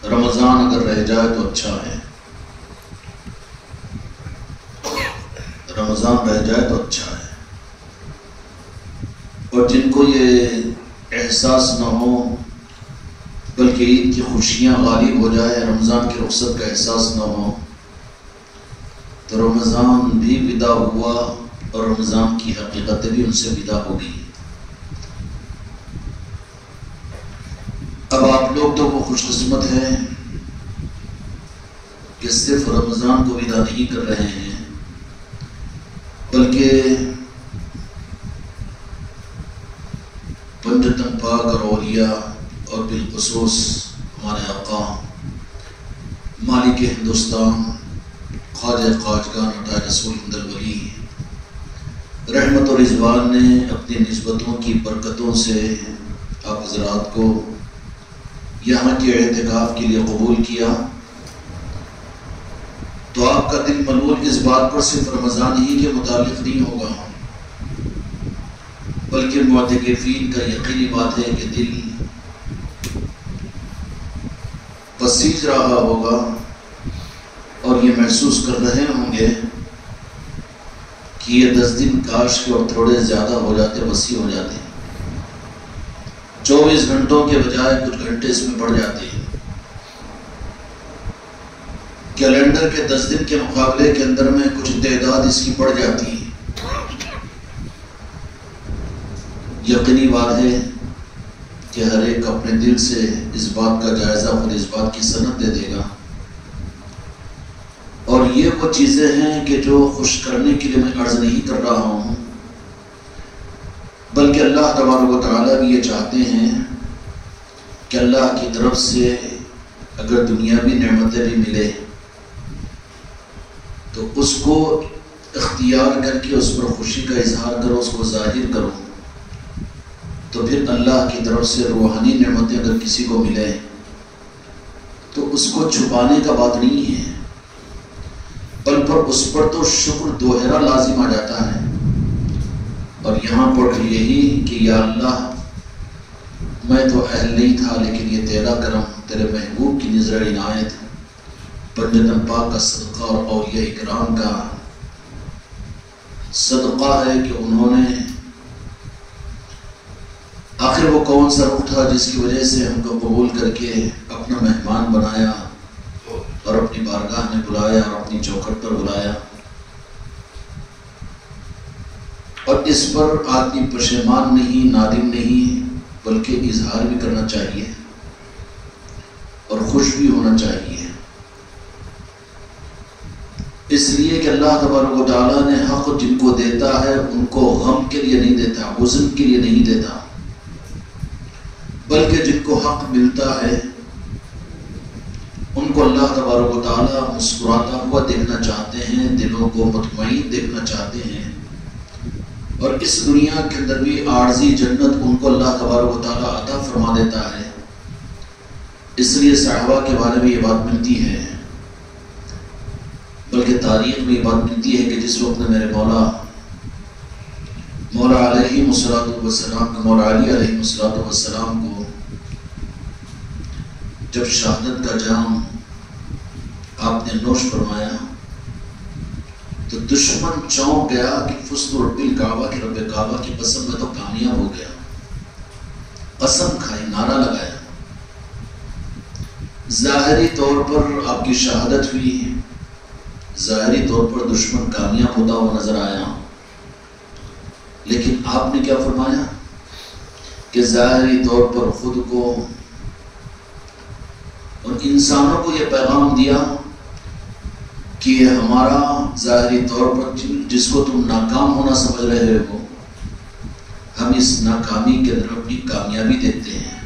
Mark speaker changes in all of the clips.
Speaker 1: رمضان اگر رہ جائے تو اچھا ہے، رمضان رہ جائے تو اچھا ہے۔ اور جن کو یہ احساس نہ ہو بلکہ عید کی خوشیاں غالب ہو جائے، رمضان کی رخصت کا احساس نہ ہو، تو رمضان بھی ودا ہوا اور رمضان کی حقیقت بھی ان سے ودا ہو گئی۔ اب آپ لوگ تو وہ خوش قسمت ہیں کہ صرف رمضان کو ودا نہیں کر رہے ہیں، بلکہ پنجتن پاک اور اولیاء اور بالخصوص ہمارے آقا مالک ہندوستان خواجہ خواجگان عطا رسول حمد الولی رحمت و رضوان نے اپنی نسبتوں کی برکتوں سے آپ حضرات کو یہاں کے اعتکاف کے لیے قبول کیا، تو آپ کا دل ملول اس بات پر صرف رمضان ہی کے متعلق نہیں ہوگا، بلکہ معتکفین کا یقینی بات ہے کہ دل پسیج رہا ہوگا اور یہ محسوس کر رہے ہوں گے کہ یہ 10 دن کاش کے اور تھوڑے زیادہ ہو جاتے، وسیع ہو جاتے، 24 گھنٹوں کے بجائے کچھ گھنٹے اس میں بڑھ جاتے ہیں۔ کیلنڈر کے 10 دن کے مقابلے کے اندر میں کچھ تعداد اس کی بڑھ جاتی ہے۔ یقینی بات ہے کہ ہر ایک اپنے دل سے اس بات کا جائزہ خود اس بات کی سند دے دے گا، اور یہ وہ چیزیں ہیں کہ جو خوش کرنے کے لیے میں عرض نہیں کر رہا ہوں، بلکہ اللہ تبارک و تعالیٰ بھی یہ چاہتے ہیں کہ اللہ کی طرف سے اگر دنیاوی نعمتیں بھی ملے تو اس کو اختیار کر کے اس پر خوشی کا اظہار کرو، اس کو ظاہر کرو، تو پھر اللہ کی طرف سے روحانی نعمتیں اگر کسی کو ملے تو اس کو چھپانے کا بات نہیں ہے، بلکہ اس پر تو شکر دوہرا لازم آ جاتا ہے، اور یہاں پر یہی کہ یا اللہ میں تو اہل نہیں تھا، لیکن یہ تیرا کرم، تیرے محبوب کی نظر عنایت، پنجتن پاک کا صدقہ اور اولیاء اکرام کا صدقہ ہے کہ انہوں نے آخر وہ کون سا رخ تھا جس کی وجہ سے ہم کو قبول کر کے اپنا مہمان بنایا اور اپنی بارگاہ میں بلایا اور اپنی چوکھٹ پر بلایا، اور اس پر آدمی پشیمان نہیں، نادم نہیں، بلکہ اظہار بھی کرنا چاہیے اور خوش بھی ہونا چاہیے، اس لیے کہ اللہ تبارک و تعالیٰ نے حق جن کو دیتا ہے ان کو غم کے لیے نہیں دیتا، حزن کے لیے نہیں دیتا، بلکہ جن کو حق ملتا ہے ان کو اللہ تبارک و تعالیٰ مسکراتا ہوا دیکھنا چاہتے ہیں، دلوں کو مطمئن دیکھنا چاہتے ہیں، اور اس دنیا کے اندر بھی عارضی جنت ان کو اللہ تبارک و تعالیٰ عطا فرما دیتا ہے۔ اس لیے صحابہ کے بارے میں یہ بات ملتی ہے، بلکہ تاریخ میں یہ بات ملتی ہے کہ جس وقت میرے مولا علیہ السلام مولا علی علیہ السلام کو جب شہادت کا جام آپ نے نوش فرمایا تو دشمن چونک گیا کہ فزت رب الکعبہ کہ رب کعبہ کی قسم میں تو کامیاب ہو گیا، قسم کھائی، نعرہ لگایا۔ ظاہری طور پر آپ کی شہادت ہوئی، ظاہری طور پر دشمن کامیاب ہوتا ہوا نظر آیا، لیکن آپ نے کیا فرمایا کہ ظاہری طور پر خود کو اور انسانوں کو یہ پیغام دیا کہ ہمارا ظاہری طور پر جس کو تم ناکام ہونا سمجھ رہے ہو، ہم اس ناکامی کے اندر اپنی کامیابی دیکھتے ہیں،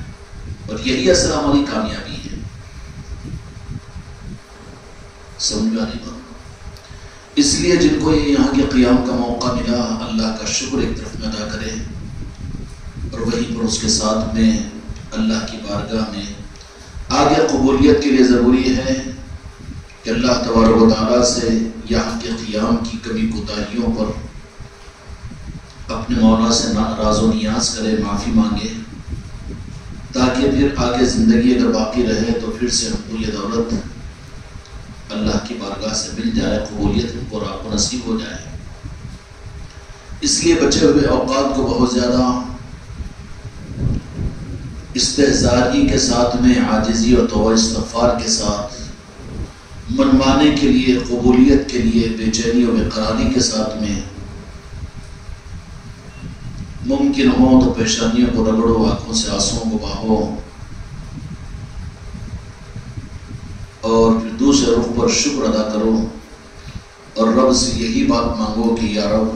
Speaker 1: اور یہی اصل ہماری کامیابی ہے۔ سمجھ میں آنے بات؟ اس لیے جن کو یہاں کے قیام کا موقع ملا، اللہ کا شکر ایک طرف میں ادا کرے، اور وہیں پر اس کے ساتھ میں اللہ کی بارگاہ میں آگے قبولیت کے لیے ضروری ہے کہ اللہ تبارک و تعالیٰ سے یہاں کے قیام کی کمی کوتاہیوں پر اپنے مولا سے راز و نیاز کرے، معافی مانگے، تاکہ پھر آگے زندگی اگر باقی رہے تو پھر سے ہم کو یہ دولت اللہ کی بارگاہ سے مل جائے، قبولیت ہم کو راہ نصیب ہو جائے۔ اس لیے بچے ہوئے اوقات کو بہت زیادہ استحضاری کے ساتھ میں، عاجزی اور توبہ استغفار کے ساتھ منوانے کے لیے، قبولیت کے لیے بے چینی و بے قراری کے ساتھ میں ممکن ہو تو پیشانیوں کو رگڑو، آنکھوں سے آنسوؤں کو بہاؤ، اور پھر دوسرے رخ پر شکر ادا کرو اور رب سے یہی بات مانگو کہ یا رب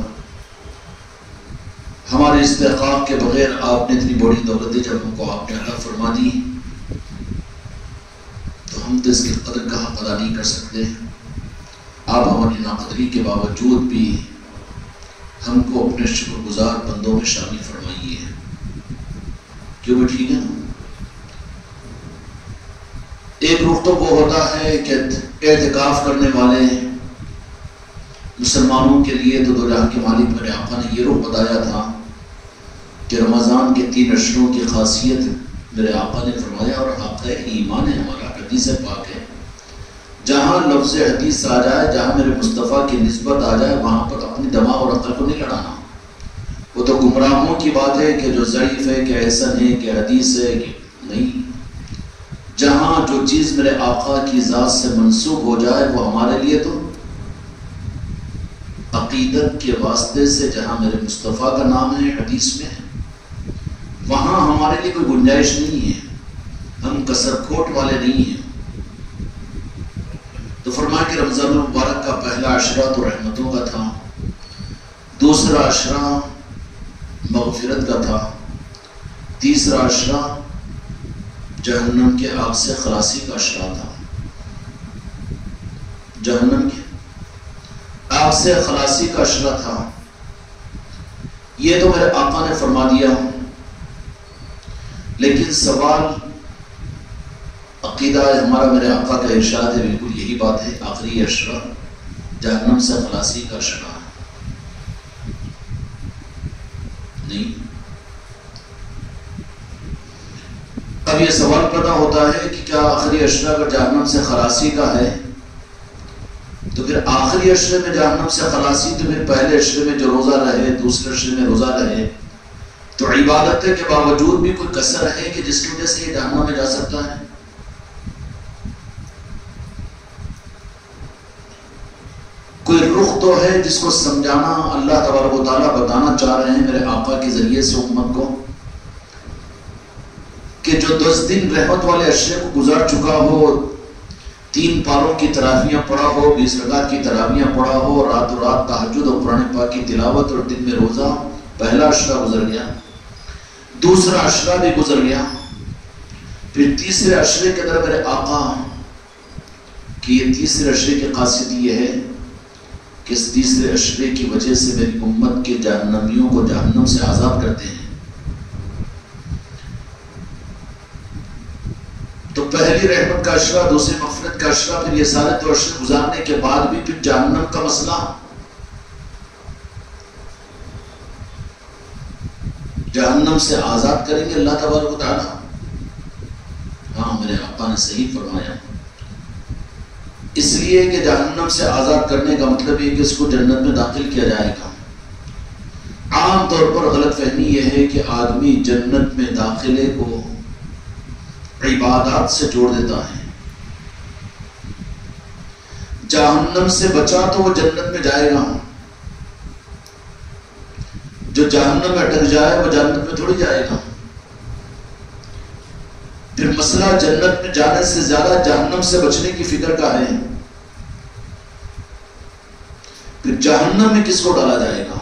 Speaker 1: ہمارے استحقاق کے بغیر آپ نے اتنی بڑی دولتیں جب ہم کو آپ نے عطا فرما دی تو ہم تو اس کی قدر کہاں ادا نہیں کر سکتے۔ آپ ہماری ناقدری کے باوجود بھی ہم کو اپنے شکر گزار بندوں میں شامل فرمائیے، کیوں بھی ٹھیک ہے نا؟ ایک رخ تو وہ ہوتا ہے کہ اعتکاف کرنے والے مسلمانوں کے لیے تو دو جہاں کے مالک میرے آقا نے یہ رخ بتایا تھا کہ رمضان کے 3 اشروں کی خاصیت میرے آقا نے فرمایا، اور حق ایمان ہے ہمارا، حدیث پاک ہے، جہاں لفظ حدیث آ جائے، جہاں میرے مصطفیٰ کی نسبت آ جائے، وہاں پر اپنی دماغ اور عقل کو نہیں لڑانا۔ وہ تو گمراہوں کی بات ہے کہ جو ضعیف ہے، کہ احسن ہے، کہ حدیث ہے، کہ نہیں، جہاں جو چیز میرے آقا کی ذات سے منسوب ہو جائے وہ ہمارے لیے تو عقیدت کے واسطے سے، جہاں میرے مصطفیٰ کا نام ہے حدیث میں ہے، وہاں ہمارے لیے کوئی گنجائش نہیں ہے، ہم کسر کھوٹ والے نہیں ہیں۔ تو فرمایا کہ رمضان المبارک کا پہلا عشرہ تو رحمتوں کا تھا، دوسرا عشرہ مغفرت کا تھا، تیسرا عشرہ جہنم کے آگ سے خلاصی کا عشرہ تھا۔ جہنم کے آگ سے خلاصی کا عشرہ تھا، یہ تو میرے آقا نے فرما دیا۔ لیکن سوال عقیدہ ہے ہمارا، میرے آقا کا ارشاد ہے، بالکل یہی بات ہے، آخری عشرہ جہنم سے خلاصی کا عشرہ نہیں۔ اب یہ سوال پیدا ہوتا ہے کہ کیا آخری عشرہ اگر جہنم سے خلاصی کا ہے تو پھر آخری عشرے میں جہنم سے خلاصی، تو پھر پہلے عشرے میں جو روزہ رہے، دوسرے عشرے میں روزہ رہے، تو عبادت کے باوجود بھی کوئی کسر ہے کہ جس کی وجہ سے یہ جہنم میں جا سکتا ہے؟ کوئی رخ تو ہے جس کو سمجھانا اللہ تبارک و تعالیٰ بتانا چاہ رہے ہیں میرے آقا کے ذریعے سے امت کو، کہ جو 10 دن رحمت والے عشرے کو گزار چکا ہو، 3 پاروں کی تراویحاں پڑھا ہو، 20 رکعت کی تراویحاں پڑھا ہو، رات و رات تہجد اور قرآن پاک کی تلاوت، اور دن میں روزہ، پہلا عشرہ گزر گیا، دوسرا عشرہ بھی گزر گیا، پھر تیسرے عشرے کے اندر میرے آقا کی یہ تیسرے عشرے کی خاصیت یہ ہے کہ اس تیسرے عشرے کی وجہ سے میری امت کے جہنمیوں کو جہنم سے آزاد کرتے ہیں۔ تو پہلی رحمت کا عشرہ، دوسری مغفرت کا عشرہ، پھر یہ سارے 2 عشرے گزارنے کے بعد بھی پھر جہنم کا مسئلہ، جہنم سے آزاد کریں گے اللہ تبارک و تعالیٰ۔ ہاں میرے آقا نے صحیح فرمایا، اس لیے کہ جہنم سے آزاد کرنے کا مطلب یہ کہ اس کو جنت میں داخل کیا جائے گا۔ عام طور پر غلط فہمی یہ ہے کہ آدمی جنت میں داخلے کو عبادات سے جوڑ دیتا ہے، جہنم سے بچا تو وہ جنت میں جائے گا، جو جہنم میں اٹک جائے وہ جنت میں تھوڑی جائے گا۔ پھر مسئلہ جنت میں جانے سے زیادہ جہنم سے بچنے کی فکر کا ہے۔ پھر جہنم میں کس کو ڈالا جائے گا؟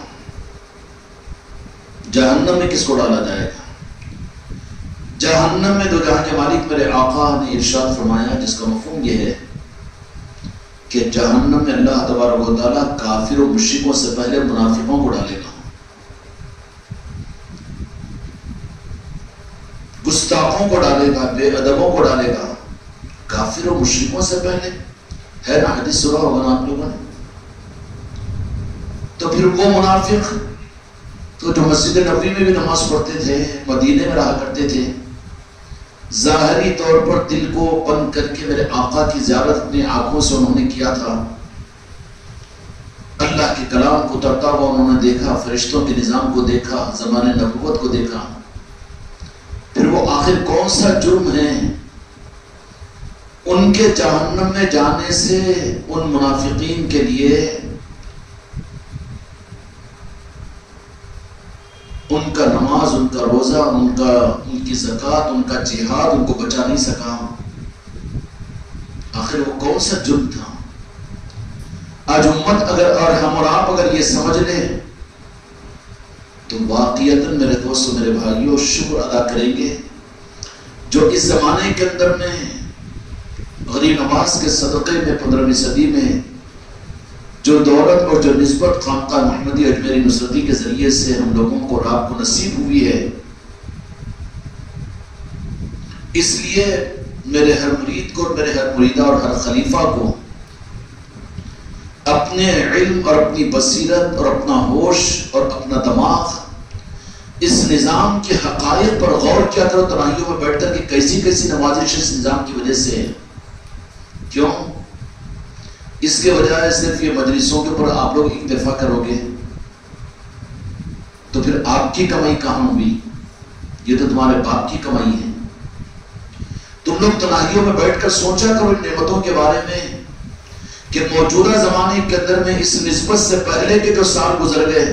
Speaker 1: جہنم میں کس کو ڈالا جائے گا؟ جہنم میں دو جہاں کے مالک میرے آقا نے ارشاد فرمایا، جس کا مفہوم یہ ہے کہ جہنم میں اللہ تبارک و تعالیٰ کافر و مشرکوں سے پہلے منافقوں کو ڈالے گا، گستاخوں کو ڈالے گا، بے ادبوں کو ڈالے گا، کافر و مشرکوں سے پہلے ہے نا، حدیث سنا ہوگا نا آپ لوگوں نے۔ تو پھر وہ منافق تو جو مسجد نبوی میں بھی نماز پڑھتے تھے، مدینے میں رہا کرتے تھے، ظاہری طور پر دل کو بند کر کے میرے آقا کی زیارت اپنی آنکھوں سے انہوں نے کیا تھا. اللہ کے کلام کو اترتا ہوا انہوں نے دیکھا، فرشتوں کے نظام کو دیکھا، زمانے نبوت کو دیکھا. پھر وہ آخر کون سا جرم ہے ان کے جہنم میں جانے سے ان منافقین کے لیے ان کا نماز، ان کا روزہ، ان کی زکوٰۃ، ان کا جہاد ان کو بچا نہیں سکا؟ آخر وہ کون سا جرم تھا؟ آج امت اگر اور ہم اور آپ اگر یہ سمجھ لیں تو واقعتاً میرے دوستوں، میرے بھائیوں، شکر ادا کریں گے جو اس زمانے کے اندر میں غریب نواز کے صدقے میں 15ویں صدی میں جو دولت اور جو نسبت خانقاہ محمدی اجمیری نصرتی کے ذریعے سے ہم لوگوں کو رات کو نصیب ہوئی ہے. اس لیے میرے ہر مرید کو، میرے ہر مریدہ اور ہر خلیفہ کو اپنے علم اور اپنی بصیرت اور اپنا ہوش اور اپنا دماغ اس نظام کے حقائق پر غور کیا کرو تنہائیوں میں بیٹھ کر کہ کیسی کیسی نوازش اس نظام کی وجہ سے ہے. کیوں؟ اس کے بجائے صرف یہ مجلسوں کے اوپر آپ لوگ اکتفا کرو گے تو پھر آپ کی کمائی کہاں ہوئی؟ یہ تو تمہارے باپ کی کمائی ہے. تم لوگ تنہائیوں میں بیٹھ کر سوچا کرو ان نعمتوں کے بارے میں کہ موجودہ زمانے کے اندر میں اس نسبت سے پہلے کے جو سال گزر گئے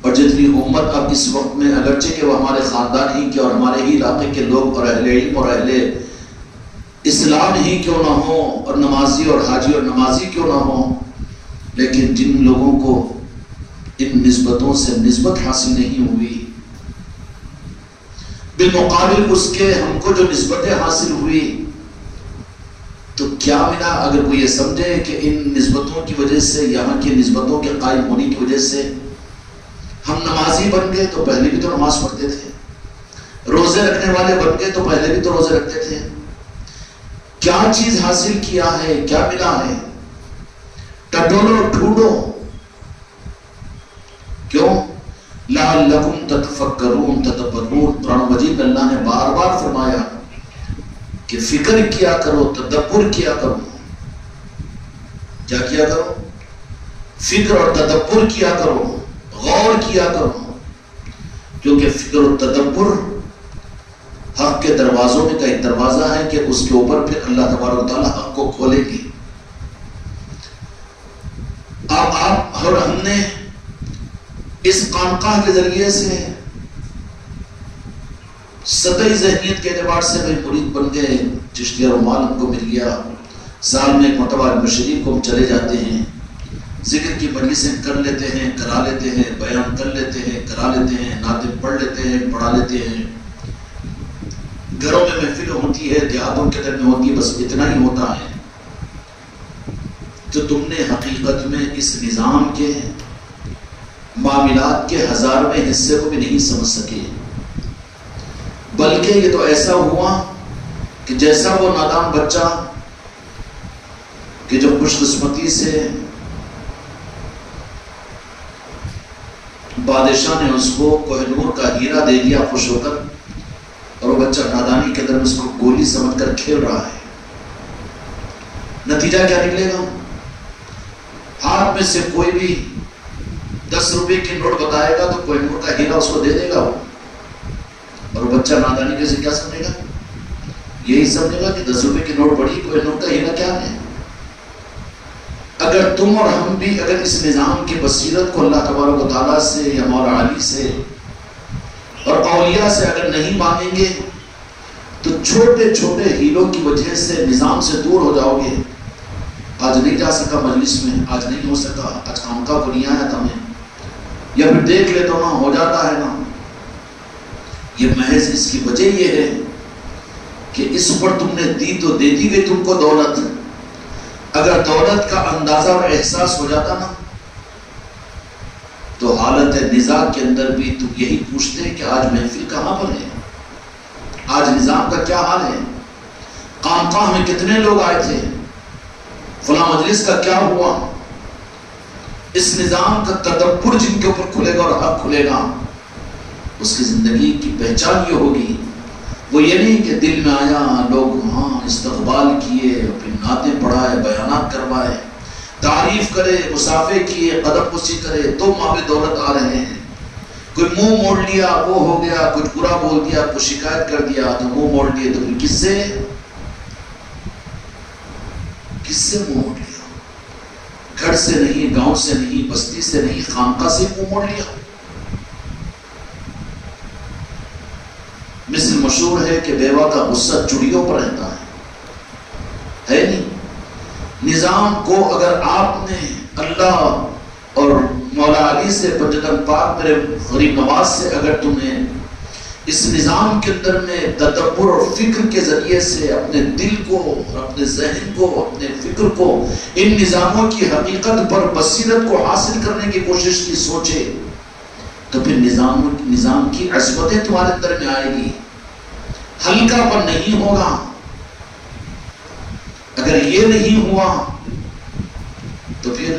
Speaker 1: اور جتنی امت اب اس وقت میں، اگرچہ کہ وہ ہمارے خاندان ہی کے اور ہمارے ہی علاقے کے لوگ اور اہل علم اور اہل اسلام ہی کیوں نہ ہو اور نمازی اور حاجی اور نمازی کیوں نہ ہو، لیکن جن لوگوں کو ان نسبتوں سے نسبت حاصل نہیں ہوئی، بالمقابل اس کے ہم کو جو نسبتیں حاصل ہوئی تو کیا ملا؟ اگر کوئی یہ سمجھے کہ ان نسبتوں کی وجہ سے، یہاں کی نسبتوں کے قائم ہونے کی وجہ سے ہم نمازی بن گئے تو پہلے بھی تو نماز پڑھتے تھے، روزے رکھنے والے بن گئے تو پہلے بھی تو روزے رکھتے تھے. کیا چیز حاصل کیا ہے؟ کیا ملا ہے؟ ٹٹولو ڈھونڈو. کیوں؟ لعلکم تتفکرون تدبرون. قرآن مجید میں اللہ نے بار بار فرمایا کہ فکر کیا کرو، تدبر کیا کرو. کیا کیا کرو؟ فکر اور تدبر کیا کرو، غور کیا کرو. کیونکہ فکر اور تدبر حق کے دروازوں میں کا ایک دروازہ ہے کہ اس کے اوپر پھر اللہ تبارک و تعالیٰ حق کو کھولے گی. اب آپ اور ہم نے اس خانقاہ کے ذریعے سے سطحی ذہنیت کے اعتبار سے بھی مرید بن گئے، چشتیہ رومال ہم کو مل گیا، سال میں ایک مرتبہ شریف کو ہم چلے جاتے ہیں، ذکر کی مجلسیں کر لیتے ہیں، کرا لیتے ہیں، بیان کر لیتے ہیں، کرا لیتے ہیں، نعتیں پڑھ لیتے ہیں، پڑھا لیتے ہیں. گھروں میں محفل ہوتی ہے، دیہاتوں کے اندر میں ہوتی ہے، بس اتنا ہی ہوتا ہے. تو تم نے حقیقت میں اس نظام کے معاملات کے 1000ویں حصے کو بھی نہیں سمجھ سکے. بلکہ یہ تو ایسا ہوا کہ جیسا وہ نادان بچہ کہ جو خوش قسمتی سے بادشاہ نے اس کو کوہ نور کا ہیرا دے دیا خوش ہو کر، اور وہ بچہ نادانی کے اندر اس کو گولی سمجھ کر کھیل رہا ہے. نتیجہ کیا نکلے گا؟ ہاتھ میں سے کوئی بھی 10 روپے کی نوٹ بتائے گا تو کوہ نور کا ہیرا اس کو دے دے گا وہ، اور وہ بچہ نادانی کے سے کیا سمجھے گا؟ یہی سمجھے گا کہ 10 روپے کی نوٹ بڑی، کوہ نور کا ہیرا کیا ہے. اگر تم اور ہم بھی اگر اس نظام کی بصیرت کو اللہ تبارک و تعالیٰ سے یا مولا علی سے اور اولیاء سے اگر نہیں مانیں گے تو چھوٹے چھوٹے ہیلوں کی وجہ سے نظام سے دور ہو جاؤ گے. آج نہیں جا سکا مجلس میں، آج نہیں ہو سکا، آج خانقاہ کو نہیں آیا تمہیں، یا پھر دیکھ لے تو نہ ہو جاتا ہے نا. یہ محض اس کی وجہ یہ ہے کہ اس پر تم نے دی تو دے دی گئی تم کو دولت. اگر دولت کا اندازہ اور احساس ہو جاتا نا تو حالت نزاع کے اندر بھی تم یہی پوچھتے کہ آج محفل کہاں پر ہے، آج نظام کا کیا حال ہے، خانقاہ میں کتنے لوگ آئے تھے، فلاں مجلس کا کیا ہوا. اس نظام کا تدبر جن کے اوپر کھلے گا اور حق کھلے گا، اس کی زندگی کی پہچان یہ ہوگی وہ یہ نہیں کہ دل میں آیا لوگ وہاں استقبال کیے، پھر نعتیں پڑھائے، بیانات کروائے، تعریف کرے، مسافے کیے، قدم بوسی کرے تو ماں دولت آ رہے ہیں. کوئی منہ موڑ لیا وہ ہو گیا، کچھ برا بول دیا، کچھ شکایت کر دیا تو منہ موڑ لیے، تو پھر کس سے منہ موڑ لیا؟ گھر سے نہیں، گاؤں سے نہیں، بستی سے نہیں، خانقاہ سے منہ موڑ لیا. مثل مشہور ہے کہ بیوہ کا غصہ چڑیوں پر رہتا ہے نہیں. نظام کو اگر آپ نے اللہ اور مولا علی سے، بجدن پاک میرے غریب نواز سے، اگر تمہیں اس نظام کے اندر میں تدبر اور فکر کے ذریعے سے اپنے دل کو، اپنے ذہن کو، اپنے فکر کو ان نظاموں کی حقیقت پر بصیرت کو حاصل کرنے کی کوشش کی، سوچے، تو پھر نظام کی عظمتیں تمہارے اندر میں آئے گی. ہلکا پن نہیں ہوگا. اگر یہ نہیں ہوا تو پھر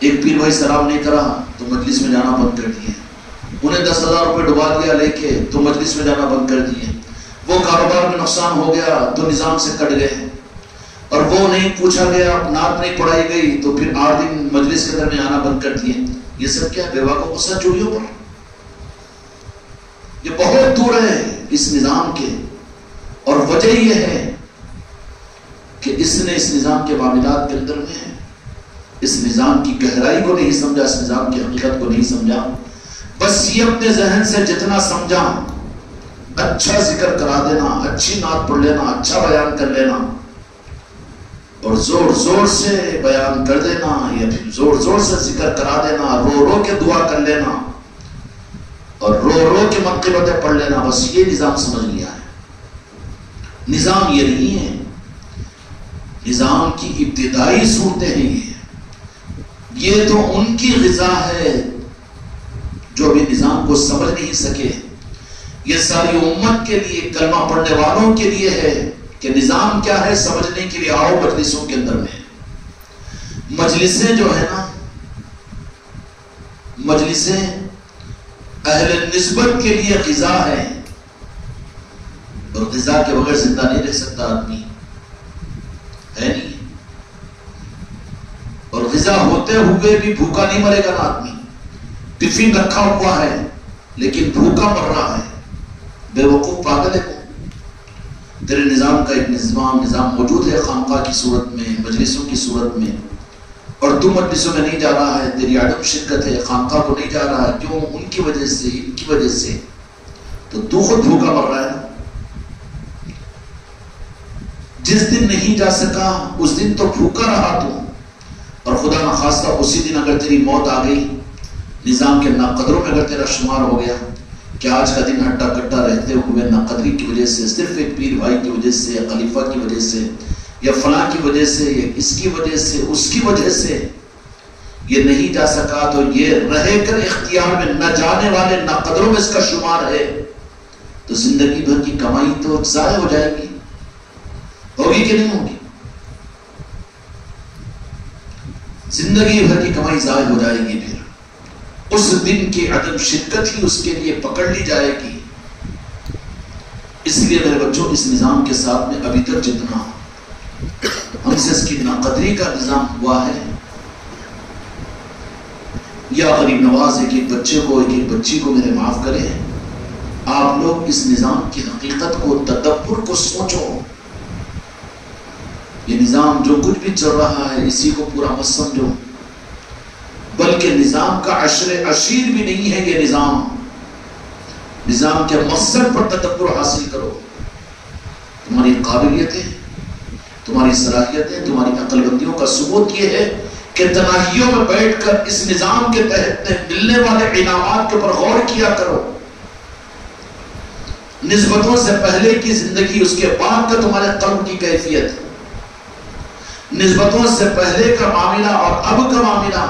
Speaker 1: ایک پیر بھائی سلام نہیں کرا تو مجلس میں جانا بند کر دیے، انہیں 10,000 روپے ڈبا دیا لے کے تو مجلس میں جانا بند کر دیے. وہ کاروبار میں نقصان ہو گیا تو نظام سے کٹ گئے، اور وہ نہیں پوچھا گیا، نعت نہیں پڑھائی گئی تو پھر 8 دن مجلس کے اندر میں آنا بند کر دیے. یہ سب کیا؟ بیوہ کو غصہ چوریوں پر. یہ بہت دور ہے اس نظام کے، اور وجہ یہ ہے کہ اس نے اس نظام کے معاملات کے اندر میں اس نظام کی گہرائی کو نہیں سمجھا، اس نظام کی حقیقت کو نہیں سمجھا. بس یہ اپنے ذہن سے جتنا سمجھا، اچھا ذکر کرا دینا، اچھی نعت پڑھ لینا، اچھا بیان کر لینا، اور زور زور سے بیان کر دینا، یا پھر زور زور سے ذکر کرا دینا، رو رو کے دعا کر لینا اور رو رو کے منقبتیں پڑھ لینا. بس یہ نظام سمجھ لیا ہے. نظام یہ نہیں ہے. نظام کی ابتدائی صورتیں ہیں یہ تو ان کی غذا ہے جو ابھی نظام کو سمجھ نہیں سکے. یہ ساری امت کے لیے، کلمہ پڑھنے والوں کے لیے ہے کہ نظام کیا ہے سمجھنے کے لیے آؤ مجلسوں کے اندر میں. مجلسیں جو ہے نا، مجلسیں اہل نسبت کے لیے غذا ہے، اور غذا کے بغیر زندہ نہیں رہ سکتا آدمی، ہے نہیں. اور غذا ہوتے ہوئے بھی بھوکا نہیں مرے گا نا آدمی. ٹفن رکھا ہوا ہے لیکن بھوکا مر رہا ہے، بے وقوف پاگل ہے وہ. تیرے نظام کا ایک نظام موجود ہے خانقاہ کی صورت میں، مجلسوں کی صورت میں، اور تو مجلسوں میں نہیں جا رہا ہے، تیری عدم شرکت ہے، خانقاہ کو نہیں جا رہا ہے. کیوں؟ ان کی وجہ سے، ان کی وجہ سے. تو تو خود بھوکا مر رہا ہے نا. جس دن نہیں جا سکا اس دن تو بھوکا رہا تو، اور خدا نخواستہ اسی دن اگر تیری موت آ گئی، نظام کے ناقدروں میں اگر تیرا شمار ہو گیا کہ آج کا دن ہٹا کٹا رہتے ہوئے ناقدری کی وجہ سے، صرف ایک پیر بھائی کی وجہ سے، یا خلیفہ کی وجہ سے، یا فلاں کی وجہ سے، یا اس کی وجہ سے، اس کی وجہ سے یہ نہیں جا سکا، تو یہ رہ کر اختیار میں نہ جانے والے ناقدروں میں اس کا شمار ہے. تو زندگی بھر کی کمائی تو ضائع ہو جائے گی. ہوگی کہ نہیں ہوگی؟ زندگی بھر کی کمائی ضائع ہو جائے گی. پھر اس دن کی عدم شرکت ہی اس کے لیے پکڑ لی جائے گی. اس لیے میرے بچوں، اس نظام کے ساتھ میں ابھی تک جتنا ہم سے اس کی ناقدری کا نظام ہوا ہے، یا غریب نواز ایک ایک بچے کو، ایک ایک بچی کو میرے معاف کریں، آپ لوگ اس نظام کی حقیقت کو، تدبر کو سوچو. یہ نظام جو کچھ بھی چل رہا ہے اسی کو پورا مت سمجھو، بلکہ نظام کا عشر عشیر بھی نہیں ہے یہ نظام کے مقصد پر تدبر حاصل کرو. تمہاری قابلیتیں، تمہاری صلاحیتیں، تمہاری عقل بندیوں کا ثبوت یہ ہے کہ تنہائیوں میں بیٹھ کر اس نظام کے تحت ملنے والے انعامات کے اوپر غور کیا کرو. نسبتوں سے پہلے کی زندگی، اس کے بعد کا تمہارے قلب کی کیفیت، نسبتوں سے پہلے کا معاملہ اور اب کا معاملہ.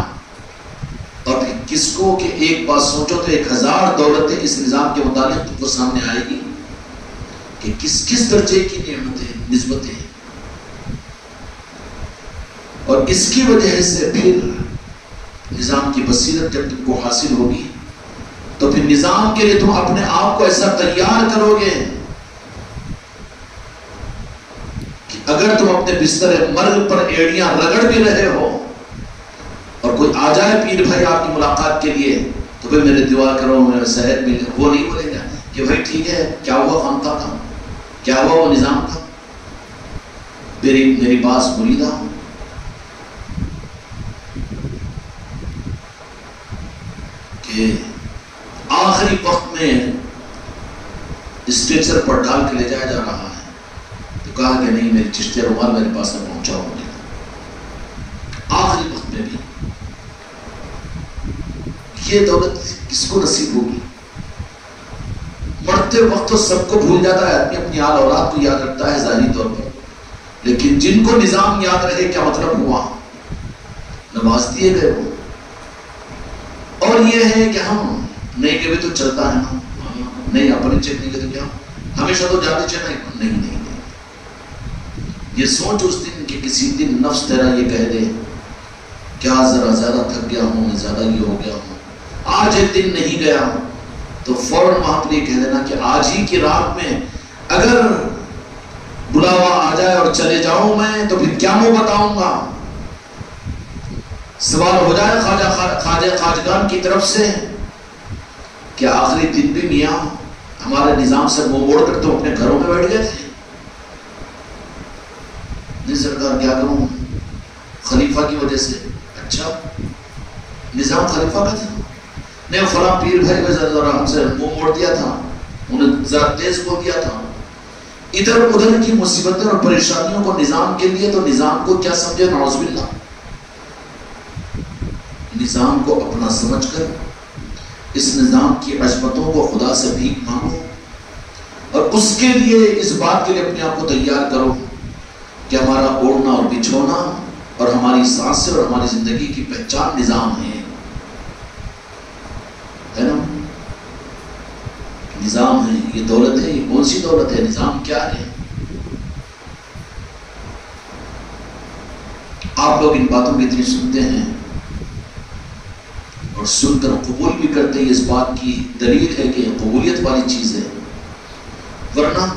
Speaker 1: اور پھر کس کو کہ ایک بات سوچو تو 1000 دولتیں اس نظام کے متعلق تم کو سامنے آئے گی کہ کس درجے کی نعمتیں، نسبتیں، اور اس کی وجہ سے پھر نظام کی بصیرت جب تم کو حاصل ہوگی تو پھر نظام کے لیے تم اپنے آپ کو ایسا تیار کرو گے کہ اگر تم اپنے بستر مرگ پر ایڑیاں رگڑ بھی رہے ہو اور کوئی آ جائے پیر بھائی آپ کی ملاقات کے لیے تو پھر میرے دعا کرو میرے صحت ملے، وہ نہیں بولے گا کہ بھائی ٹھیک ہے کیا ہوا خانقاہ کا، کیا ہوا وہ نظام کا، میری باس مریدہ ہوں. کہ آخری وقت میں اسٹریچر پر ڈال کے لے جایا جا رہا ہے تو کہا کہ نہیں میری چشتیہ رومال میرے پاس میں پہنچاؤ مجھے. آخری وقت میں بھی یہ دولت کس کو نصیب ہوگی؟ مرتے وقت تو سب کو بھول جاتا ہے آدمی، اپنی آل اولاد کو یاد رکھتا ہے ظاہری طور پر، لیکن جن کو نظام یاد رہے کیا مطلب ہوا؟ نواز دیے گئے وہ. اور یہ ہے کہ ہم نہیں کہ بھی تو چلتا ہے نا، نہیں اپنے چیک نہیں کرتے کیا ہمیشہ تو جاتے چلنا نہیں نہیں. یہ سوچ اس دن کہ کسی دن نفس تیرا یہ کہہ دے کیا ذرا زیادہ تھک گیا ہوں، میں زیادہ یہ ہو گیا ہوں، آج ایک دن نہیں گیا تو فوراً وہاں پر یہ کہہ دینا کہ آج ہی کی رات میں اگر بلاوا آ جائے اور چلے جاؤں میں تو پھر کیا منہ بتاؤں گا. سوال ہو جائے خواجہ خواجگان کی طرف سے کہ آخری دن بھی میاں ہمارے نظام سے منہ موڑ کر تو اپنے گھروں میں بیٹھ گئے تھے. نہیں سرکار کیا کروں خلیفہ کی وجہ سے. اچھا نظام خلیفہ کا تھا؟ نہیں فلاں پیر بھائی ذرا ہم سے منہ موڑ دیا تھا، انہیں ذرا تیز بول دیا تھا. ادھر ادھر کی مصیبتیں اور پریشانیوں کو نظام کے لیے تو نظام کو کیا سمجھے، نعوذ باللہ. نظام کو اپنا سمجھ کر اس نظام کی عظمتوں کو خدا سے بھیک مانگو اور اس کے لیے اس بات کے لیے اپنے آپ کو تیار کرو کہ ہمارا اوڑھنا اور بچھونا اور ہماری سانسیں اور ہماری زندگی کی پہچان نظام ہے نا. نظام ہے، یہ دولت ہے. یہ کون سی دولت ہے؟ نظام کیا ہے؟ آپ لوگ ان باتوں کی اتنی سنتے ہیں اور سن کر قبول بھی کرتے ہیں، اس بات کی دلیل ہے کہ یہ قبولیت والی چیز ہے. ورنہ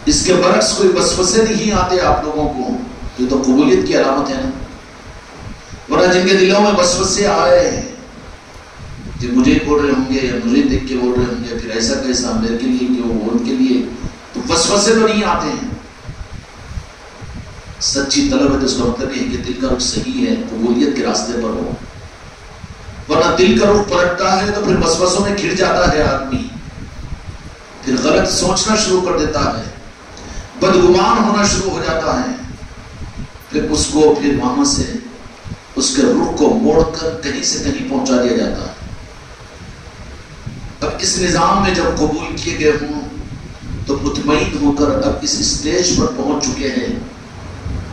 Speaker 1: اس کے برعکس کوئی وسوسے نہیں آتے آپ لوگوں کو، یہ تو قبولیت کی علامت ہے نا. ورنہ جن کے دلوں میں وسوسے آئے کہ مجھے بول رہے ہوں گے یا مجھے دیکھ کے بول رہے ہوں گے پھر ایسا کیسا میرے کے لیے کہ وہ ان کے لیے، تو وسوسے تو نہیں آتے ہیں. سچی طلب ہے تو اس کا مطلب یہ ہے کہ دل کا رخ صحیح ہے، قبولیت کے راستے پر ہو. ورنہ دل کا رخ پلٹتا ہے تو پھر وسوسوں میں گھر جاتا ہے آدمی، پھر غلط سوچنا شروع کر دیتا ہے، بدگمان ہونا شروع ہو جاتا ہے. پھر اس کو پھر وہاں سے اس کے رخ کو موڑ کر کہیں سے کہیں پہنچا دیا جاتا ہے. اب اس نظام میں جب قبول کیے گئے ہوں تو مطمئن ہو کر اب اس اسٹیج پر پہنچ چکے ہیں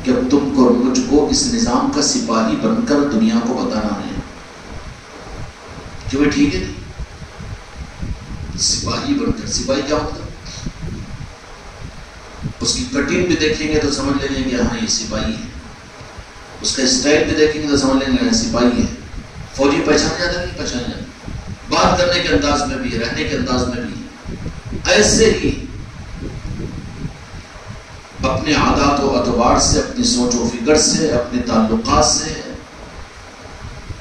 Speaker 1: کہ اب تم کو مجھ کو اس نظام کا سپاہی بن کر دنیا کو بتانا ہے کہ وہ ٹھیک ہے نہیں. سپاہی بن کر، سپاہی کیا ہوتا ہے؟ اس کی کٹنگ بھی دیکھیں گے تو سمجھ لیں گے کہ ہاں یہ سپاہی ہے. اس کا اسٹائل بھی دیکھیں گے تو سمجھ لیں گے سپاہی ہے. فوجی پہچانا جاتا نہیں پہچانا جاتا، بات کرنے کے انداز میں بھی، رہنے کے انداز میں بھی. ایسے ہی اپنے عادات و اعتبار سے، اپنی سوچ و فکر سے، اپنے تعلقات سے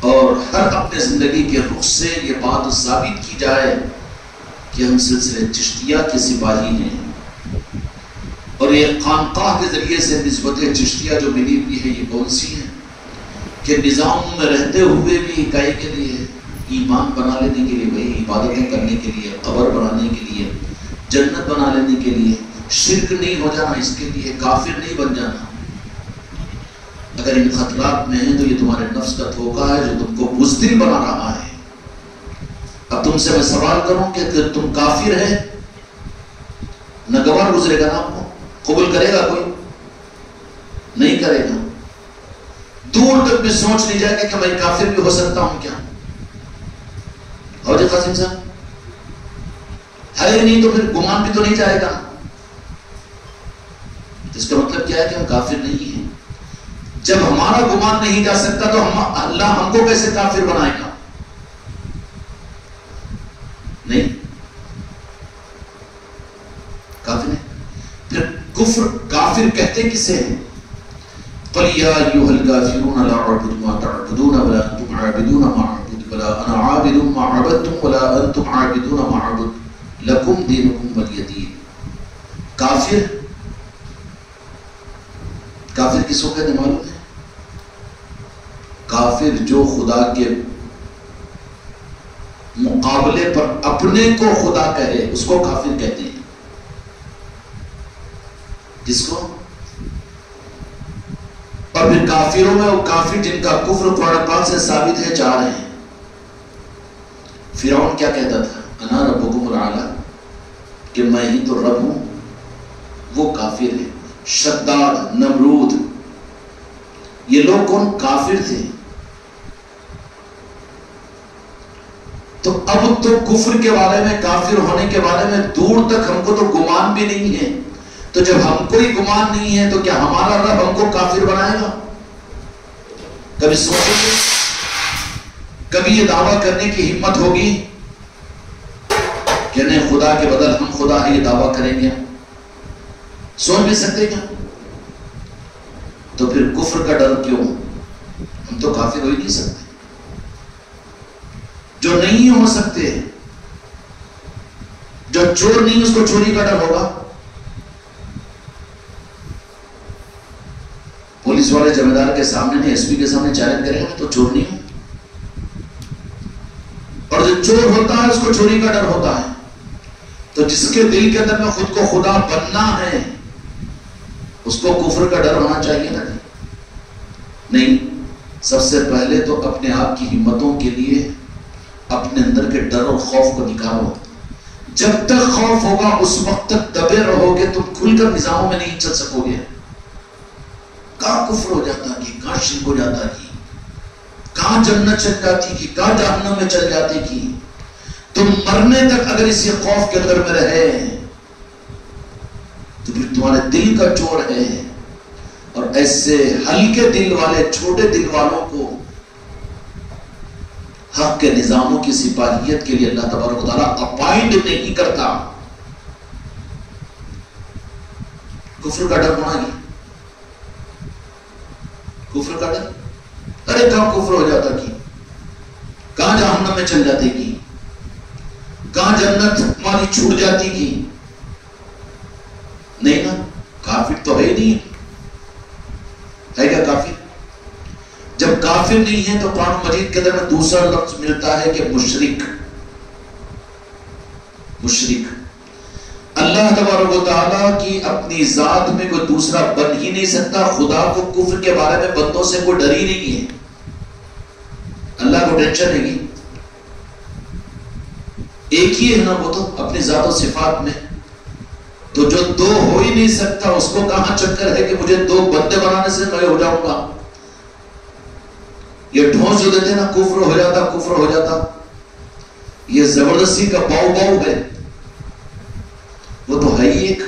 Speaker 1: اور ہر اپنے زندگی کے رخ سے یہ بات ثابت کی جائے کہ ہم سلسلے چشتیہ کے سپاہی ہیں. اور یہ خانقاہ کے ذریعے سے نسبت چشتیہ جو ملی ہوئی ہے یہ کون سی ہے کہ نظام میں رہتے ہوئے بھی کئی کے لیے ایمان بنا لینے کے لیے، بھائی عبادتیں کرنے کے لیے، قبر بنانے کے لیے، جنت بنا لینے کے لیے، شرک نہیں ہو جانا اس کے لیے، کافر نہیں بن جانا. اگر ان خطرات میں ہیں تو یہ تمہارے نفس کا دھوکہ ہے جو تم کو بزدل بنا رہا ہے. اب تم سے میں سوال کروں کہ تم کافر ہے، ناگوار گزرے گا نا آپ کو، قبول کرے گا کوئی؟ نہیں کرے گا. دور تک بھی سوچ نہیں جائے گا کہ میں کافر بھی ہو سکتا ہوں کیا. اور جی قاسم صاحب ہے نہیں تو پھر گمان بھی تو نہیں جائے گا. اس کا مطلب کیا ہے کہ ہم کافر نہیں ہیں. جب ہمارا گمان نہیں جا سکتا تو اللہ ہم کو کیسے کافر بنائے گا؟ کافر کہتے کسے ہیں؟ قل یا ایھا الکافرون لا اعبد ما تعبدون ولا انتم عابدون ما اعبد ولا انا عابد ما عبدتم ولا انتم عابدون ما اعبد لکم دینکم ولی دین۔ کافر کس کو کہتے معلوم ہے؟ کافر جو خدا کے مقابلے پر اپنے کو خدا کہے اس کو کافر کہتے ہیں۔ کس کو؟ اور پھر کافروں میں وہ کافر جن کا کفر قرآن پاک سے ثابت ہے چار ہیں۔ فرعون کیا کہتا تھا؟ انا ربکم الاعلی، کہ میں ہی تو رب ہوں، وہ کافر ہے۔ شداد، نمرود، یہ لوگ کون؟ کافر تھے۔ تو اب تو کفر کے بارے میں، کافر ہونے کے بارے میں دور تک ہم کو تو گمان بھی نہیں ہے، تو جب ہم کو ہی گمان نہیں ہے تو کیا ہمارا رب ہم کو کافر بنائے گا؟ کبھی سوچیں گے؟ کبھی یہ دعویٰ کرنے کی ہمت ہوگی کہ نہیں خدا کے بدل ہم خدا ہے، یہ دعویٰ کریں گے؟ سوچ بھی سکتے کیا؟ تو پھر کفر کا ڈر کیوں؟ ہم تو کافر ہو ہی نہیں سکتے۔ جو نہیں ہو سکتے، جو چور نہیں اس کو چوری کا ڈر ہوگا؟ پولیس والے جمعدار کے سامنے نہیں، ایس پی کے سامنے چیلنج کرے گا تو چور نہیں ہو۔ اور جو چور ہوتا ہے اس کو چوری کا ڈر ہوتا ہے۔ تو جس کے دل کے اندر میں خود کو خدا بننا ہے اس کو کفر کا ڈر ہونا چاہیے نا؟ نہیں، سب سے پہلے تو اپنے آپ کی ہمتوں کے لیے اپنے اندر کے ڈر اور خوف کو نکالو۔ جب تک خوف ہوگا اس وقت تک دبے رہو گے، تم کھل کر نظاموں میں نہیں چل سکو گے۔ کہاں کفر ہو جاتا کہ کہاں شرک ہو جاتا کہ کہاں جنت چل جاتی کہ کہاں جہنم میں چل جاتی کہ تم مرنے تک اگر اسی خوف کے اندر میں رہے تو پھر تمہارے دل کا چور ہے۔ اور ایسے ہلکے دل والے، چھوٹے دل والوں کو حق کے نظاموں کی سپاہیت کے لیے اللہ تبارک و تعالیٰ اپائنٹ نہیں کرتا۔ کفر کا ڈر ہونا ہی، کفر کا ڈر، ارے کہاں کفر ہو جاتا کہ کہاں جہنم میں چل جاتے کی، کہاں جنت ہماری چھوٹ جاتی کی؟ نہیں نا، کافر تو ہے نہیں، ہے کیا کافر؟ جب کافر نہیں ہے تو قرآن مجید کے اندر میں دوسرا لفظ ملتا ہے کہ مشرک۔ مشرک، اللہ تبارک و تعالیٰ کی اپنی ذات میں کوئی دوسرا بن ہی نہیں سکتا۔ خدا کو کفر کے بارے میں بندوں سے کوئی ڈر ہی نہیں ہے، اللہ کو ٹینشن ہے گی، ایک ہی ہے نا وہ تو اپنی ذات و صفات میں۔ تو جو دو ہو ہی نہیں سکتا اس کو کہاں چکر ہے کہ مجھے دو بندے بنانے سے میں ہو جاؤں گا؟ یہ ڈھونس جو دیتے نا کفر ہو جاتا، کفر ہو جاتا، یہ زبردستی کا باؤ باؤ ہے، وہ تو ہے ہی ایک۔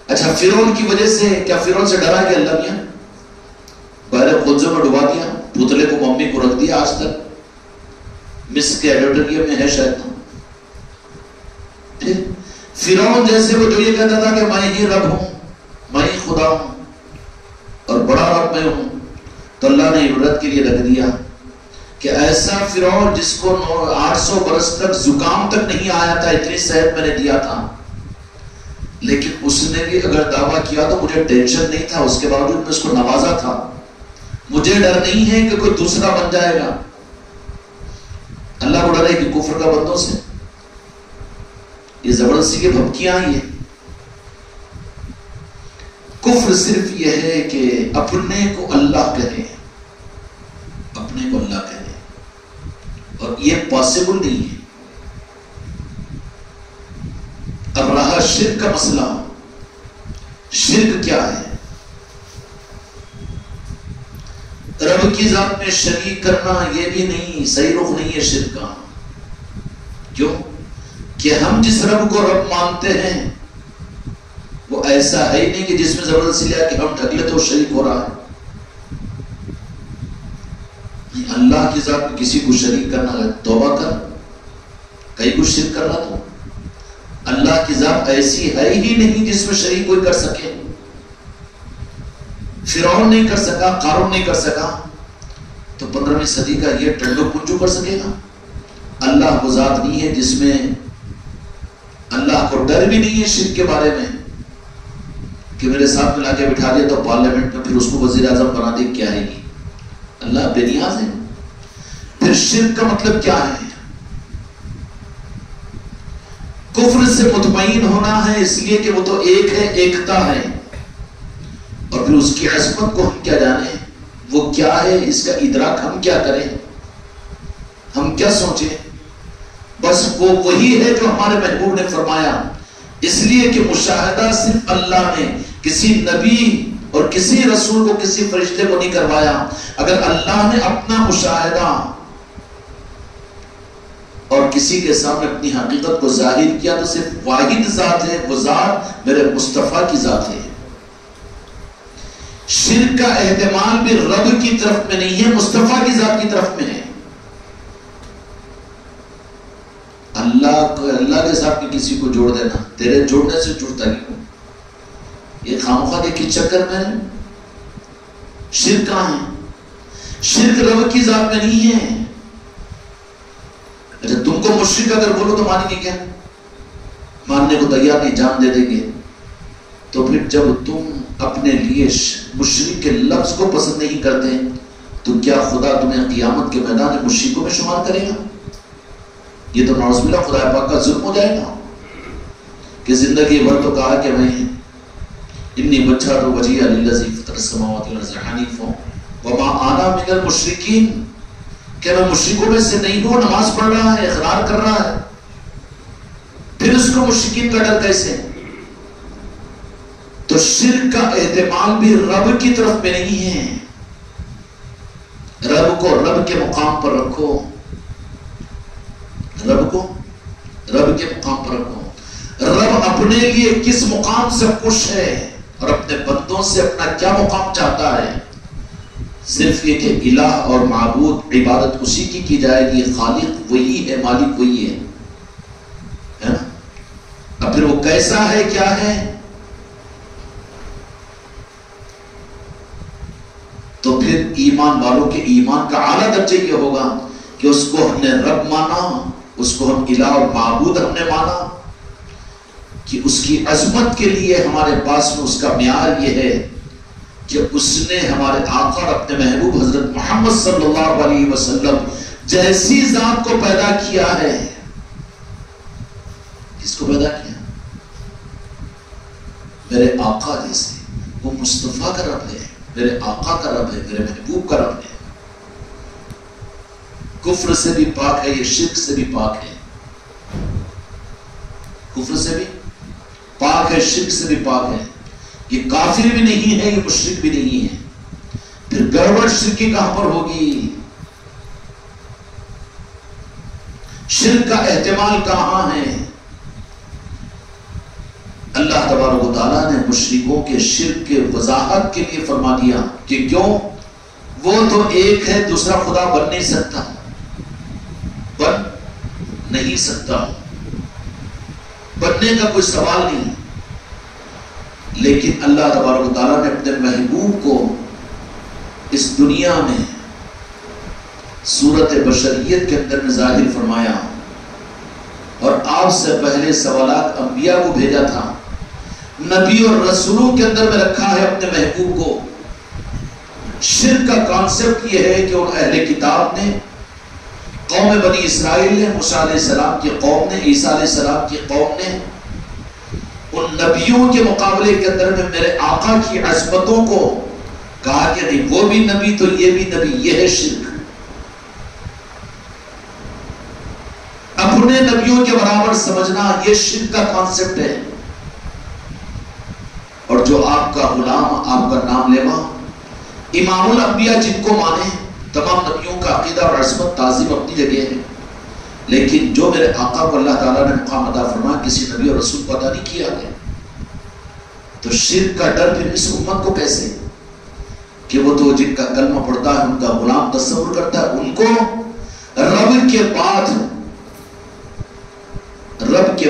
Speaker 1: اچھا، فرعون کی وجہ سے کیا فرعون سے ڈرا کہ اللہ میاں بحر قدس میں ڈبا دیا، پتلے کو ممی کو رکھ دیا، آج تک مصر کے ایڈیٹوریم میں ہے شاید۔ پھر فرعون جیسے وہ جو یہ کہتا تھا کہ میں ہی رب ہوں، میں ہی خدا ہوں اور بڑا رب میں ہوں، تو اللہ نے عبرت کے لیے رکھ دیا کہ ایسا فرعون جس کو 800 برس تک زکام تک نہیں آیا تھا، اتنی صحت میں نے دیا تھا، لیکن اس نے بھی اگر دعویٰ کیا تو مجھے ٹینشن نہیں تھا، اس کے باوجود میں اس کو نوازا تھا۔ مجھے ڈر نہیں ہے کہ کوئی دوسرا بن جائے گا، اللہ کو ڈر ہے کہ کفر کا بندوں سے یہ زبردستی کی بھبکیاں آئی ہیں۔ کفر صرف یہ ہے کہ اپنے کو اللہ کہے، اپنے کو اللہ کہے، اور یہ پاسبل نہیں ہے۔ اب رہا شرک کا مسئلہ، شرک کیا ہے؟ رب کی ذات میں شریک کرنا یہ بھی نہیں، صحیح رخ نہیں ہے شرک کا۔ کیوں؟ کہ ہم جس رب کو رب مانتے ہیں وہ ایسا ہے ہی نہیں کہ جس میں زبردستی لیا کہ ہم ڈھک لے تو شریک ہو رہا ہے۔ اللہ کی ذات میں کسی کو شریک کرنا ہے، توبہ کر، کہیں کچھ شرک کر رہا تو اللہ کی ذات ایسی ہے ہی نہیں جس میں شریک کوئی کر سکے. فرعون نہیں کر سکا، قارون نہیں کر سکا، تو 15ویں صدی کا یہ ٹنڈو پنجو کر سکے گا؟ اللہ وہ ذات نہیں ہے جس میں اللہ کو ڈر بھی نہیں ہے شرک کے بارے میں کہ میرے ساتھ ملا کے بٹھا دیا تو پارلیمنٹ میں پھر اس کو وزیر اعظم بنا دے کیا ہے گی. اللہ بے نیاز ہے. پھر شرک کا مطلب کیا ہے؟ کفر سے مطمئن ہونا ہے اس لیے کہ وہ تو ایک ہے، ایکتا ہے، اور پھر اس کی عظمت کو ہم کیا جانیں، وہ کیا ہے، اس کا ادراک ہم کیا کریں، ہم کیا سوچیں. بس وہ وہی ہے جو ہمارے محبوب نے فرمایا. اس لیے کہ مشاہدہ صرف اللہ نے کسی نبی اور کسی رسول کو، کسی فرشتے کو نہیں کروایا. اگر اللہ نے اپنا مشاہدہ اور کسی کے سامنے اپنی حقیقت کو ظاہر کیا تو صرف واحد ذات ہے، وہ ذات میرے مصطفیٰ کی ذات ہے. شرک کا احتمال بھی رب کی طرف میں نہیں ہے، مصطفیٰ کی ذات کی طرف میں ہے. اللہ کے ساتھ کسی کو جوڑ دینا، تیرے جوڑنے سے جڑتا کیوں؟ یہ خامخواہ کے چکر میں شرک کہاں ہے؟ شرک رب کی ذات میں نہیں ہے. اچھا تم کو مشرک اگر بولو تو مانیں گے کیا؟ ماننے کو تیار نہیں، جان دے دیں گے. تو پھر جب تم اپنے لیے مشرک کے لفظ کو پسند نہیں کرتے تو کیا خدا تمہیں قیامت کے میدان میں مشرکوں میں شمار کرے گا؟ یہ تو نعوذ باللہ خدا پاک کا ظلم ہو جائے گا کہ زندگی بھر تو کہا کہ میں انی بچہ تو وجیہ للذی فطر السماوات والارض حنیفا وما انا من المشرکین، کہ میں مشرکوں میں سے نہیں ہوں. نماز پڑھ رہا ہے، اقرار کر رہا ہے، پھر اس کو مشرکین کا ڈر کیسے؟ تو شرک کا احتمال بھی رب کی طرف میں نہیں ہے. رب کو رب کے مقام پر رکھو، رب کو رب کے مقام پر رکھو. رب اپنے لیے کس مقام سے خوش ہے اور اپنے بندوں سے اپنا کیا مقام چاہتا ہے؟ صرف یہ کہ الہ اور معبود عبادت اسی کی جائے گی، خالق وہی ہے، مالک وہی ہے نا. اب پھر وہ کیسا ہے، کیا ہے؟ تو پھر ایمان والوں کے ایمان کا اعلیٰ درجہ یہ ہوگا کہ اس کو ہم نے رب مانا، اس کو ہم الہ اور معبود ہم نے مانا، کہ اس کی عظمت کے لیے ہمارے پاس میں اس کا معیار یہ ہے کہ اس نے ہمارے آقا اور اپنے محبوب حضرت محمد صلی اللہ علیہ وسلم جیسی ذات کو پیدا کیا ہے. کس کو پیدا کیا؟ میرے آقا جیسے. وہ مصطفیٰ کا رب ہے، میرے آقا کا رب ہے، میرے محبوب کا رب ہے. کفر سے بھی پاک ہے، یہ شرک سے بھی پاک ہے. کفر سے بھی پاک ہے، شرک سے بھی پاک ہے. یہ کافر بھی نہیں ہے، یہ مشرک بھی نہیں ہے. پھر گڑبڑ شرکی کہاں پر ہوگی؟ شرک کا احتمال کہاں ہے؟ اللہ تبارک و تعالیٰ نے مشرکوں کے شرک کے وضاحت کے لیے فرما دیا کہ کیوں؟ وہ تو ایک ہے، دوسرا خدا بن نہیں سکتا، بن نہیں سکتا، بننے کا کوئی سوال نہیں. لیکن اللہ تبارک و تعالیٰ نے اپنے محبوب کو اس دنیا میں صورت بشریت کے اندر میں ظاہر فرمایا، اور آپ سے پہلے سوالات انبیاء کو بھیجا تھا. نبی اور رسولوں کے اندر میں رکھا ہے اپنے محبوب کو. شرک کا کانسیپٹ یہ ہے کہ ان اہل کتاب نے، قوم بنی اسرائیل نے، موسیٰ علیہ السلام کی قوم نے، عیسیٰ علیہ السلام کی قوم نے ان نبیوں کے مقابلے کے اندر میں میرے آقا کی عظمتوں کو کہا کہ نہیں وہ بھی نبی تو یہ بھی نبی. یہ ہے شرک. اپنے نبیوں کے برابر سمجھنا یہ شرک کا کانسیپٹ ہے. اور جو آپ کا غلام، آپ کا نام لیوا امام الانبیاء جن کو مانے، تمام نبیوں کا عقیدہ اور عظمت تعظیم اپنی جگہ ہے، لیکن جو میرے آقا کو اللہ تعالیٰ نے مقام عطا فرمایا کسی نبی اور رسول کو عطا نہیں کیا گیا. تو شرک کا ڈر پھر اس امت کو کیسے کہ وہ تو جن کا کلمہ پڑھتا ہے ان کا غلام تصور کرتا ہے، ان کو رب کے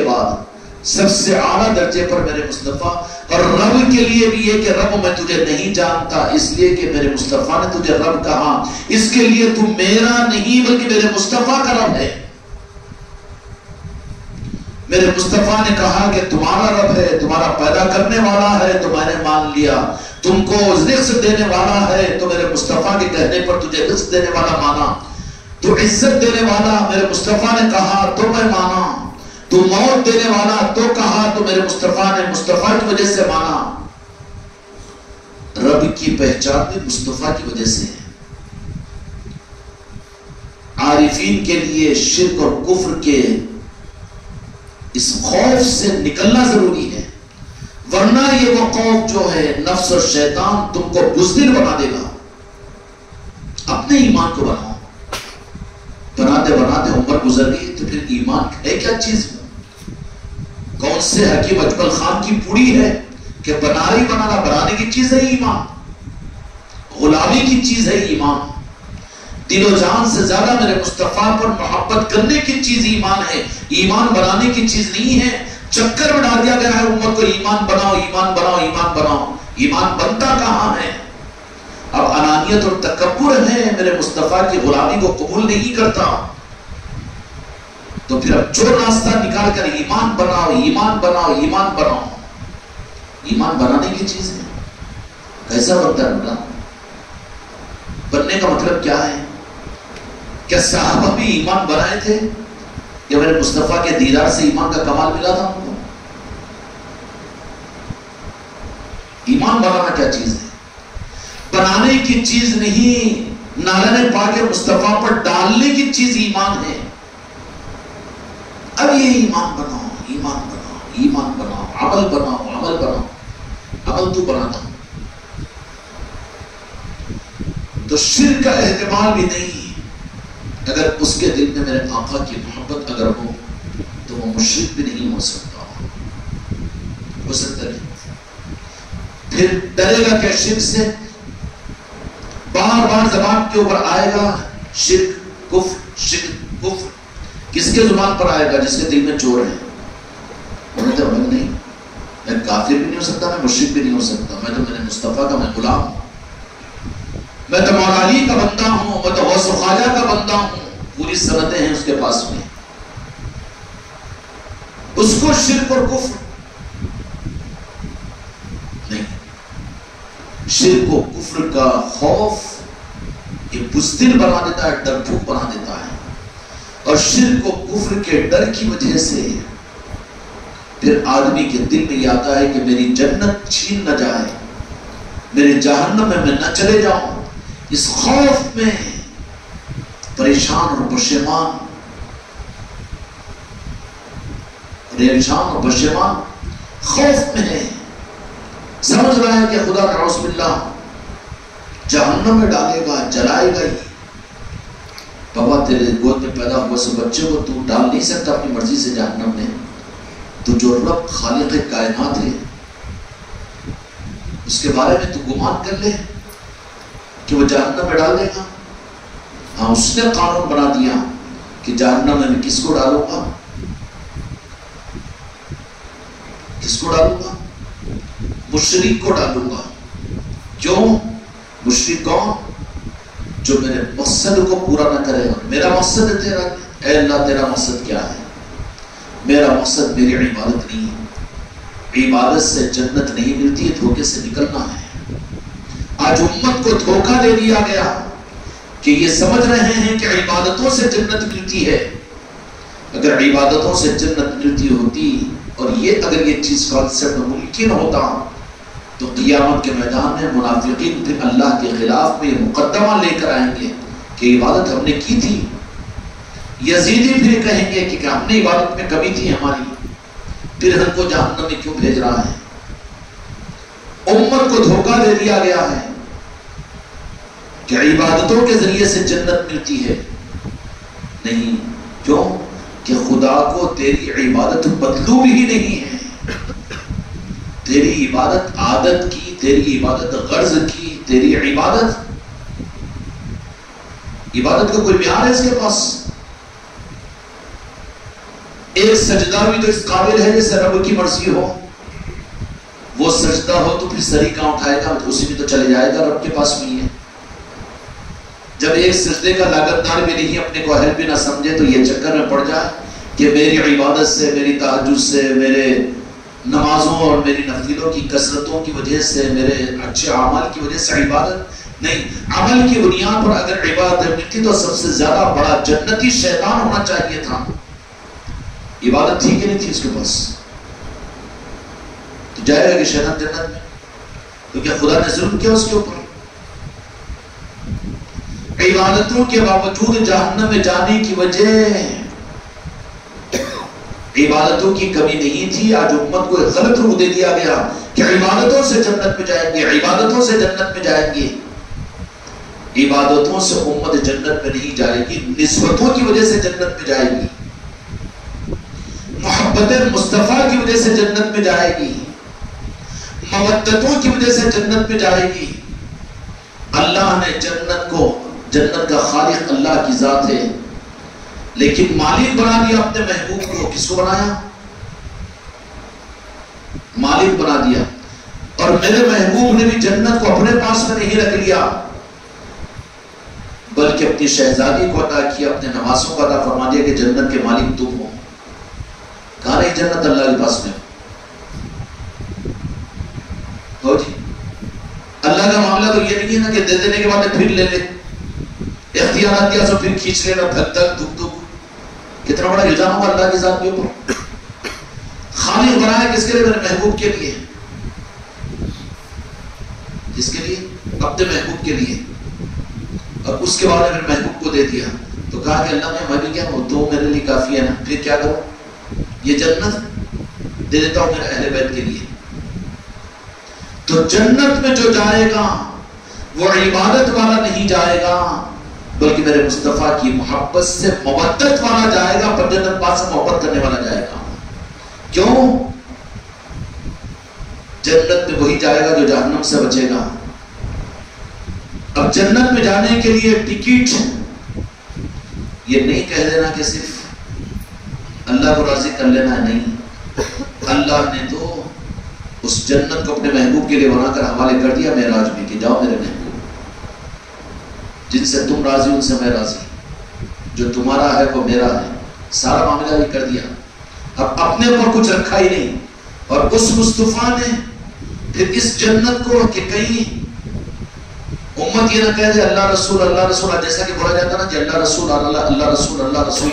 Speaker 1: بعد سب سے اعلیٰ درجے پر میرے مصطفیٰ. اور رب کے لیے بھی یہ کہ رب میں تجھے نہیں جانتا اس لیے کہ میرے مصطفیٰ نے تجھے رب کہا، اس کے لیے تو میرا نہیں بلکہ میرے مصطفیٰ کا رب ہے. میرے مصطفیٰ نے کہا کہ تمہارا رب ہے، تمہارا پیدا کرنے والا ہے، تو میں نے مان لیا. تم کو رزق دینے والا ہے تو میرے مصطفیٰ کے کہنے پر تجھے رزق دینے والا مانا. تو عزت دینے والا میرے مصطفیٰ نے کہا تو میں مانا. تو موت دینے والا تو کہا تو میرے مصطفیٰ نے مصطفیٰ کی وجہ سے مانا. رب کی پہچان بھی مصطفیٰ کی وجہ سے ہے. عارفین کے لیے شرک اور کفر کے اس خوف سے نکلنا ضروری ہے، ورنہ یہ وہ خوف جو ہے نفس اور شیطان تم کو بزدل بنا دے گا. اپنے ایمان کو بناؤ. بناتے بناتے عمر گزر گئی تو پھر ایمان ہے کیا چیز؟ کون سے حکیم اجمل خان کی پوڑی ہے کہ بنانے کی چیز ہے ایمان، غلامی کی چیز ہے ایمان. دل و جان سے زیادہ میرے مصطفیٰ پر محبت کرنے کی چیز ایمان ہے، ایمان بنانے کی چیز نہیں ہے. چکر میں ڈال دیا گیا ہے امت کو ایمان بناؤ ایمان بناؤ ایمان بناؤ. ایمان بنتا کہاں ہے؟ اب انانیت اور تکبر ہے، میرے مصطفیٰ کی غلامی کو قبول نہیں کرتا. تو پھر اب جو راستہ نکال کر ایمان بناؤ ایمان بناؤ ایمان بناؤ. ایمان بنانے کی چیز ہے. کیسا بنتا ہے بنا؟ بننے کا مطلب کیا ہے؟ کیا صحابہ بھی ایمان بنائے تھے یا میرے مصطفیٰ کے دیدار سے ایمان کا کمال ملا تھا ان کو؟ ایمان بنانا کیا چیز ہے؟ بنانے کی چیز نہیں، نالے پاک مصطفیٰ پر ڈالنے کی چیز ایمان ہے. اب یہ ایمان بناؤ ایمان بناؤ ایمان بناؤ، عمل بناؤ عمل بناؤ. عمل تو بناتا ہوں تو شرک کا احتمال بھی نہیں. اگر اس کے دل میں میرے آقا کی محبت اگر ہو تو وہ مشرک بھی نہیں ہو سکتا. ہو سکتا ہے پھر ڈرے گا کہ شرک سے بار بار زبان کے اوپر آئے گا شرک کفر. کس کے زبان پر آئے گا؟ جس کے دل میں چور ہے. نہیں، میں کافر بھی نہیں ہو سکتا، میں مشرک بھی نہیں ہو سکتا. میں تو میرے مصطفیٰ کا میں غلام ہوں. میں تو مولا علی کا بندہ ہوں، میں تو غوث و خواجہ کا بندہ ہوں. پوری سنتیں ہیں اس کے پاس میں. اس کو شرک اور کفر نہیں. شرک و کفر کا خوف یہ بزدل بنا دیتا ہے، ڈرپوک بنا دیتا ہے. اور شرک و کفر کے ڈر کی وجہ سے پھر آدمی کے دل میں یہ آتا ہے کہ میری جنت چھین نہ جائے، میرے جہنم میں نہ چلے جاؤں. اس خوف میں پریشان اور پشیمان خوف میں ہے. سمجھ رہا ہے کہ خدا نعوذ باللہ جہنم میں ڈالے گا، جلائے گا ہی. بابا تیرے گود میں پیدا ہوا سے بچے کو تو ڈال نہیں سکتا اپنی مرضی سے جہنم میں. تو جو رب خالق کائنات ہے اس کے بارے میں تو گمان کر لے کہ وہ جہنم میں ڈال دے گا. ہاں اس نے قانون بنا دیا کہ جہنم میں کس کو ڈالوں گا؟ کس کو ڈالوں گا؟ مشرک کو ڈالوں گا. کیوں؟ مشرک کون؟ جو میرے مقصد کو پورا نہ کرے. میرا مقصد ہے تیرا. اے اللہ تیرا مقصد کیا ہے؟ میرا مقصد میری عبادت نہیں ہے. عبادت سے جنت نہیں ملتی، دھوکے سے نکلنا ہے. آج امت کو دھوکہ دے دیا گیا کہ یہ سمجھ رہے ہیں کہ عبادتوں سے جنت ملتی ہے. اگر عبادتوں سے جنت ملتی ہوتی اور اگر یہ چیز کانسیپٹ ممکن ہوتا تو قیامت کے میدان میں منافقین پھر اللہ کے خلاف میں مقدمہ لے کر آئیں گے کہ عبادت ہم نے کی تھی. یزیدی پھر کہیں گے کہ ہم نے عبادت میں کمی تھی ہماری، پھر ہم کو جہنم میں کیوں بھیج رہا ہے. امت کو دھوکہ دے دیا گیا ہے کہ عبادتوں کے ذریعے سے جنت ملتی ہے. نہیں. کیوں؟ کہ خدا کو تیری عبادت مطلوب ہی نہیں ہے. تیری عبادت عادت کی، تیری عبادت غرض کی، تیری عبادت کا کوئی معیار ہے اس کے پاس؟ ایک سجدہ بھی تو اس قابل ہے جیسے رب کی مرضی ہو. وہ سجدہ ہو تو پھر سری کہاں اٹھائے گا, اسی میں تو چلے جائے گا, رب کے پاس بھی ہے. جب ایک سجدے کا لاگت دار بھی نہیں اپنے کو اہل بھی نہ سمجھے تو یہ چکر میں پڑ جائے کہ میری عبادت سے, میری تہجد سے, میرے نمازوں اور میری نفلوں کی کثرتوں کی وجہ سے, میرے اچھے اعمال کی وجہ سے عبادت نہیں. عمل کی بنیاد پر اگر عبادت ملتی تو سب سے زیادہ بڑا جنتی شیطان ہونا چاہیے تھا. عبادت تھی کہ نہیں تھی اس کے پاس؟ تو جائے گا کہ شیطان جنت میں؟ تو کیا خدا نے ظلم کیا اس کے اوپر؟ عبادتوں کے باوجود جہنم میں جانے کی وجہ عبادتوں کی کمی نہیں تھی. آج امت کو غلط روح دے دیا گیا کہ عبادتوں سے جنت میں جائیں گے, عبادتوں سے جنت میں جائیں گے. عبادتوں سے امت جنت میں نہیں جائے گی, نسبتوں کی وجہ سے جنت میں جائے گی, محبت مصطفیٰ کی وجہ سے جنت میں جائے گی, مودتوں کی وجہ سے جنت میں جائے گی. اللہ نے جنت کو, جنت کا خالق اللہ کی ذات ہے, لیکن مالک بنا دیا اپنے محبوب کو. کس کو بنایا؟ مالک بنا دیا. اور میرے محبوب نے بھی جنت کو اپنے پاس میں نہیں رکھ لیا, بلکہ اپنی شہزادی کو عطا کیا, اپنے نواسوں کو عطا فرما دیا کہ جنت کے مالک تم ہو. کہاں رہی جنت اللہ کے پاس میں ہو جی. اللہ کا معاملہ تو یہ نہیں ہے نا کہ دے دینے کے بعد پھر لے لے, اختیارات دیا سو پھر کھینچ لینا, دھک دھک دھک دھک. کتنا بڑا الزام ہوگا اللہ کی ذات کے اوپر. خالق بنایا کس کے لیے؟ میرے محبوب کے لیے. کس کے لیے؟ اپنے محبوب کے لیے. اور اس کے بعد میرے محبوب کو دے دیا تو کہا کہ اللہ میں بھی کیا ہوں, تو میرے لیے کافی ہے نا, پھر کیا کروں؟ یہ جنت دے دیتا ہوں میرے اہل بیت کے لیے. تو جنت میں جو جائے گا وہ عبادت والا نہیں جائے گا, بلکہ میرے مصطفیٰ کی محبت سے مودت والا جائے گا, پر جنت پاس سے محبت کرنے والا جائے گا. کیوں؟ جنت میں وہی جائے گا جو جہنم سے بچے گا. اب جنت میں جانے کے لیے ٹکٹ یہ نہیں کہہ دینا کہ صرف اللہ کو راضی کر لینا ہے, نہیں. اللہ نے تو اس جنت کو اپنے محبوب کے لیے بنا کر حوالے کر دیا معراج میں کہ جاؤ میرے محبوب, جن سے تم راضی ان سے میں راضی, جو تمہارا ہے وہ میرا ہے. سارا معاملہ بھی کر دیا, اب اپنے اوپر کچھ رکھا ہی نہیں. اور اس مصطفیٰ نے پھر اس جنت کو کہ کہیں امت یہ نہ کہہ دے اللہ رسول اللہ رسول, جیسا کہ بولا جاتا نا کہ اللہ رسول اللہ رسول اللہ رسول.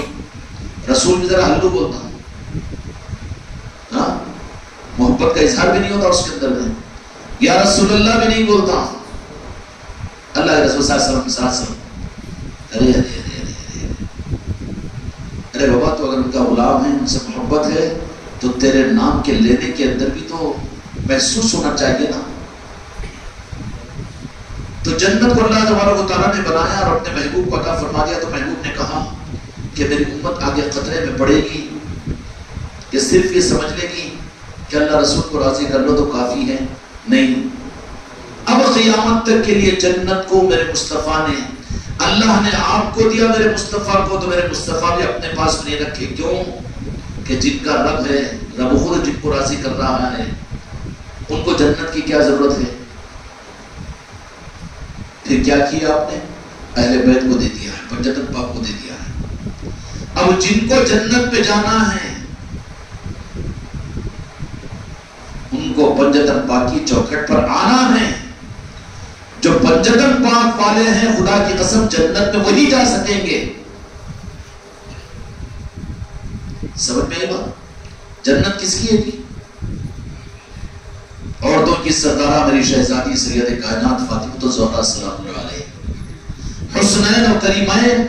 Speaker 1: رسول بھی ذرا ہلو بولتا, ہاں, محبت کا اظہار بھی نہیں ہوتا اس کے اندر میں. یا رسول اللہ بھی نہیں بولتا, اللہ رسول صلی اللہ علیہ وسلم. ارے ارے ارے ارے ارے بابا, تو اگر ان کا غلام ہے, ان سے محبت ہے, تو تیرے نام کے لینے کے اندر بھی تو محسوس ہونا چاہیے نا. تو جنت کو اللہ تبارک و تعالیٰ نے بنایا اور اپنے محبوب کو عطا فرما دیا. تو محبوب نے کہا کہ میری امت آگے خطرے میں پڑے گی کہ صرف یہ سمجھ لے گی کہ اللہ رسول کو راضی کر لو تو کافی ہے. نہیں, اب قیامت تک کے لیے جنت کو میرے مصطفیٰ نے, اللہ نے آپ کو دیا میرے مصطفیٰ کو, تو میرے مصطفیٰ بھی اپنے پاس نہیں رکھے. کیوں؟ کہ جن کا رب ہے, رب خود جن کو راضی کر رہا ہے, ان کو جنت کی کیا ضرورت ہے؟ پھر کیا کیا آپ نے؟ اہل بیت کو دے دیا ہے, پنجتن پاک کو دے دیا ہے. اب جن کو جنت پہ جانا ہے ان کو پنجتن پاک کی چوکھٹ پر آنا ہے. جو پنجتن پاک والے ہیں خدا کی قسم جنت میں وہی جا سکیں گے. سمجھ میں آئی بات؟ جنت کس کی ہے جی؟ عورتوں کی سردارہ میری شہزادی سید کائنات فاطمہ الزہرا سلام اللہ علیہ, حسنین اور کریمین,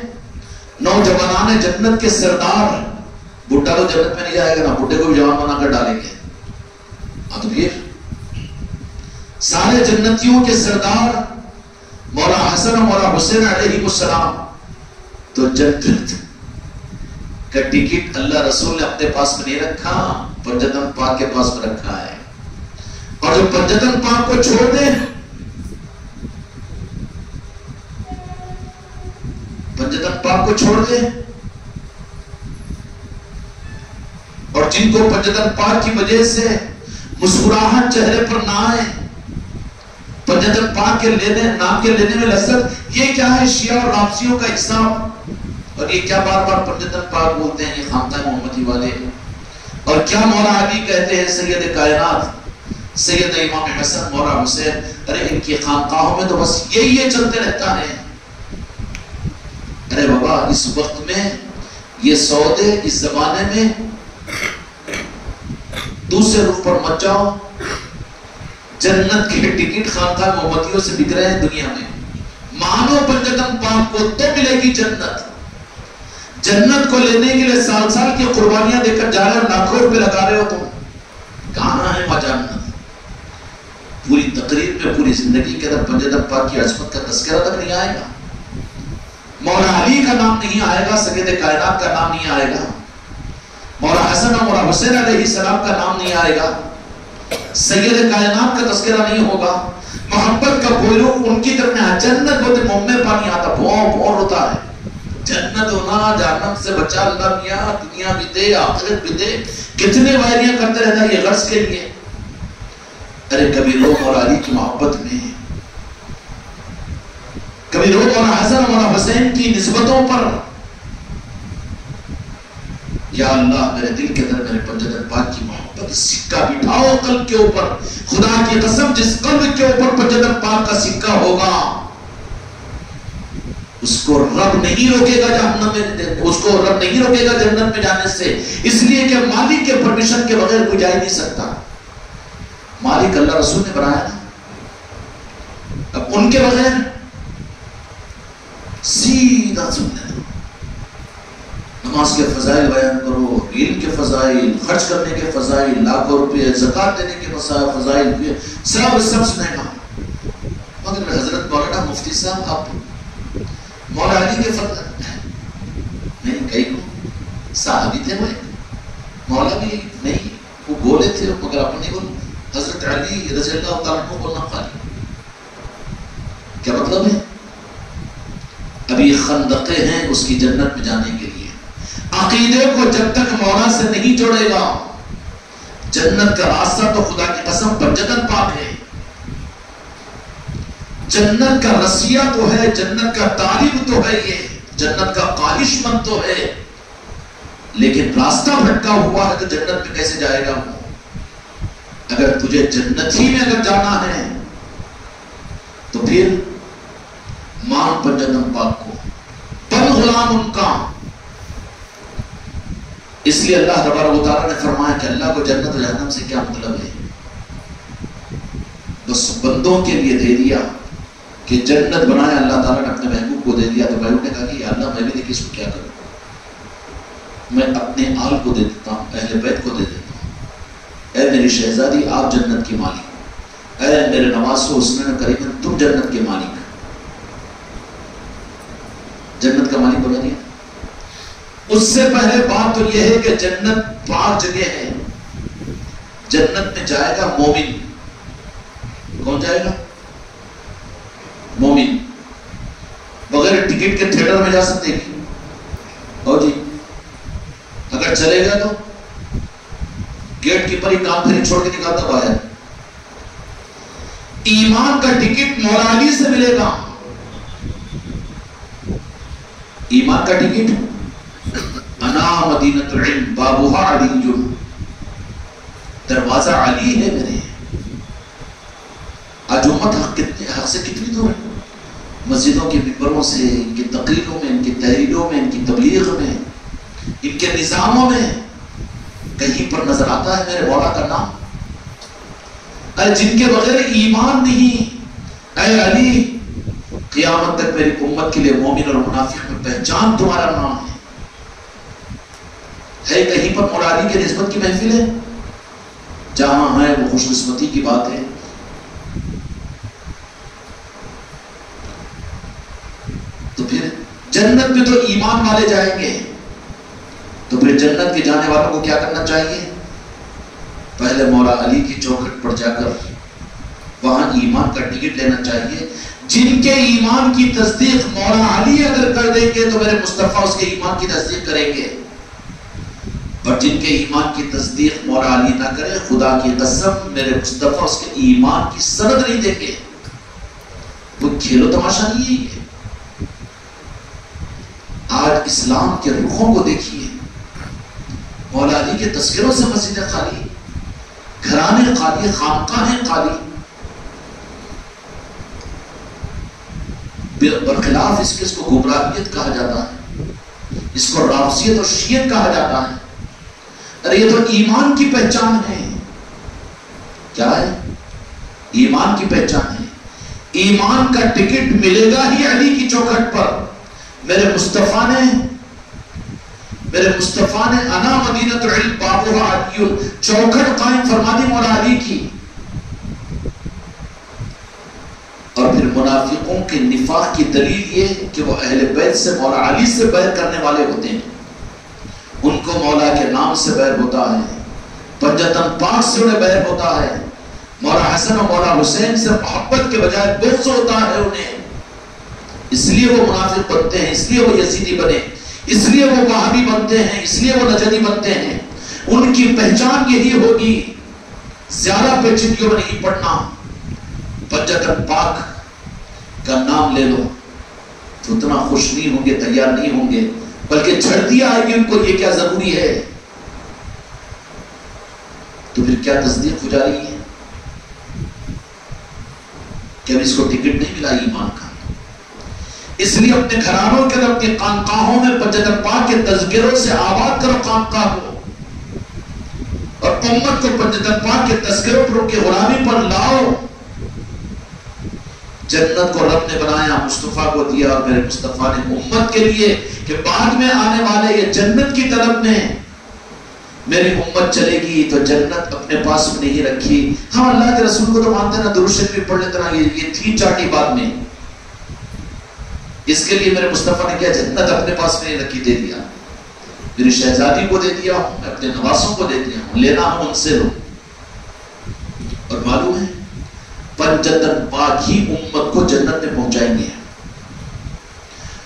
Speaker 1: نوجوانان جنت کے سردار. بڈھا تو جنت میں نہیں جائے گا نا, بڈھے کو بھی جوان بنا کر ڈالیں گے. تو پھر سارے جنتیوں کے سردار مولا حسن اور مولا حسین علیہ السلام. تو جنت کا ٹکٹ اللہ رسول نے اپنے پاس میں نہیں رکھا, پنجتن پاک کے پاس میں رکھا ہے. اور جو پنجتن پاک کو چھوڑ دیں, پنجتن پاک کو چھوڑ دیں جن کو پنجتن پاک کی وجہ سے مسکراہٹ چہرے پر نہ آئے، پنجتن پاک کے نام کے لینے میں لذت، یہ کیا ہے؟ شیعہ اور رافضیوں کا حساب۔ اور یہ کیا بار بار پنجتن پاک بولتے ہیں یہ خانقاہ محمدی والے، اور کیا مولا علی کہتے ہیں سید کائنات، سید امام حسن، مولا حسین، ارے ان کی خانقاہوں میں تو بس یہی چلتے رہتا ہے۔ ارے بابا اس وقت میں یہ سودے اس زمانے میں دوسرے رخ پر مت جاؤ، جنت کے ٹکٹ خانقاہ محمدیوں سے بک رہے ہیں دنیا میں۔ مانو پنجتن پاک کو تو ملے گی جنت۔ جنت کو لینے کے لیے سال سال کی قربانیاں دے کر جا رہے ہو، لاکھوں روپے لگا رہے ہو، تم کہاں ہے وہاں جنت؟ پوری تقریب میں پوری زندگی کے اندر پنجتن پاک کی عظمت کا تذکرہ تک نہیں آئے گا، مولا علی کا نام نہیں آئے گا، سید کائنات کا نام نہیں آئے گا، مولا حسن اور مولا حسین علیہ السلام کا نام نہیں آئے گا، سید کائنات کا تذکرہ نہیں ہوگا، محبت کا پہلو ان کی طرف میں جنت ہوتے منہ میں پانی آتا، بھون ہوتا ہے، جنت ہونا، جہنم سے بچا اللہ میاں، دنیا بھی دے آخرت بھی دے، کتنے وعدیاں کرتے رہتا ہے یہ غرض کے لیے۔ ارے کبھی رو مولا علی کی محبت میں، کبھی رو مولا حسن اور مولا حسین کی نسبتوں پر۔ یا اللہ میرے دل کے اندر میرے پنجتن پاک کی محبت سکہ بٹھاؤ قلب کے اوپر، خدا کی قسم جس قلب کے اوپر پنجتن پاک کا سکہ ہوگا اس کو رب نہیں روکے گا جہنم میں، اس کو رب نہیں روکے گا جنت میں جانے سے، اس لیے کہ مالک کے پرمیشن کے بغیر کوئی جا ہی نہیں سکتا۔ مالک اللہ رسول نے بنایا نا، اب ان کے بغیر سیدھا سننے دو، نماز کے فضائل بیان کرو، علم کے فضائل، خرچ کرنے کے فضائل، لاکھوں روپے زکات دینے کے فضائل، سب سنے گا۔ مگر حضرت مولانا مفتی صاحب اب مولا علی کے فضل نہیں، کئی کو صحابی تھے وہ، مولا بھی نہیں، وہ گولے تھے مگر اپنے نہیں بولے، حضرت علی رضی اللہ تعالیٰ عنہ بولنا خالی کیا مطلب ہے؟ ابھی خندقے ہیں اس کی جنت میں جانے کے لیے۔ عقیدے کو جب تک مولا سے نہیں جوڑے گا، جنت کا راستہ تو خدا کی قسم پنجتن پاک ہے، جنت کا رسیہ تو ہے، جنت کا طالب تو ہے، یہ جنت کا خواہش مند تو ہے، لیکن راستہ بھٹکا ہوا ہے تو جنت میں کیسے جائے گا وہ؟ اگر تجھے جنت ہی میں اگر جانا ہے تو پھر مان پنجتن پاک کو، بن غلام ان کا۔ اس لیے اللہ تبارک و تعالیٰ نے فرمایا کہ اللہ کو جنت و جہنم سے کیا مطلب ہے، بس بندوں کے لیے دے دیا کہ جنت بنایا اللہ تعالیٰ نے اپنے محبوب کو دے دیا، تو محبوب نے کہا کہ یا اللہ میں بھی دیکھ اس کو کیا کروں، میں اپنے آل کو دے دیتا ہوں، اہل بیت کو دے دیتا ہوں، اے میری شہزادی آپ جنت کی مالک، اے میرے نواسو حسنین کریم تم جنت کے مالک، جنت کا مالک بنا دیا۔ اس سے پہلے بات تو یہ ہے کہ جنت پاک جگہ ہے، جنت میں جائے گا مومن، کون جائے گا؟ مومن، بغیر ٹکٹ کے تھیٹر میں جا سکتے ہیں، اور جی اگر چلے گا تو گیٹ کیپر ہی کام پھر چھوڑ کے نکالتا باہر۔ ایمان کا ٹکٹ مولا علی سے ملے گا، ایمان کا ٹکٹ انا مدینۃ العلم بابها علی، دروازہ علی ہے میرے۔ آج امت حق سے کتنی دور ہے، مسجدوں کے ممبروں سے، ان کی تقریروں میں، ان کی تحریروں میں، ان کی تبلیغ میں، ان کے نظاموں میں کہیں پر نظر آتا ہے میرے مولا کا نام؟ اے جن کے بغیر ایمان نہیں، اے علی قیامت تک میری امت کے لیے مومن اور منافق میں پہچان تمہارا نام ہے کہیں پر مولا علی کے نسبت کی محفل ہے؟ جہاں ہے وہ خوش قسمتی کی بات ہے۔ تو پھر جنت میں تو ایمان والے جائیں گے، تو پھر جنت کے جانے والوں کو کیا کرنا چاہیے؟ پہلے مولا علی کی چوکھٹ پر جا کر وہاں ایمان کا ٹکٹ لینا چاہیے۔ جن کے ایمان کی تصدیق مولا علی اگر کر دیں گے تو میرے مصطفیٰ اس کے ایمان کی تصدیق کریں گے۔ اور جن کے ایمان کی تصدیق مولا علی نہ کرے، خدا کی قسم میرے مصطفیٰ اس کے ایمان کی سند نہیں دیں گے۔ وہ کھیلو تماشا نہیں ہے یہ۔ آج اسلام کے رخوں کو دیکھیے، مولا علی کے تذکروں سے مسجدیں خالی، گھرانے خالی، خانقاہیں خالی، برخلاف اس کو گمراہیت کہا جاتا ہے، اس کو رافضیت اور شیعت کہا جاتا ہے۔ ارے یہ تو ایمان کی پہچان ہے۔ کیا ہے؟ ایمان کی پہچان ہے۔ ایمان کا ٹکٹ ملے گا ہی علی کی چوکھٹ پر۔ میرے مصطفیٰ نے انا مدینۃ العلم بابھا علی، چوکھٹ قائم فرما دی مولا علی کی۔ اور پھر منافقوں کے نفاق کی دلیل یہ کہ وہ اہل بیت سے، مولا علی سے بیر کرنے والے ہوتے ہیں، ان کو مولا کے نام سے بیر ہوتا ہے، پنجتن پاک سے انہیں بیر ہوتا ہے، مولا حسن اور مولا حسین سے محبت کے بجائے بغض ہوتا ہے انہیں۔ اس لیے وہ منافق بنتے ہیں، اس لیے وہ یزیدی بنے، اس لیے وہ وہابی بنتے ہیں، اس لیے وہ نجدی بنتے ہیں۔ ان کی پہچان یہی ہوگی، زیادہ پیچیدگیوں میں نہیں پڑھنا۔ پنجتن پاک کا نام لے لو تو اتنا خوش نہیں ہوں گے، تیار نہیں ہوں گے، بلکہ جھڑتی آئے گی ان کو، یہ کیا ضروری ہے؟ تو پھر کیا تصدیق ہو جا رہی ہے کہ اب اس کو ٹکٹ نہیں ملا ایمان کا۔ اس لیے اپنے گھرانوں کے اندر، اپنی خانقاہوں میں پنجتن پاک کے تذکروں سے آباد کرو خانقاہ کو، اور امت کو پنجتن پاک کے تذکروں پر کے غلامی پر لاؤ۔ جنت کو رب نے بنایا، مصطفیٰ کو دیا، اور میرے مصطفیٰ نے امت کے لیے کہ بعد میں آنے والے یہ جنت کی طرف میں میری امت چلے گی تو جنت اپنے پاس میں نہیں رکھی۔ ہم اللہ کے رسول کو تو مانتے نا، درود شریف بھی پڑھ لیتے نا، یہ تھی چاٹی بعد میں۔ اس کے لیے میرے مصطفیٰ نے کیا؟ جنت اپنے پاس میں نہیں رکھی، دے دیا۔ میری شہزادی کو دے دیا ہوں، میں اپنے نواسوں کو دے دیا ہوں، لینا ہوں ان سے لو۔ اور معلوم ہے پنجتن پاک ہی امت کو جنت میں پہنچائیں گے،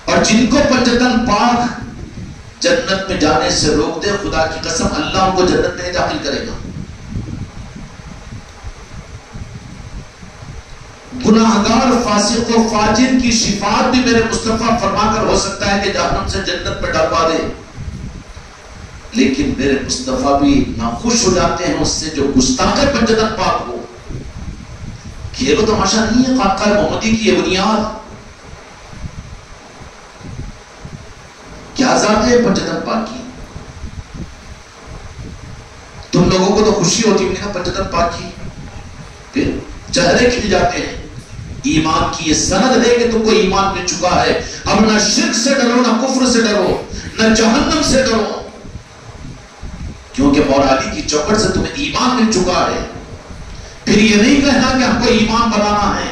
Speaker 1: اور جن کو پنجتن پاک جنت میں جانے سے روک دے، خدا کی قسم اللہ ان کو جنت میں نہیں داخل کرے گا۔ گناہگار فاسق و فاجر کی شفاعت بھی میرے مصطفیٰ فرما کر ہو سکتا ہے کہ جہنم سے جنت میں ڈالوا دے، لیکن میرے مصطفیٰ بھی ناخوش ہو جاتے ہیں اس سے جو گستاخ پنجتن پاک ہو۔ کھیلو تماشا نہیں ہے خانقاہ محمدی کی یہ بنیاد۔ کیا ذات ہے پنجتن پاک کی؟ تم لوگوں کو تو خوشی ہوتی ہے نا پنجتن پاک کی، پھر چہرے کھل جاتے ہیں۔ ایمان کی یہ سند ہے کہ تم کو ایمان مل چکا ہے، اب نہ شرک سے ڈرو، نہ کفر سے ڈرو، نہ جہنم سے ڈرو، کیونکہ مولا علی کی چوکھٹ سے تمہیں ایمان مل چکا ہے۔ پھر یہ نہیں کہنا کہ ہم کو ایمان بنانا ہے،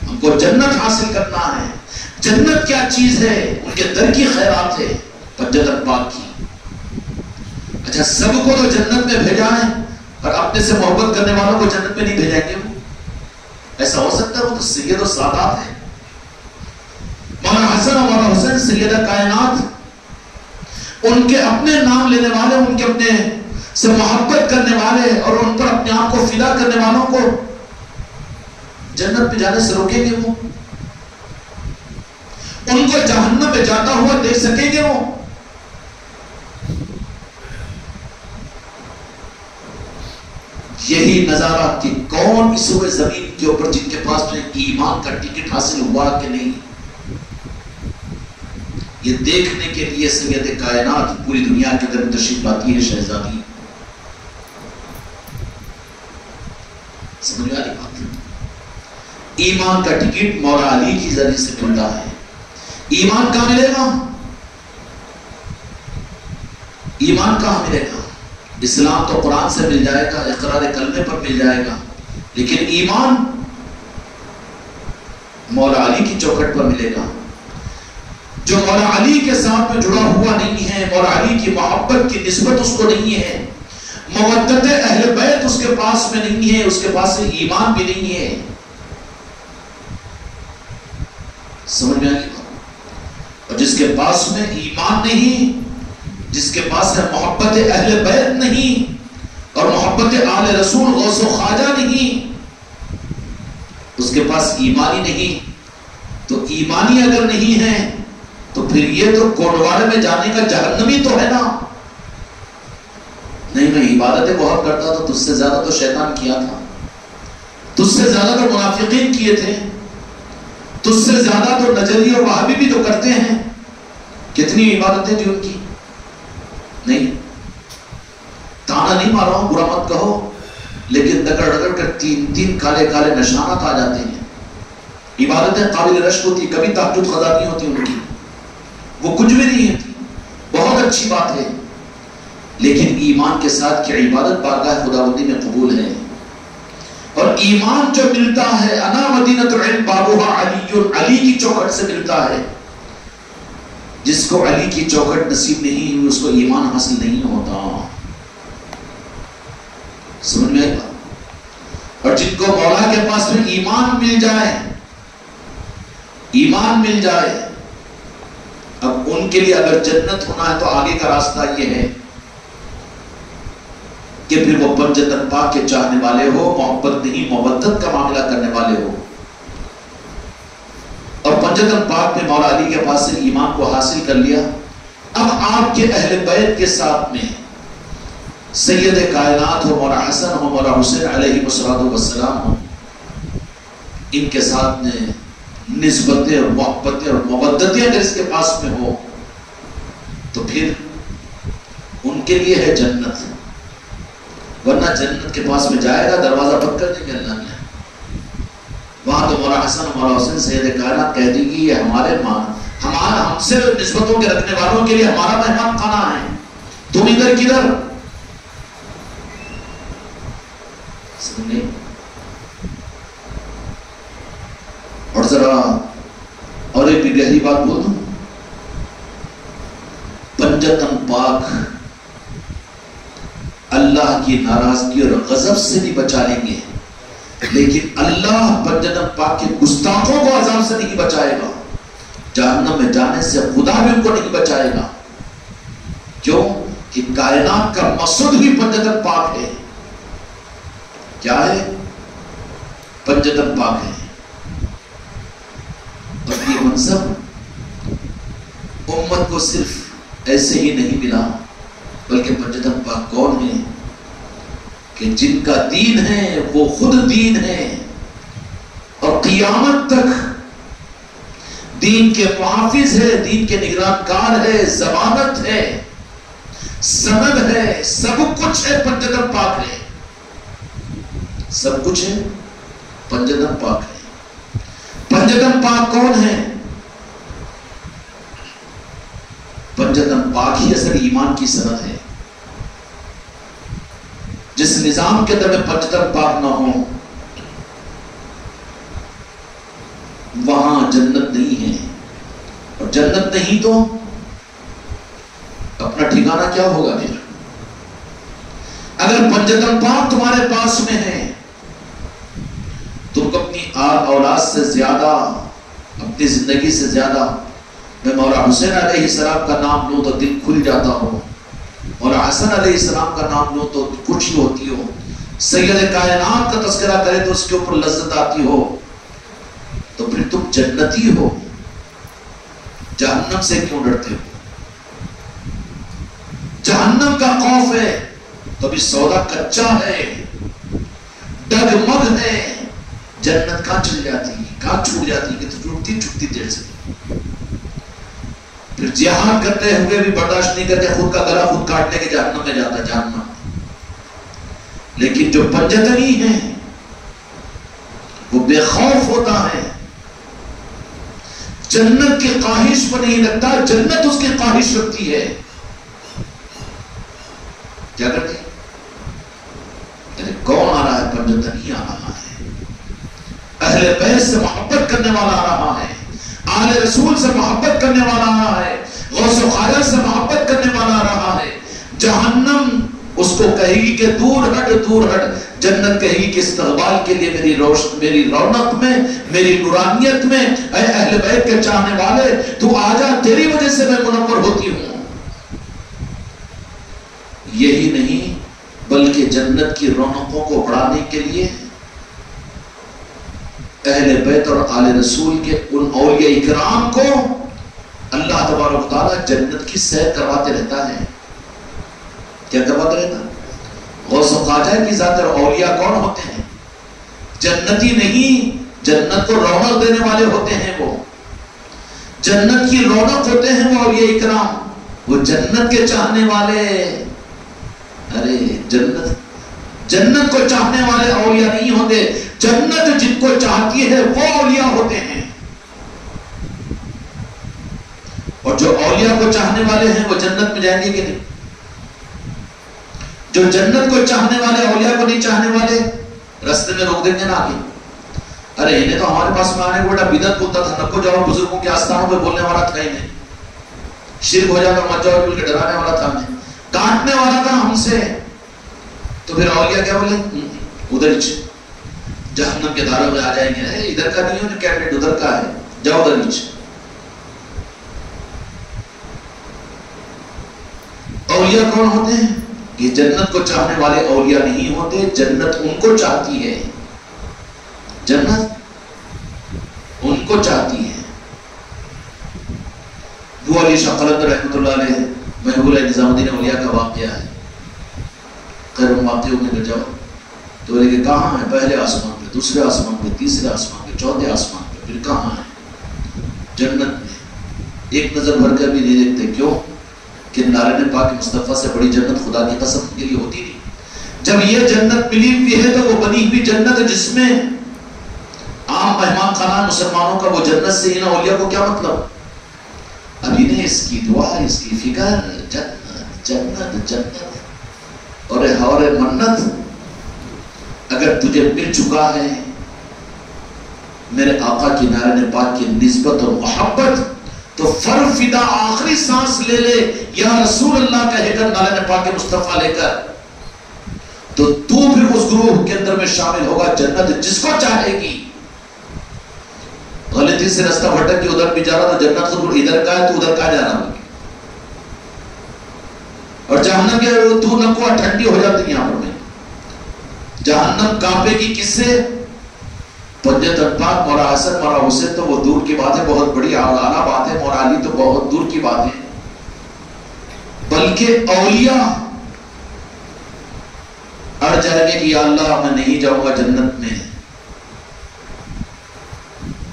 Speaker 1: ہم کو جنت حاصل کرنا ہے۔ جنت کیا چیز ہے؟ ان کے در کی خیرات ہے پنجتن پاک کی۔ اچھا سب کو تو جنت میں بھیجا ہے، اور اپنے سے محبت کرنے والوں کو جنت میں نہیں بھیجیں گے؟ وہ ایسا ہو سکتا ہے؟ وہ تو سید و سادات ہے۔ مولانا حسن اور مولانا حسین سیدہ کائنات، ان کے اپنے نام لینے والے، ان کے اپنے سے محبت کرنے والے اور ان پر اپنے آپ کو فدا کرنے والوں کو جنت میں جانے سے روکیں گے؟ وہ ان کو جہنم میں جاتا ہوا دیکھ سکیں گے؟ وہ یہی نظارہ کہ کون اس ہوئے زمین کے اوپر جن کے پاس میں ایمان کا ٹکٹ حاصل ہوا کہ نہیں، یہ دیکھنے کے لیے سید کائنات پوری دنیا کے اندر تشریف لاتی ہے شہزادی۔ سمجھ آ رہی بات؟ ایمان کا ٹکٹ مولا علی کی ذریعے سے ملتا ہے۔ ایمان کہاں ملے گا؟ ایمان کہاں ملے گا؟ اسلام تو قرآن سے مل جائے گا، اقرار کلمے پر مل جائے گا، لیکن ایمان مولا علی کی چوکھٹ پر ملے گا۔ جو مولا علی کے ساتھ میں جڑا ہوا نہیں ہے، مولا علی کی محبت کی نسبت اس کو نہیں ہے، مودت اہل بیت اس کے پاس میں نہیں ہے، اس کے پاس ایمان بھی نہیں ہے۔ سمجھ میں آ گئی؟ اور جس کے پاس میں ایمان نہیں، جس کے پاس ہے محبت اہل بیت نہیں اور محبت آل رسول غوث و خواجہ نہیں، اس کے پاس ایمانی نہیں، تو ایمانی اگر نہیں ہے تو پھر یہ تو کوٹوارے میں جانے کا جہنمی تو ہے نا۔ نہیں میں عبادتیں بہت کرتا تھا، تجھ سے زیادہ تو شیطان کیا تھا، تجھ سے زیادہ تو منافقین کیے تھے، تجھ سے زیادہ تو نجری اور وہابی بھی تو کرتے ہیں، کتنی عبادتیں تھی ان کی۔ نہیں تانا نہیں مار رہا ہوں، برا مت کہو، لیکن رگڑ رگڑ کر تین کالے کالے نشانات آ جاتے ہیں۔ عبادتیں قابل رشک ہوتی، کبھی تہجد قضا نہیں ہوتی ان کی، وہ کچھ بھی نہیں ہوتی، بہت اچھی بات ہے، لیکن ایمان کے ساتھ کہ عبادت بارگاہ خداوندی میں قبول ہے۔ اور ایمان جو ملتا ہے انا مدینۃ العلم بابها علی، علی کی چوکھٹ سے ملتا ہے۔ جس کو علی کی چوکھٹ نصیب نہیں ہوئی اس کو ایمان حاصل نہیں ہوتا، سمجھ میں آئے گا۔ اور جن کو مولا کے پاس میں ایمان مل جائے، ایمان مل جائے، اب ان کے لیے اگر جنت ہونا ہے تو آگے کا راستہ یہ ہے کہ پھر وہ پنجتن پاک کے چاہنے والے ہو، محبت نہیں مودت کا معاملہ کرنے والے ہو۔ اور پنجتن پاک میں مولا علی کے پاس سے ایمان کو حاصل کر لیا، اب آپ کے اہل بیت کے ساتھ میں سید کائنات ہو، مولا حسن ہو، مولا حسین علیہ السلام ہو، ان کے ساتھ میں نسبتیں اور محبتیں اور مودتیں اگر اس کے پاس میں ہو تو پھر ان کے لیے ہے جنت، ورنہ جنت کے پاس میں جائے گا دروازہ بند کر دیں گے اللہ نے، وہاں تو مولا حسن مولا حسین سید کائنات کہہ دیں گی یہ ہمارے ہم سے نسبتوں کے رکھنے والوں کے لیے ہمارا مہمان خانہ ہے، تم ادھر کدھر؟ سمجھے؟ اور ذرا اور ایک بھی گہری بات بول دوں، پنجتن پاک اللہ کی ناراضگی اور غضب سے بھی بچا لیں گے، لیکن اللہ پنجتن پاک کے گستاخوں کو عذاب سے نہیں بچائے گا، جہنم میں جانے سے خدا بھی ان کو نہیں بچائے گا۔ کیوں؟ کہ کائنات کا مقصد ہی پنجتن پاک ہے۔ کیا ہے؟ پنجتن پاک ہے۔ اور یہ منصب امت کو صرف ایسے ہی نہیں ملا، بلکہ پنجتن پاک کون ہے کہ جن کا دین ہے وہ خود دین ہے، اور قیامت تک دین کے محافظ ہے، دین کے نگران کار ہے، ضمانت ہے، سند ہے، سب کچھ ہے، پنجتن پاک ہے، سب کچھ ہے، پنجتن پاک ہے۔ پنجتن پاک کون ہے؟ پنجتن پاک ہی اصل ایمان کی سند ہے۔ جس نظام کے اندر میں پنجتن پاک نہ ہو وہاں جنت نہیں ہے، اور جنت نہیں تو اپنا ٹھکانہ کیا ہوگا پھر؟ اگر پنجتن پاک تمہارے پاس میں ہے، تم اپنی اولاد سے زیادہ، اپنی زندگی سے زیادہ، میں مولا حسین علیہ السلام کا نام لوں تو دل کھل جاتا ہو، اور حسن علیہ السلام کا نام لوں تو خوشی ہوتی ہو، سید کائنات کا تذکرہ کرے تو اس کے اوپر لذت آتی ہو، تو پھر تم جنتی ہو، جہنم سے کیوں ڈرتے ہو؟ جہنم کا خوف ہے تو ابھی سودا کچا ہے، ڈگمگ ہے، جنت کہاں چل جاتی، کہاں چھوٹ جاتی کہ تو چھوٹتی دیر سے، پھر جہاد کرتے ہوئے بھی برداشت نہیں کرتے، خود کا گلا خود کاٹنے کے جہنم میں جاتا ہے جہنم۔ لیکن جو پنجتنی ہے وہ بے خوف ہوتا ہے، جنت کی خواہش پر نہیں رکھتا، جنت اس کی خواہش رکھتی ہے۔ کیا کرتی؟ کون آ رہا ہے؟ پنجتنی آ رہا ہے، اہل بیت سے محبت کرنے والا آ رہا ہے، آل رسول سے محبت کرنے والا آ رہا ہے، غوث و خواجہ سے محبت کرنے والا آ رہا ہے۔ جہنم اس کو کہے گی کہ دور ہٹ دور ہٹ، جنت کہے گی کہ استقبال کے لیے میری رونق میں، میری نورانیت میں، اے اہل بیت کے چاہنے والے تو آجا، تیری وجہ سے میں منور ہوتی ہوں۔ یہی نہیں بلکہ جنت کی رونقوں کو بڑھانے کے لیے اہل بیت اور آل رسول کے ان اولیاء اکرام کو اللہ تبارک و تعالیٰ جنت کی سیر کرواتے رہتا ہے. کیا کرواتے رہتا ہے؟ غوث و خواجہ کی ذات اور اولیاء کون ہوتے ہیں؟ جنتی نہیں، جنت کو رونق دینے والے ہوتے ہیں. وہ جنت کی رونق ہوتے ہیں وہ اولیاء اکرام، وہ جنت کے چاہنے والے. ارے جنت کو چاہنے والے اولیاء نہیں ہوتے، جنت جن کو چاہتی ہے وہ اولیاء ہوتے ہیں. اور جو اولیاء کو چاہنے والے ہیں وہ جنت میں جائیں گے کہ نہیں؟ جو جنت کو چاہنے والے اولیاء کو نہیں چاہنے والے رستے میں روک دیں گے نا آگے. ارے انہیں تو ہمارے پاس میں آنے کو بیٹا بدعت بولتا تھا، نکو جاؤ بزرگوں کے آستانوں پہ بولنے والا تھا، انہیں شرک ہو جائے تو مت جاؤ بول کے ڈرانے والا تھا، ہمیں کاٹنے والا تھا ہم سے. تو پھر اولیاء کیا بولے؟ ادھر جہنم کے داروں میں آ جائیں گے. ادھر کا نہیں ہے کینڈیڈیٹ، ادھر کا ہے، جاؤ ادھر نیچے. اولیاء کون ہوتے ہیں؟ یہ جنت کو چاہنے والے اولیاء نہیں ہوتے، جنت ان کو چاہتی ہے. جنت ان کو چاہتی ہے. وہ علی شاہ قلندر رحمۃ اللہ علیہ محبوب اللہ نظام الدین اولیاء کا واقعہ ہے. خیر واقعوں میں اگر جاؤ تو بولے کہ کہاں ہے؟ پہلے آسمان پہ، دوسرے آسمان پہ، تیسرے آسمان پہ، چوتھے آسمان پہ. پھر کہاں ہے؟ جنت میں. ایک نظر بھر کر بھی نہیں دیکھتے. کیوں؟ کہ نارائن پاک مصطفیٰ سے بڑی جنت خدا کی قسم کے لیے ہوتی نہیں. جب یہ جنت ملی ہوئی ہے تو وہ بنی ہوئی جنت جس میں عام مہمان خانہ مسلمانوں کا وہ جنت سے ان اولیاء کو کیا مطلب؟ ابھی نے اس کی دعا، اس کی فکر، جنت جنت جنت اور منت اگر تجھے مل چکا ہے میرے آقا کی نارائن پاک کی نسبت اور محبت، تو فر فدا آخری سانس لے لے یا رسول اللہ کہے کر نارائن پاک مصطفیٰ لے کر، تو پھر اس گروہ کے اندر میں شامل ہوگا. جنت جس کو چاہے گی. غلطی سے راستہ بھٹک کے ادھر بھی جا رہا تو جنت خود ادھر کا ہے تو ادھر کا جا رہا ہوگی. اور جہنم کے تو نکوا ٹھنڈی ہو جاتی ہے. یہاں پر میں جہنم کعبے کی کس سے؟ پنجت پاک مولا حسن مولا حسین تو وہ دور کی بات ہے، بہت بڑی اعلیٰ بات ہے. مولا علی تو بہت دور کی بات ہے. بلکہ اولیاء اڑ جائیں گے کہ یا اللہ میں نہیں جاؤں گا جنت میں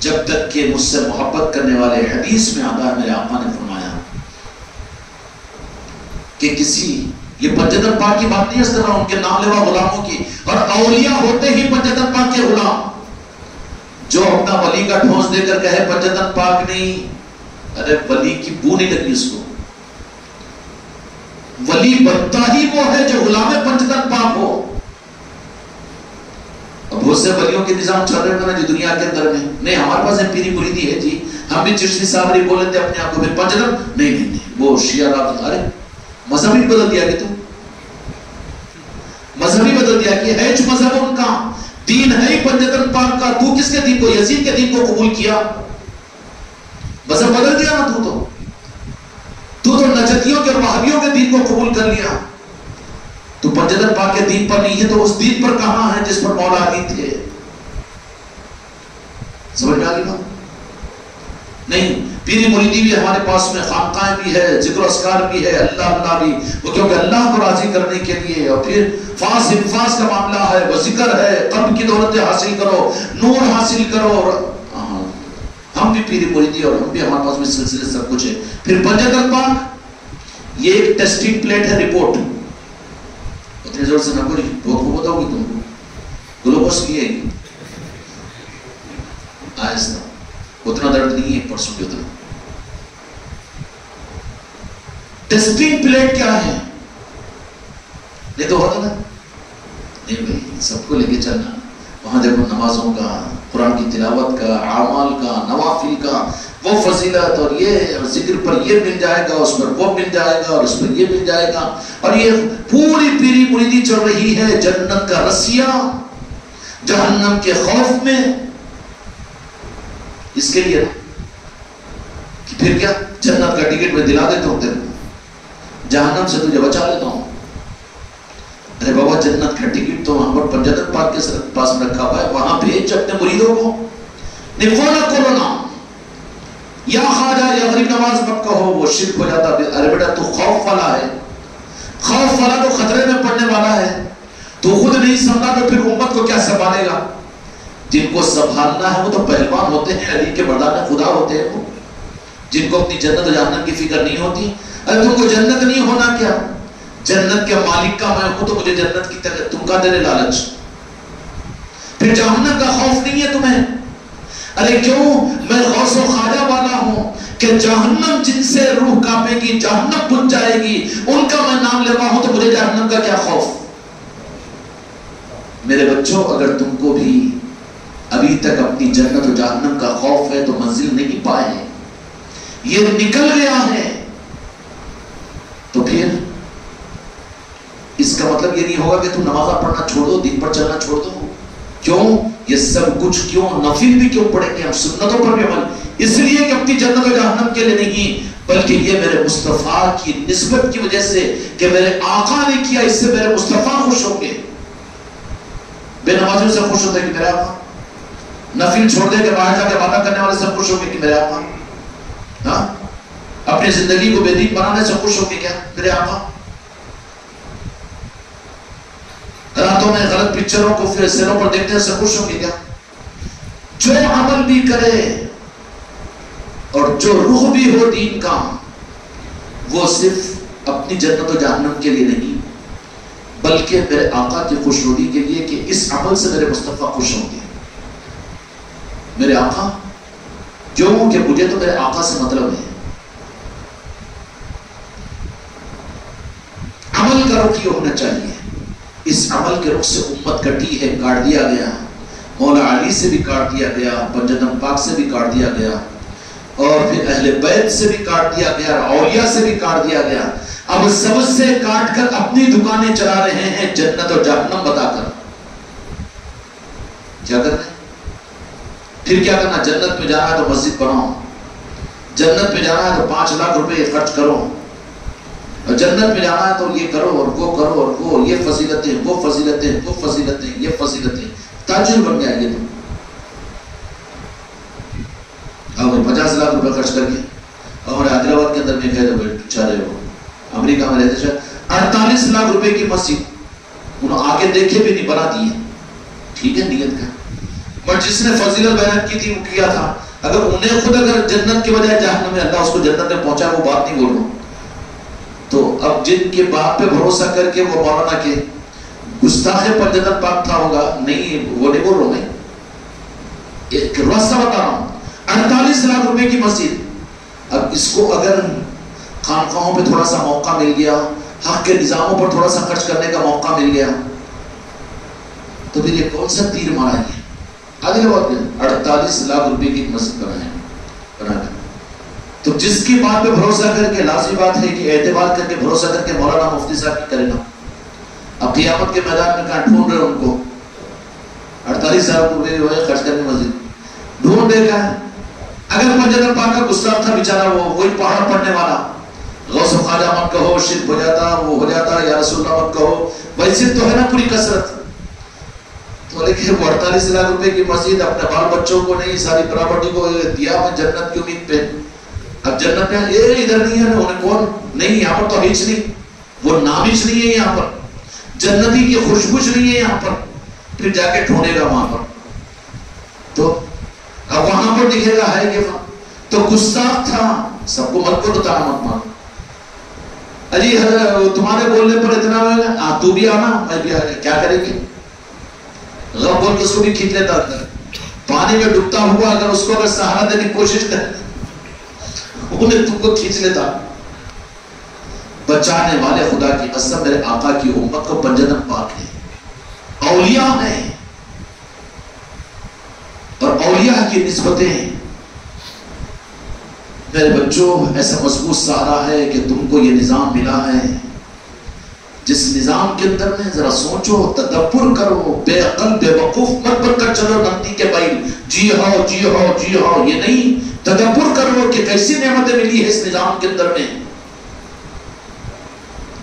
Speaker 1: جب تک کہ مجھ سے محبت کرنے والے. حدیث میں آتا ہے میرے آقا نے فرمایا کہ کسی، یہ پنجتن پاک کی بات نہیں کر رہا ہوں، ان کے نام لیوا غلاموں کی. اور اولیاء ہوتے ہی پنجتن پاک کے غلام. جو اپنا ولی کا ٹھونس دے کر کہے پنجتن پاک نہیں، ارے ولی کی بو نہیں لگی اس کو. ولی بنتا ہی وہ ہے جو غلام پنجتن پاک ہو. اب بہت سے ولیوں کے نظام چل رہے ہیں جو دنیا کے اندر میں نہیں. ہمارے پاس پیری مریدی ہے جی، ہم بھی چشتی صاحب نہیں بول لیتے اپنے آپ کو. پھر پنجتن نہیں وہ شیعہ رات. ارے مذہب ہی بدل دیا کہ تو مذہب ہی بدل دیا کہ ہے جو مذہب ان کا دین ہے ہی پنجتن پاک کا. تو کس کے دین کو؟ یزید کے دین کو قبول کیا، مذہب بدل دیا نا. تو نجدیوں کے اور وہابیوں کے دین کو قبول کر لیا. تو پنجتن پاک کے دین پر نہیں ہے تو اس دین پر کہاں ہے جس پر مولا علی تھے؟ سمجھ میں آ گئی بات؟ نہیں. پیری مریدی بھی ہمارے پاس میں، خانقاہیں بھی ہے، ذکر و اذکار بھی ہے، اللہ بھی، وہ کیونکہ اللہ کو راضی کرنے کے لیے. اور پھر فاس انفاس کا معاملہ ہے، وہ ذکر ہے، قلب کی دولتیں حاصل کرو، نور حاصل کرو. ہم بھی پیری مریدی اور ہم بھی ہمارے پاس میں سلسلے سب کچھ ہے. پھر پنجتن پاک یہ ایک ٹیسٹنگ پلیٹ ہے، رپورٹ. اتنے زور سے نہ بولی، بہت خوب بتاؤ گی تم کو. گلوکوز کی ہے آہستہ، اتنا درد نہیں ہے 1% اتنا. ٹیسٹنگ پلیٹ کیا ہے؟ یہ تو ہوتا نا نہیں بھائی، سب کو لے کے چلنا. وہاں دیکھو نمازوں کا، قرآن کی تلاوت کا، اعمال کا، نوافل کا وہ فضیلت، اور یہ ذکر پر یہ مل جائے گا، اس پر وہ مل جائے گا، اور اس پر یہ مل جائے گا. اور یہ پوری پیری مریدی چل رہی ہے جنت کا رسیہ جہنم کے خوف میں. اس کے لیے کہ پھر کیا جنت کا ٹکٹ میں دلا دیتا ہوں تیرے کو، جہنم سے تجھے بچا لیتا ہوں. ارے بابا جنت کا ٹکٹ تو وہاں پر جنت پاک کے پاس میں رکھا ہوا ہے، وہاں بھیج اپنے مریدوں کو. نکونا کولونا یا خواجہ یا غریب نواز مت کہو، وہ شرک ہو جاتا. ارے بیٹا تو خوف والا ہے، خوف والا تو خطرے میں پڑنے والا ہے، تو خود نہیں سنبھلا تو پھر امت کو کیا سنبھالے گا؟ جن کو سنبھالنا ہے وہ تو پہلوان ہوتے ہیں، علی کے مردان خدا ہوتے ہیں، وہ جن کو اپنی جنت و جہنم کی فکر نہیں ہوتی. ارے تم کو جنت نہیں ہونا کیا؟ جنت کے مالک کا میں ہوں تو مجھے جنت کی طرح تم کا دے لالچ. پھر جہنم کا خوف نہیں ہے تمہیں؟ ارے کیوں؟ میں غوث و خواجہ والا ہوں کہ جہنم جن سے روح کانپے گی، جہنم بن جائے گی، ان کا میں نام لے رہا ہوں تو مجھے جہنم کا کیا خوف. میرے بچوں اگر تم کو بھی ابھی تک اپنی جنت و جہنم کا خوف ہے تو منزل نہیں پائے ہیں، یہ نکل گیا ہے، تو پھر اس کا مطلب یہ نہیں ہوگا کہ تم نماز پڑھنا چھوڑ دو، دین پر چلنا چھوڑ دو. کیوں؟ یہ سب کچھ کیوں؟ نفل بھی کیوں پڑھیں گے ہم، سنتوں پر بھی عمل، اس لیے کہ اپنی جنت و جہنم کے لیے نہیں، بلکہ یہ میرے مصطفیٰ کی نسبت کی وجہ سے کہ میرے آقا نے کیا، اس سے میرے مصطفیٰ خوش ہوں گے. بے نمازیوں سے خوش ہوتے کہ میرے آقا، نفل چھوڑ دے کہ باہر جا کے وعدہ کرنے والے سے خوش ہوں گے کہ میرے آقا، ہاں اپنی زندگی کو بے دین بنانے سے خوش ہوں گے کیا میرے آقا، راتوں میں غلط پکچروں کو پھر سینوں پر دیکھنے سے خوش ہوں گے کیا. جو عمل بھی کرے اور جو روح بھی ہو دین کا، وہ صرف اپنی جنت و جہنم کے لیے نہیں بلکہ میرے آقا کی خوشنودی کے لیے کہ اس عمل سے میرے مصطفیٰ خوش ہوں گے. میرے آقا کیوں؟ کہ مجھے تو میرے آقا سے مطلب ہے. عمل کا رخ یہ ہونا چاہیے. اس عمل کے رخ سے امت کٹی ہے، کاٹ دیا گیا، مولا علی سے بھی کاٹ دیا گیا، پنجتن پاک سے بھی کاٹ دیا گیا، اور پھر اہل بیت سے بھی کاٹ دیا گیا، اولیاء سے بھی کاٹ دیا گیا. اب سب سے کاٹ کر اپنی دکانیں چلا رہے ہیں جنت اور جہنم بتا کر. کیا کرنا ہے؟ پھر کیا کرنا؟ جنت میں جانا ہے تو مسجد بناؤ، جنت میں جانا ہے تو 5 لاکھ روپے خرچ کرو، اور جنت میں جانا ہے تو یہ کرو اور وہ کرو اور وہ، یہ فضیلتیں، وہ فضیلتیں، وہ فضیلتیں، یہ فضیلتیں. تاجر بن گیا یہ تو. اب 50 لاکھ روپے خرچ کر کے ہمارے حیدرآباد کے اندر میں گئے تو بیچارے وہ امریکہ میں رہتے، 48 لاکھ روپے کی مسجد انہوں آگے دیکھے بھی نہیں، بنا دیے. ٹھیک ہے نیت کا، پر جس نے فضیلت بیان کی تھی وہ کیا تھا. اگر انہیں خود اگر جنت کے بجائے جہنم میں اللہ اس کو جنت میں پہنچا، وہ بات نہیں بول رہا. تو اب جن کے باپ پہ بھروسہ کر کے وہ مولانا کے گستاخ پنجتن پاک تھا ہوگا، نہیں وہ نہیں بول رہا ہوں میں، ایک راستہ بتا رہا ہوں. 48 لاکھ روپے کی مسجد، اب اس کو اگر خانقاہوں پہ تھوڑا سا موقع مل گیا، حق کے نظاموں پر تھوڑا سا خرچ کرنے کا موقع مل گیا، تو پھر یہ کون سا تیر مارا ہے؟ آگے بات کریں. 48 لاکھ روپے کی مسجد بنا کر، تو جس کی بات پہ بھروسہ کر کے، لازمی بات ہے کہ اعتبار کر کے بھروسہ کر کے مولانا مفتی صاحب کی کرے گا. اب قیامت کے میدان میں کہاں ڈھونڈ رہے ان کو؟ 48 لاکھ روپے خرچ کرنے مسجد ڈھونڈ دے گا. اگر پنجتن پاک کا گستاخ تھا بیچارہ، وہی پہاڑ پڑنے والا، غوث و خواجہ مت کہو، شرک ہو جاتا، وہ ہو جاتا، یا رسول اللہ مت کہو، ویسے تو ہے نا پوری کثرت. تو لیکن 48 لاکھ روپے کی مسجد اپنے بال بچوں کو نہیں، ساری پراپرٹی کو دیا میں جنت کی امید پہ. اب جنت میں یہ ادھر نہیں ہے، انہیں کون نہیں، یہاں پر تو ہچ نہیں، وہ نامچ نہیں ہے یہاں پر، جنتی کی خوشبوش نہیں ہے یہاں پر. پھر جا کے ڈھونڈے گا وہاں پر، تو اب وہاں پر دکھے گا ہے کہ تو گستاخ تھا. سب کو مت کو تو تانا مت مار. اجی تمہارے بولنے پر اتنا تو بھی آنا، میں بھی آ گیا، کیا کریں گے؟ غم بول کے اس کو بھی کھینچ لیتا تھا. پانی میں ڈوبتا ہوا اگر اس کو اگر سہارا دینے کی کوشش کر، انہیں تم کو کھینچ لیتا. بچانے والے خدا کی قسم میرے آقا کی امت کو پنجتن پاک ہے، اولیاء ہیں، اور اولیاء کی نسبتیں. میرے بچوں ایسا مضبوط سہارا ہے کہ تم کو یہ نظام ملا ہے، جس نظام کے اندر میں ذرا سوچو، تدبر کرو، بے عقل بے وقوف مت بن کر چلو نندی کے بیل، جی ہاں جی ہاں جی ہاں، یہ نہیں. تدبر کرو کہ کیسی نعمتیں ملی ہے اس نظام کے اندر میں.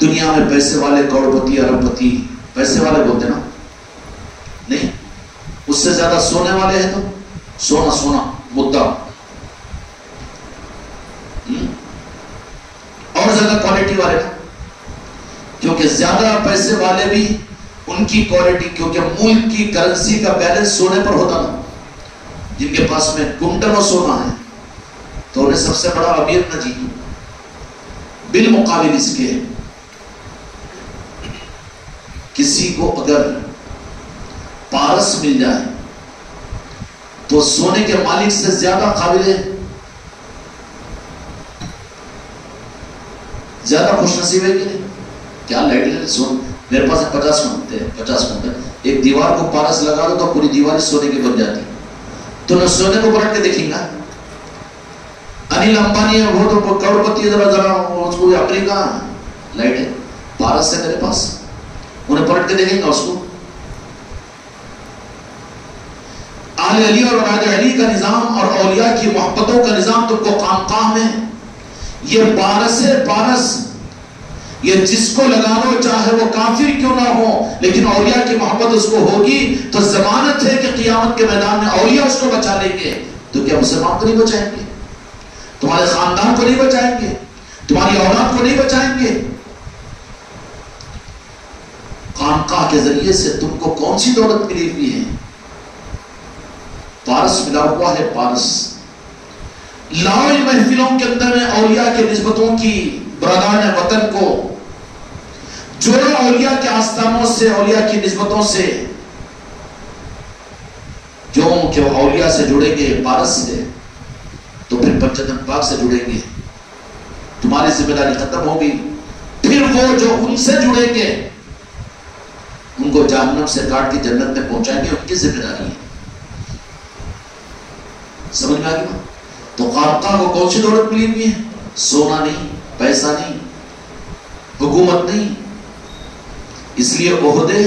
Speaker 1: دنیا میں پیسے والے کروڑپتی ارب پتی پیسے والے بولتے نا، نہیں، اس سے زیادہ سونے والے ہیں تو سونا سونا مدعا، اور زیادہ کوالٹی والے نا، کیونکہ زیادہ پیسے والے بھی ان کی کوالٹی، کیونکہ ملک کی کرنسی کا بیلنس سونے پر ہوتا نا، جن کے پاس میں کنٹلوں سونا ہے تو انہیں سب سے بڑا امیر نہ جی، بالمقابل اس کے کسی کو اگر پارس مل جائے تو سونے کے مالک سے زیادہ قابل ہے، زیادہ خوش نصیب ہے کہ نہیں؟ کیا لائٹ سون میرے پاس 50 منٹ، ایک دیوار کو پارس لگا دو تو پوری دیوار سونے کی بن جاتی، تو نہ سونے کو پلٹ کے دیکھیں گا۔ انیل امبانی ہے وہ تو کروڑ پتی ہے، ذرا اس کو امریکہ لائٹ ہے، پارس ہے میرے پاس، انہیں پلٹ کے دیکھیں گا اس کو۔ آل علی اور راج علی کا نظام اور اولیاء کی محبتوں کا نظام تم کو خانقاہ میں، یہ پارس ہے، پارس، یہ جس کو لگا لو چاہے وہ کافر کیوں نہ ہو، لیکن اولیاء کی محبت اس کو ہوگی تو ضمانت ہے کہ قیامت کے میدان میں اولیاء اس کو بچا لیں گے۔ تو کیا مسلمان کو نہیں بچائیں گے؟ تمہارے خاندان کو نہیں بچائیں گے؟ تمہاری اولاد کو نہیں بچائیں گے؟ خانقاہ کے ذریعے سے تم کو کون سی دولت ملی ہوئی ہے؟ پارس ملا ہوا ہے، پارس۔ لاؤ ان محفلوں کے اندر میں اولیاء کے نسبتوں کی، برادران وطن کو جوڑو اولیاء کے آستانوں سے، اولیاء کی نسبتوں سے، جو کہ وہ اولیاء سے جڑیں گے پارس سے تو پھر پنجتن پاک سے جڑیں گے، تمہاری ذمہ داری ختم ہوگی۔ پھر وہ جو ان سے جڑیں گے ان کو جہنم سے کاٹ کے جنت میں پہنچائیں گے، ان کی ذمہ داری ہے۔ سمجھ میں آ گیا؟ تو خانقاہ کو کون سی دولت ملی ہوئی ہے؟ سونا نہیں، پیسہ نہیں، حکومت نہیں، اس لیے عہدے،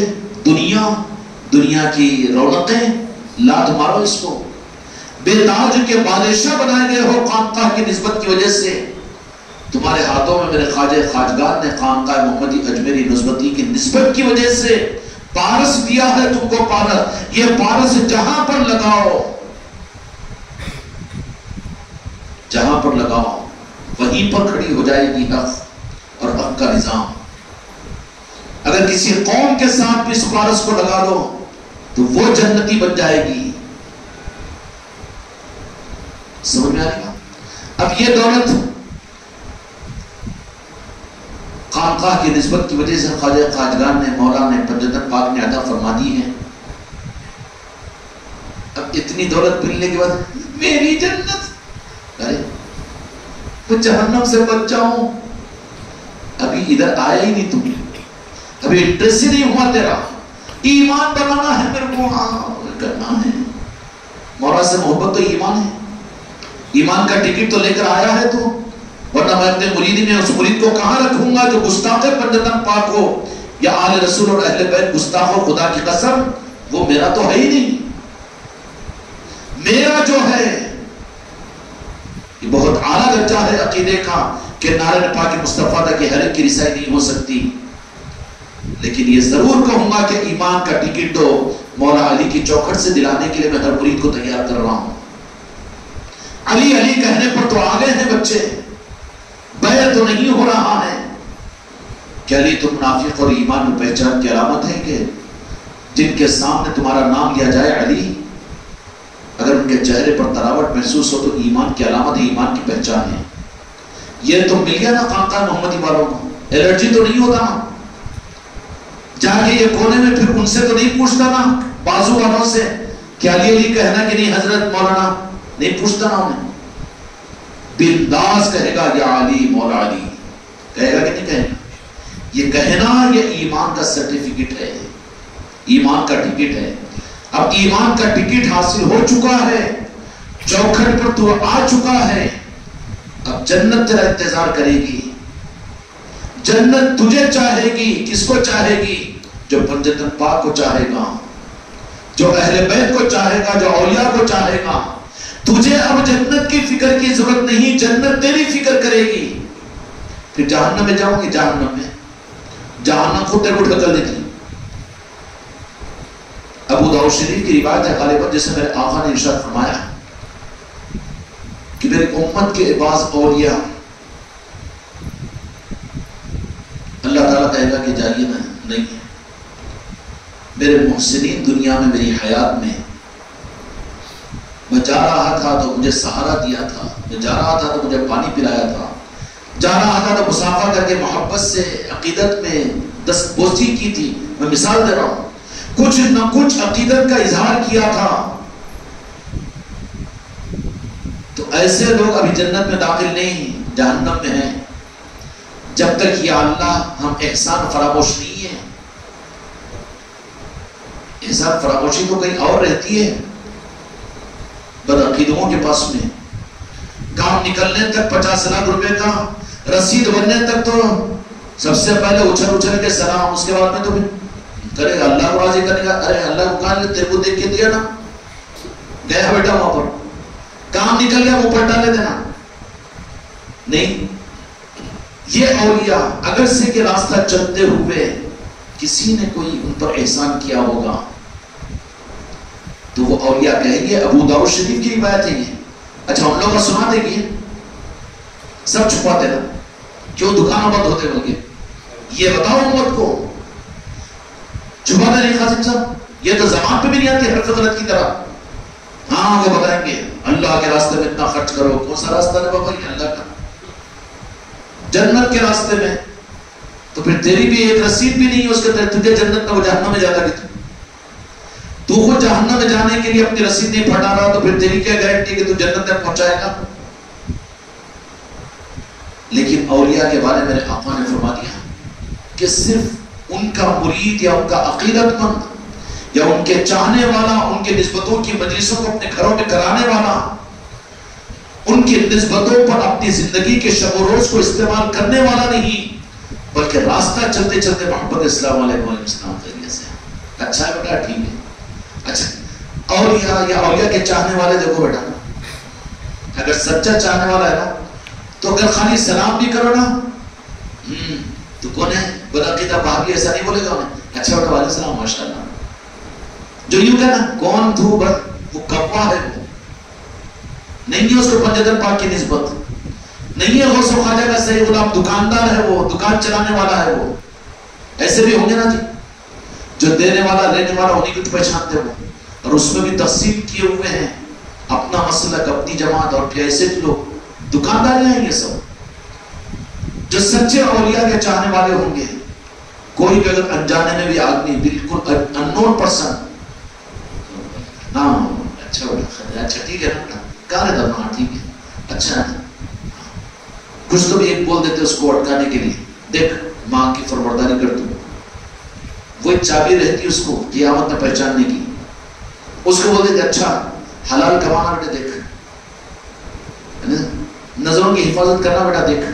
Speaker 1: دنیا کی رونقیں، لات مارو اس کو۔ بے تاج کے بادشاہ بنائے گئے ہو خانقاہ کی نسبت کی وجہ سے، تمہارے ہاتھوں میں میرے خواجہ خواجگان نے خانقاہ محمدی اجمیری نسبتی کی نسبت کی وجہ سے پارس دیا ہے تم کو، پارس، یہ پارس جہاں پر لگاؤ، جہاں پر لگاؤ وہیں پر کھڑی ہو جائے گی حق اور حق کا نظام۔ اگر کسی قوم کے ساتھ بھی اس پارس کو لگا دو تو وہ جنتی بن جائے گی۔ سمجھ میں آئے گا؟ اب یہ دولت خانقاہ کی نسبت کی وجہ سے خواجہ خواجگان نے، مولا نے، پنجتن پاک نے عطا فرما دی ہے۔ اب اتنی دولت ملنے کے بعد میری جنت، ارے تو جہنم سے بچ جاؤں، ابھی ادھر آیا ہی نہیں، تم ابھی انٹرسٹ ہی نہیں ہوا تیرا، ایمان بنانا ہے میرے کو، کرنا ہے، مولا سے محبت تو ایمان ہے، ایمان کا ٹکٹ تو لے کر آیا ہے تو، ورنہ میں اپنے مرید میں اس مرید کو کہاں رکھوں گا جو گستاخ پنجتن پاک ہو یا آل رسول اور اہل بیت گستاخ ہو، خدا کی قسم وہ میرا تو ہے ہی نہیں۔ میرا جو ہے یہ بہت اعلیٰ درجہ ہے عقیدے کا کہ نعرہ پاک مصطفیٰ تک ہر ایک کی رسائی نہیں ہو سکتی، لیکن یہ ضرور کہوں گا کہ ایمان کا ٹکٹ تو مولا علی کی چوکھٹ سے دلانے کے لیے میں ہر مرید کو تیار کر رہا ہوں۔ علی علی کہنے پر تو آگے ہیں بچے، بیعت تو نہیں ہو رہا ہے کہ علی تو منافق اور ایمان میں پہچان کی علامت ہے کہ جن کے سامنے تمہارا نام لیا جائے علی، اگر ان کے چہرے پر تراوٹ محسوس ہو تو ایمان کی علامت ہے، ایمان کی پہچان ہے۔ یہ تو مل گیا نا خانقاہ محمدی والوں کو، الرجی تو نہیں ہوتا نا، جا کے یہ کونے میں پھر ان سے تو نہیں پوچھتا نا بازو والوں سے کہ علی علی کہنا کہ نہیں حضرت مولانا، نہیں پوچھتا نا انہیں، بنداز کہے گا یا علی مولا علی، کہے گا کہ نہیں کہے گا؟ یہ کہنا یہ ایمان کا سرٹیفکیٹ ہے، ایمان کا ٹکٹ ہے۔ اب ایمان کا ٹکٹ حاصل ہو چکا ہے، چوکھٹ پر تو آ چکا ہے، اب جنت تیرا انتظار کرے گی، جنت تجھے چاہے گی، کس کو چاہے گی؟ جو پنجتن پاک کو چاہے گا، جو اہل بیت کو چاہے گا، جو اولیاء کو چاہے گا۔ تجھے اب جنت کی فکر کی ضرورت نہیں، جنت تیری فکر کرے گی۔ پھر جہنم میں جاؤں گی، جہنم میں جہنم خود تیرے کو ڈھکل دیتی، ابو داؤد شریف کی روایت ہے غالباً، جسے میرے آقا نے ارشاد فرمایا کہ میری امت کے بعض اولیاء اللہ تعالیٰ کہے گا کہ جائیے نا، نہیں، میرے محسنین دنیا میں میری حیات میں میں جا رہا تھا تو مجھے سہارا دیا تھا، میں جا رہا تھا تو مجھے پانی پلایا تھا، جا رہا تھا تو مسافہ کر کے محبت سے عقیدت میں دست بوسی کی تھی. میں مثال دے رہا ہوں، کچھ نہ کچھ عقیدت کا اظہار کیا تھا. تو ایسے لوگ ابھی جنت میں داخل نہیں، جہنم میں ہیں، جب تک یا اللہ ہم احسان فراموش نہیں ہے. احسان فراموشی تو کہیں اور رہتی ہے بدعقیدوں کے پاس میں. کام نکلنے تک 50 لاکھ روپے کا رسید بننے تک تو سب سے پہلے اچھل کے سلام، اس کے بعد میں تو کرے گا اللہ کو راضی کرنے کا. ارے اللہ کو کہاں تیرے کو دیکھ کے دیا نا، گیا بیٹا وہاں پر، کام نکل گیا وہ پلٹا لے دینا. نہیں، یہ اولیاء اگر سے کہ راستہ چلتے ہوئے کسی نے کوئی ان پر احسان کیا ہوگا تو وہ اولیاء کہیں گے. ابو داؤد شریف کی روایت ہے یہ. اچھا ہم لوگ کا سنا دیں گے، سب چھپا دینا، کیوں دکان بند ہوتے بول کے یہ بتاؤ امت کو، چھپا دے نہیں قاسم صاحب، یہ تو زبان پہ بھی نہیں آتی حرف غلط کی طرح. ہاں وہ بتائیں گے اللہ کے راستے میں اتنا خرچ کرو. کون سا راستہ ہے بابا؟ یہ اللہ کا، جنت کے راستے میں. تو پھر تیری بھی ایک رسید بھی نہیں ہے اس کے تحت تجھے جنت میں، وہ جہنم میں جاتا کہ تو خود جہنم میں جانے کے لیے اپنی رسید نہیں پھٹا رہا، تو پھر تیری کیا گارنٹی کہ تو جنت تک پہنچائے گا؟ لیکن اولیاء کے بارے میں میرے آقا نے فرما دیا کہ صرف ان کا مرید یا ان کا عقیدت مند یا ان کے چاہنے والا، ان کے نسبتوں کی مجلسوں کو اپنے گھروں میں کرانے والا، ان کی نسبتوں پر اپنی زندگی کے شب و روز کو استعمال کرنے والا نہیں، بلکہ راستہ چلتے چلتے محمد السلام علیکم السلام خیریت سے. اچھا ہے بیٹا، ٹھیک ہے. اچھا اولیاء یا اولیاء کے چاہنے والے دیکھو بیٹا، اگر سچا چاہنے والا ہے نا تو اگر خالی سلام بھی کرو نا تو کون ہے بدعقیدہ بھابی ایسا نہیں بولے گا انہیں اچھا بیٹا وعلیکم السلام ماشاءاللہ. جو یوں کہنا کون تھو بس وہ کوا ہے، وہ نہیں ہے اس کو پنجتن پاک کی نسبت نہیں ہے. غوث و خواجہ کا صحیح غلام دکاندار ہے، وہ دکان چلانے والا ہے. وہ ایسے بھی ہوں گے نا جی، جو دینے والا لینے والا انہیں کو پہچانتے ہو، اور اس میں بھی تقسیم کیے ہوئے ہیں اپنا مسلک، اپنی جماعت. اور پھر ایسے لوگ دکانداریاں ہیں یہ سب. جو سچے اولیاء کے چاہنے والے ہوں گے، کوئی بھی اگر انجانے میں بھی آدمی بالکل اننون پرسن نہ اچھا ٹھیک ہے نا کہاں رہتا ہوں، ہاں ٹھیک ہے اچھا ہے، کچھ تو بھی ایک بول دیتے اس کو اٹکانے کے لیے، دیکھ ماں کی فرمرداری کر تو، وہ ایک چابی رہتی اس کو قیامت میں پہچاننے کی. اس کو بول دیتے اچھا حلال کمانا بیٹا دیکھ، نظروں کی حفاظت کرنا بیٹا دیکھ،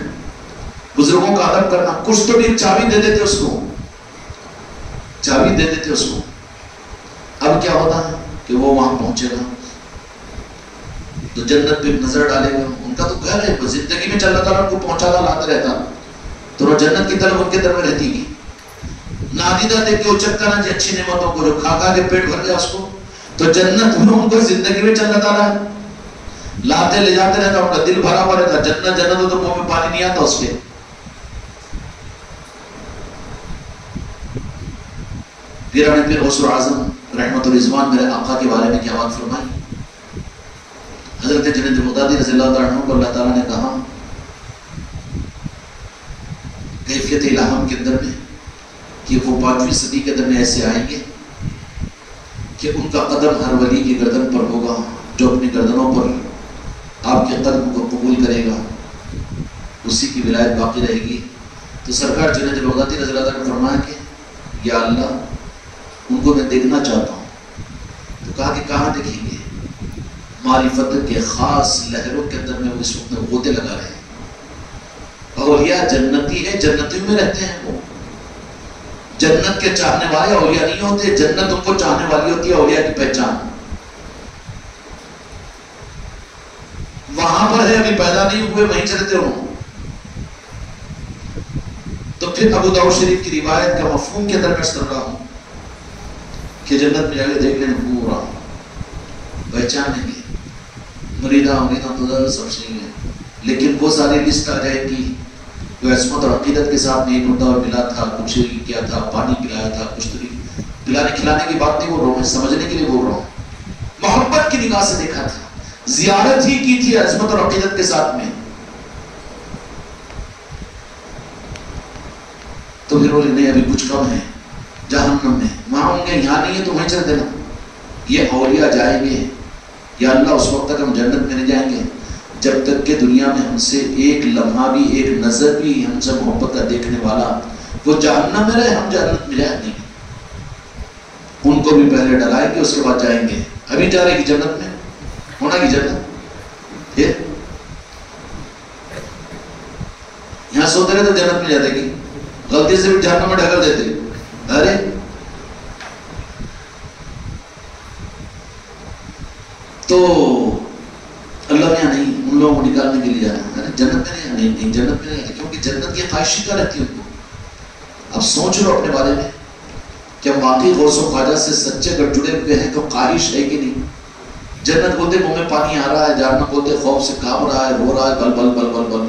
Speaker 1: بزرگوں کا ادب کرنا. کچھ تو بھی چابی دے دیتے اس کو، چابی دے دیتے اس کو. اب کیا ہوتا ہے کہ وہ وہاں پہنچے گا تو جنت پہ نظر ڈالے گا. ان کا تو گھر ہے، زندگی میں اللہ تعالیٰ کو پہنچاتا لاتا رہتا، تو وہ جنت کی طرف ان کے در میں رہتی گی. نادیدہ دیکھ کے اچکتا نا جی اچھی نعمتوں کو، جو کھا کھا کے پیٹ بھر گیا اس کو، تو جنت میں ان کو زندگی میں اللہ تعالیٰ لاتے لے جاتے رہتا، ان کا دل بھرا ہوا رہتا. جنت جنت ہو تو منہ میں پانی نہیں آتا اس کے. پھر غوث اعظم رحمت الرضوان میرے آقا کے بارے میں کیا بات فرمائی. حضرت جنید بغدادی رضی اللہ تعالیٰ عنہ کو اللہ تعالیٰ نے کہا کیفیت الہام کے اندر میں کہ وہ 5ویں صدی کے اندر میں ایسے آئیں گے کہ ان کا قدم ہر ولی کی گردن پر ہوگا، جو اپنی گردنوں پر آپ کے قدم کو قبول کرے گا اسی کی ولایت باقی رہے گی. تو سرکار جنید بغدادی رضی اللہ تعالیٰ نے فرمایا کہ یا اللہ ان کو میں دیکھنا چاہتا ہوں. تو کہا کہ کہاں دیکھیں گے؟ معرفت کے خاص لہروں کے اندر میں وہ اس وقت میں غوطے لگا رہے ہیں. اولیاء جنتی ہے، جنتیوں میں رہتے ہیں. وہ جنت کے چاہنے والے اولیاء نہیں ہوتے، جنت ان کو چاہنے والی ہوتی ہے. اولیاء کی پہچان وہاں پر ہے، ابھی پیدا نہیں ہوئے وہیں چلتے ہوں. تو پھر ابو داؤد شریف کی روایت کا مفہوم کے اندر میں کر رہا ہوں کہ جنت میں جا کے دیکھ لیں پورا پہچانیں گے مریداں تو زیادہ سمجھیں گے، لیکن وہ ساری لسٹ آ جائے گی جو عصمت اور عقیدت کے ساتھ میں ایک ہوتا اور ملا تھا، کچھ کیا تھا، پانی پلایا تھا، کچھ تو پلانے کھلانے کی بات نہیں بول رہا ہوں، سمجھنے کے لیے بول رہا ہوں، محبت کی نگاہ سے دیکھا تھا، زیارت ہی کی تھی عصمت اور عقیدت کے ساتھ میں، تو پھر بولے نہیں ابھی کچھ کم ہے جہنم میں، وہاں ہوں گے یہاں نہیں ہے تو وہیں چل دینا، یہ اولیاء جائیں گے یا اللہ اس وقت تک ہم جنت میں نہیں جائیں گے جب تک کہ دنیا میں ہم سے ایک لمحہ بھی ایک نظر بھی ہم سے محبت کا دیکھنے والا وہ جہنم میں رہے ہم جنت میں جائیں نہیں، ان کو بھی پہلے ڈرائیں گے اس کے بعد جائیں گے، ابھی جا رہے گی جنت میں ہونا کی جنت، پھر یہاں سوتے رہے تو جنت میں جاتے گی، غلطی سے بھی جہنم میں ڈھکل دیتے، ارے تو اللہ میں نہیں ان لوگوں کو نکالنے کے لیے جانا ہے، جنت میں نہیں جنت میں نہیں، کیونکہ جنت کی خواہشی کا رہتی ہے ان کو۔ اب سوچ لو اپنے بارے میں کہ واقعی غوث و خواجہ سے سچے اگر جڑے ہوئے ہیں تو خواہش ہے کہ نہیں؟ جنت بولتے منہ میں پانی آ رہا ہے، جہنم بولتے خوف سے کانپ رہا ہے، رو رہا ہے، بل بل بل بل بل،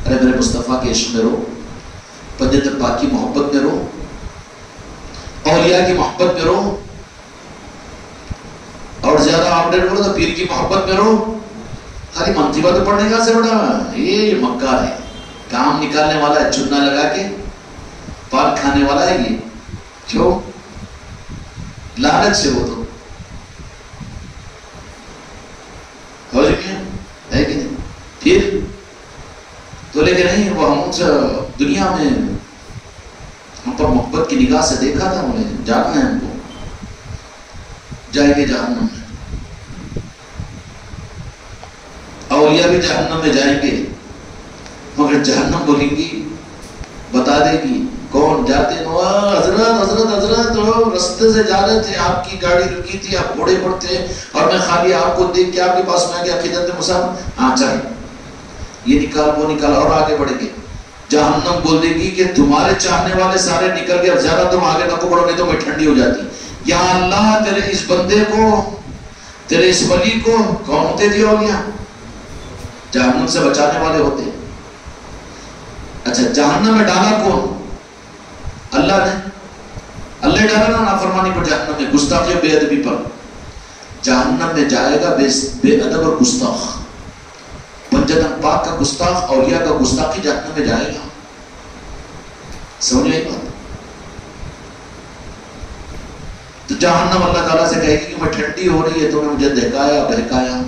Speaker 1: ارے میرے مصطفیٰ کے عشق میں رو، پنجت پاک کی محبت میں رو، اولیاء کی محبت میں رو، اور زیادہ آپ ڈیٹ بولو تو پیر کی محبت میں رو، خالی منصیبہ تو پڑھنے کا سے بڑا یہ مکار ہے، کام نکالنے والا ہے، چنا لگا کے پال کھانے والا ہے یہ، کیوں؟ لالچ سے وہ تو ہو جائے ہے کہ نہیں؟ پھر تو لیکن نہیں وہ ہم سے دنیا میں ہم پر محبت کی نگاہ سے دیکھا تھا، انہیں جانا ہے ہم کو، جائیں گے جہنم میں، اولیاء بھی جہنم میں جائیں گے، مگر جہنم بولیں گی بتا دے گی کون جاتے ہیں، حضرت حضرت حضرت رستے سے جا رہے تھے، آپ کی گاڑی رکی تھی، آپ گھوڑے پر تھے اور میں خالی آپ کو دیکھ کے آپ کے پاس میں گیا خدمت مسلم، ہاں چل یہ نکال وہ نکال اور آگے بڑھیں گے، جہنم بول دے گی کہ تمہارے چاہنے والے سارے نکل گئے، اب زیادہ تم آگے نہ کو بڑھو نہیں تو میں ٹھنڈی ہو جاتی، یا اللہ تیرے اس بندے کو تیرے اس ولی کو کون ہوتے تھے اولیاء؟ جہنم سے بچانے والے ہوتے۔ اچھا جہنم میں ڈالا کون؟ اللہ نے، اللہ ڈالا نا نافرمانی پر جہنم میں، گستاخی اور بے ادبی پر، جہنم میں جائے گا بے ادب اور گستاخ، پنجتن پاک کا گستاخ، اولیاء کا گستاخی جہنم میں جائے گا، سمجھ آئی بات؟ تو جہنم اللہ تعالیٰ سے کہے گی کہ میں ٹھنڈی ہو رہی ہے تو نے مجھے دہکایا بہکایا،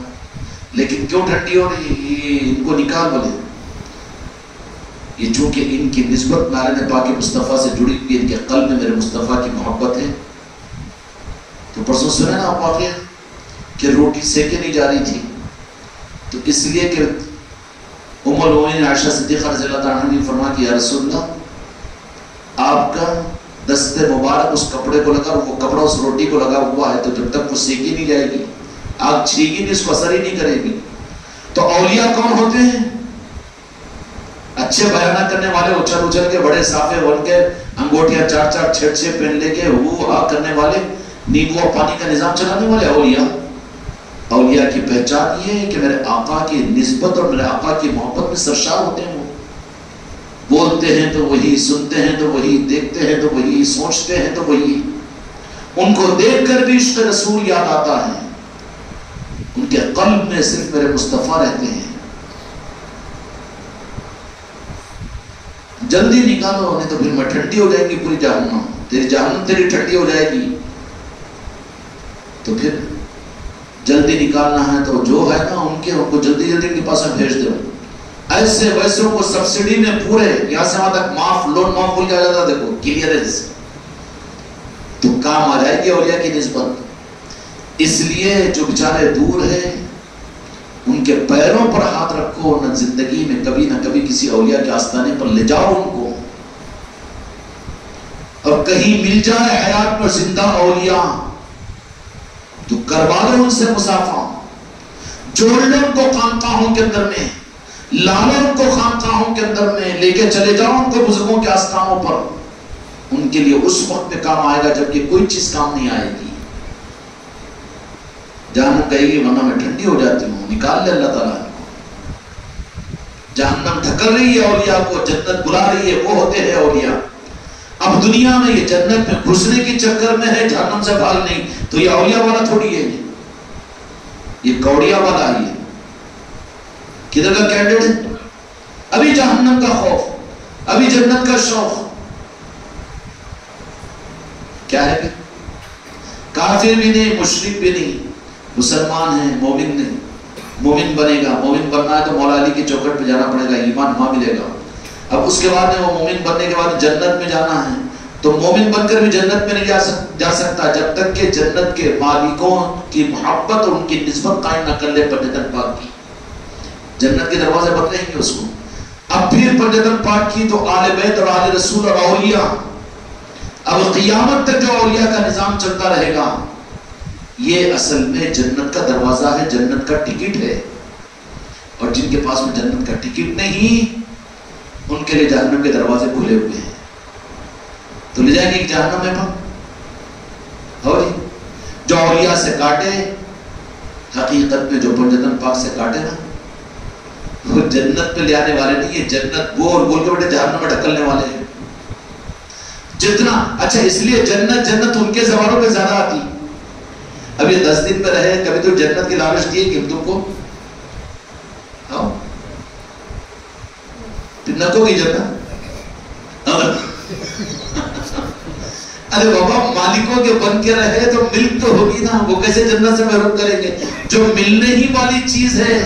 Speaker 1: لیکن کیوں ٹھنڈی ہو رہی ہے؟ ان کو نکال بولے، یہ چونکہ ان کی نسبت نارین پاک مصطفیٰ سے جڑی ہوئی، ان کے قلب میں میرے مصطفیٰ کی محبت ہے۔ تو پرسوں سنے نا آپ واقعہ کہ روٹی سیکے نہیں جا رہی تھی، تو اس لیے کہ ام المؤمنین عائشہ صدیقہ رضی اللہ عنہا نے فرمایا کہ یا رسول اللہ آپ کا دست مبارک اس کپڑے کو لگا، وہ کپڑا اس روٹی کو لگا ہوا ہے، تو جب تک وہ سیکی نہیں جائے گی، آگ چھیگی نہیں، اس کو اثر ہی نہیں کرے گی۔ تو اولیاء کون ہوتے ہیں؟ اچھے بیانہ کرنے والے، اچھل اچھل کے بڑے صافے بن کے انگوٹیاں چار چار چھٹ چھے پہن لے کے وہ کرنے والے، نیبو اور پانی کا نظام چلانے والے اولیاء۔ اولیاء کی پہچان یہ ہے کہ میرے آقا کی نسبت اور میرے آقا کی محبت میں سرشار ہوتے ہیں، وہ بولتے ہیں تو وہی، سنتے ہیں تو وہی، دیکھتے ہیں تو وہی، سوچتے ہیں تو وہی، ان کو دیکھ کر بھی عشق رسول یاد آتا ہے، ان کے قلب میں صرف میرے مصطفیٰ رہتے ہیں۔ جلدی نکالو نہیں تو پھر میں ٹھنڈی ہو جائے گی پوری جہنم، تیری جہنم تیری ٹھنڈی ہو جائے گی، تو پھر جلدی نکالنا ہے تو جو ہے نا ان کو جلدی جلدی ان کے پاس میں بھیج دو، ایسے ویسوں کو سبسڈی میں پورے یہاں سے وہاں تک معاف، لون معاف بول کے آ جاتا، دیکھو کلیئرنس، تو کام آ جائے گی اولیاء کی نسبت۔ اس لیے جو بیچارے دور ہیں ان کے پیروں پر ہاتھ رکھو، نہ زندگی میں کبھی نہ کبھی کسی اولیاء کے آستانے پر لے جاؤ ان کو، اور کہیں مل جائے حیات پر زندہ اولیاء تو کروا دو ان سے مسافہ، جوڑ لو ان کو خانقاہوں کے اندر میں، لا لو ان کو خانقاہوں کے اندر میں، لے کے چلے جاؤ ان کو بزرگوں کے آستانوں پر، ان کے لیے اس وقت میں کام آئے گا جب کہ کوئی چیز کام نہیں آئے گی۔ جہنم کہے گی ورنہ میں ٹھنڈی ہو جاتی ہوں، نکال لے اللہ تعالیٰ کو۔ جہنم ڈھکل رہی ہے اولیاء کو، جنت بلا رہی ہے، وہ ہوتے ہیں اولیاء۔ اب دنیا میں یہ جنت میں گھسنے کی چکر میں ہے، جہنم سے بھاگ نہیں، تو یہ اولیاء والا تھوڑی ہے، یہ کوڑیا والا ہے۔ کدھر کا کینڈیڈیٹ ہے؟ ابھی جہنم کا خوف، ابھی جنت کا شوق کیا ہے؟ کافر بھی نہیں، مشرک بھی نہیں، مسلمان ہے، مومن نہیں۔ مومن بنے گا، مومن بننا ہے تو مولا علی کی چوکھٹ پہ جانا پڑے گا، ایمان وہاں ملے گا۔ اب اس کے بعد وہ مومن بننے کے بعد جنت میں جانا ہے، تو مومن بن کر بھی جنت میں نہیں جا سکتا جب تک کہ جنت کے مالکوں کی محبت اور ان کی نسبت قائم نہ کر لے پنجتن پاک کی۔ جنت کے دروازے بند رہیں گے اس کو۔ اب پھر پنجتن پاک کی تو آل بیت اور آل رسول اور اولیاء، اب قیامت تک جو اولیاء کا نظام چلتا رہے گا، یہ اصل میں جنت کا دروازہ ہے، جنت کا ٹکٹ ہے۔ اور جن کے پاس میں جنت کا ٹکٹ نہیں، ان کے لیے جہنم کے دروازے کھلے ہوئے ہیں، تو لے جائیں گے جہنم میں پھر۔ اور جو اولیاء سے کاٹے، حقیقت میں جو پنجتن پاک سے کاٹے نا، وہ جنت پہ لے آنے والے نہیں، یہ جنت بول بول کے بیٹے جہنم میں ڈھکلنے والے ہیں۔ جتنا اچھا، اس لیے جنت ان کے زبانوں پہ زیادہ آتی۔ اب یہ 10 دن میں رہے، کبھی تو جنت کی لالچ دی کہ تم کو نکو کی جنت۔ ارے بابا، مالکوں کے بن کے رہے تو ملک تو ہوگی نا، وہ کیسے جنت سے محروم کریں گے؟ جو ملنے ہی والی چیز ہے،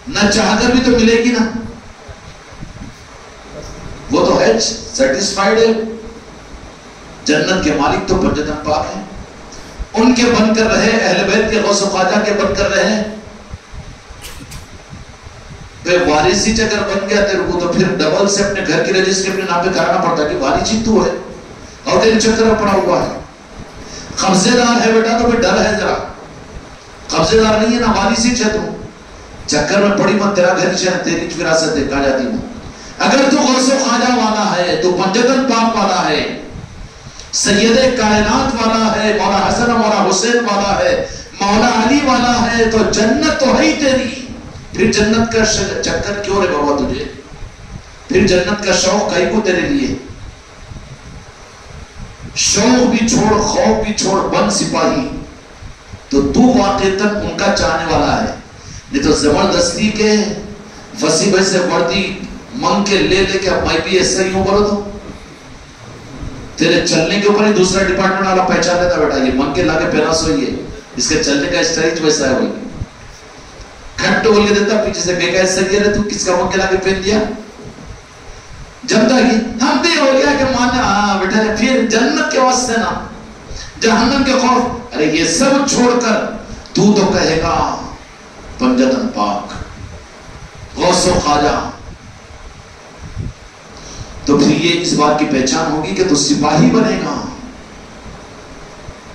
Speaker 1: نہ چاہ کر بھی تو ملے گی نا، وہ تو ہے سیٹسفائیڈ ہے۔ جنت کے مالک تو پنجتن پاک ہیں، ان کے بن کر رہے، اہل بیت کے غوث و خواجہ کے بن کر رہے۔ پھر وارثی اگر بن گیا تیرے کو تو پھر ڈبل سے اپنے گھر کی رجسٹری اپنے نام پہ کرانا پڑتا ہے کہ وارثی تو ہے اور تیرے چکر پڑا ہوا ہے۔ قبضے دار ہے بیٹا تو پھر ڈر ہے، ذرا قبضے دار نہیں ہے نا، وارثی ہے، تو چکر میں پڑی مت، تیرا گھر چاہے تیری وراثت ہے، کہا جاتی ہوں۔ اگر تو غوث و خواجہ والا ہے، تو پنجتن پاک والا ہے، سید کائنات والا ہے، مولا حسن مولا حسین والا ہے، مولا علی والا ہے، تو جنت تو ہے ہی تیری۔ پھر جنت کا چکر کیوں رے بابا تجھے؟ پھر جنت کا شوق کئی کو تیرے لیے؟ شوق بھی چھوڑ، خوف بھی چھوڑ، بن سپاہی، تو واقعتاً ان کا چاہنے والا ہے۔ نہیں تو زبردستی کے وسیبے سے وردی منگ کے لے کے اب میں بھی ایسا ہی ہوں بولو تو تیرے چلنے کے اوپر ہی دوسرا ڈپارٹمنٹ والا پہچان لیتا، بیٹا یہ منگ کے لا کے پہنا سوئی ہے، اس کے چلنے کا اسٹائل ویسا ہے، وہی کھٹ بول کے دیتا پیچھے سے، بے ایسا کیا رہے تو کس کا منگ کے لا کے پہن دیا؟ جب تک ہم بھی اولیاء کے مانے، ہاں بیٹا پھر جنت کے واسطے نا، جہنم کے خوف، ارے یہ سب چھوڑ کر تو کہے گا پنجتن پاک، غوث و خواجہ، تو پھر یہ اس بات کی پہچان ہوگی کہ تو سپاہی بنے گا،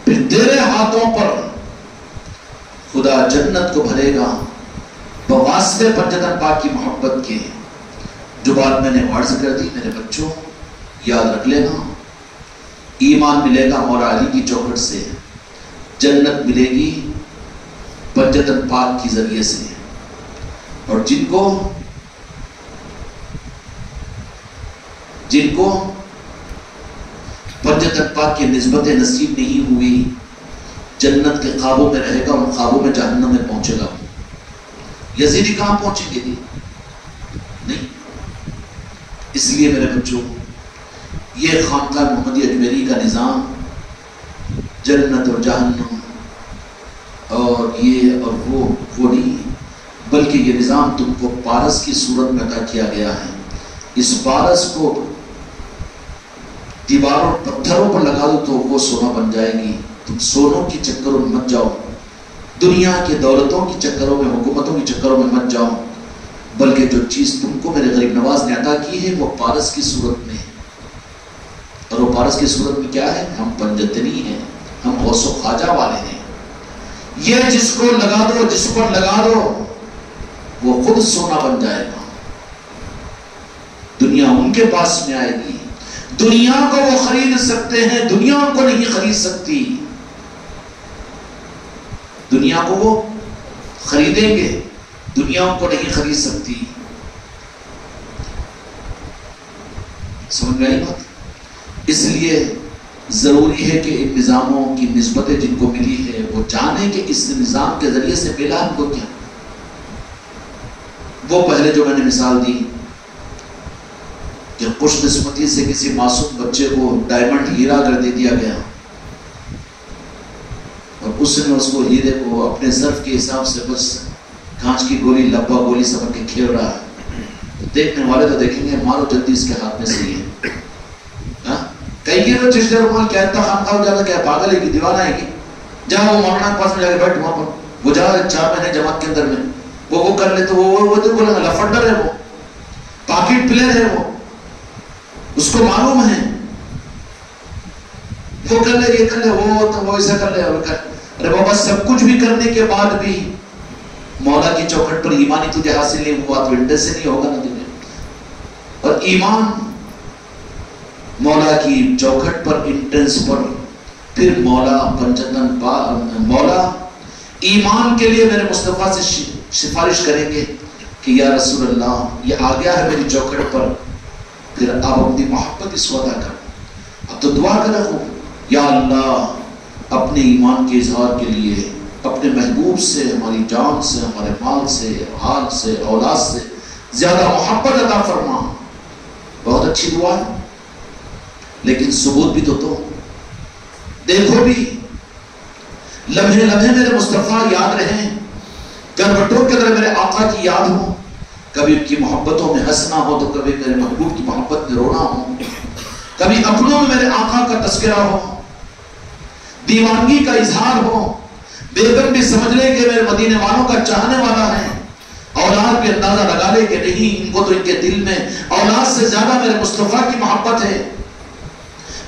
Speaker 1: پھر تیرے ہاتھوں پر خدا جنت کو بھرے گا بواسطے پنجتن پاک کی محبت کے۔ جو بات میں نے عرض کر دی میرے بچوں، یاد رکھ لینا، ایمان ملے گا مولا علی کی چوکھٹ سے، جنت ملے گی پنجتن پاک کی ذریعے سے، اور جن کو پنجتن پاک کی نسبت نصیب نہیں ہوئی، جنت کے خوابوں میں رہے گا، ان خوابوں میں جہنم میں پہنچے گا۔ یزیدی کہاں پہنچیں گے؟ نہیں۔ اس لیے میرے بچوں، یہ خانقاہ محمدی اجمیری کا نظام، جنت اور جہنم اور یہ اور وہ نہیں، بلکہ یہ نظام تم کو پارس کی صورت میں عطا کیا گیا ہے۔ اس پارس کو دیواروں پتھروں پر لگا دو تو وہ سونا بن جائے گی۔ تم سونوں کی چکروں میں مت جاؤ، دنیا کے دولتوں کی چکروں میں، حکومتوں کی چکروں میں مت جاؤ، بلکہ جو چیز تم کو میرے غریب نواز نے عطا کی ہے وہ پارس کی صورت میں ہے۔ اور وہ پارس کی صورت میں کیا ہے؟ ہم پنجتنی ہیں، ہم غوث و خواجہ والے ہیں۔ یہ جس کو لگا دو، جس پر لگا دو، وہ خود سونا بن جائے گا۔ دنیا ان کے پاس میں آئے گی، دنیا کو وہ خرید سکتے ہیں، دنیا ان کو نہیں خرید سکتی۔ دنیا کو وہ خریدیں گے، دنیا ان کو نہیں خرید سکتی. سمجھ گئی بات؟ اس لیے ضروری ہے کہ ان نظاموں کی نسبتیں جن کو ملی ہے وہ جانیں کہ اس نظام کے ذریعے سے ملا ان کو کیا. وہ پہلے جو میں نے مثال دی کہ خوش قسمتی سے کسی معصوم بچے کو ڈائمنڈ ہیرا کر دے دیا گیا اور اس نے اس کو ہیرے کو اپنے ظرف کے حساب سے بس کانچ کی گولی لبا گولی سمجھ کے کھیل رہا ہے. دیکھنے والے تو دیکھیں گے مارو جلدی اس کے ہاتھ میں صحیح ہے. کہیں گے تو چشتہ رومال کیا اتنا خام خواہ جاتا کیا پاگل ہے کہ دیوانہ ہے کہ جہاں وہ مولانا کے پاس میں جا کے بیٹھ وہاں پر وہ جا 4 مہینے جماعت کے اندر میں وہ کر لے تو وہ تو بولے گا لفنڈر ہے، وہ پاکٹ پلیئر ہے، وہ اس کو معلوم ہے وہ کر لے یہ کر لے وہ تو وہ ایسا کر لے. ارے بابا سب کچھ بھی کرنے کے بعد بھی مولا کی چوکھٹ پر ایمانی تجھے حاصل نہیں ہوا تو انڈے سے نہیں ہوگا نا تجھے. اور ایمان مولا کی چوکھٹ پر انٹرنس پر پھر مولا پنجتن مولا ایمان کے لیے میرے مصطفیٰ سے سفارش کریں گے کہ یا رسول اللہ یہ آ گیا ہے میری چوکھٹ پر، پھر آپ اپنی محبت اس کو ادا کریں. اب تو دعا کریں ہو یا اللہ اپنے ایمان کے اظہار کے لیے اپنے محبوب سے ہماری جان سے ہمارے مال سے حال سے اولاد سے زیادہ محبت عطا فرما. بہت اچھی دعا ہے لیکن ثبوت بھی تو دیکھو بھی لمحے لمحے میرے مصطفیٰ یاد رہیں، کربٹوں کے اندر میرے آقا کی یاد ہو، کبھی ان کی محبتوں میں ہنسنا ہو تو کبھی میرے محبوب کی محبت میں رونا ہو، کبھی اپنوں میں میرے آقا کا تذکرہ ہو، دیوانگی کا اظہار ہو، بیگم بھی سمجھ لے کہ میرے مدینے والوں کا چاہنے والا ہے، اولاد بھی اندازہ لگا لے کہ نہیں ان کو تو ان کے دل میں اولاد سے زیادہ میرے مصطفیٰ کی محبت ہے.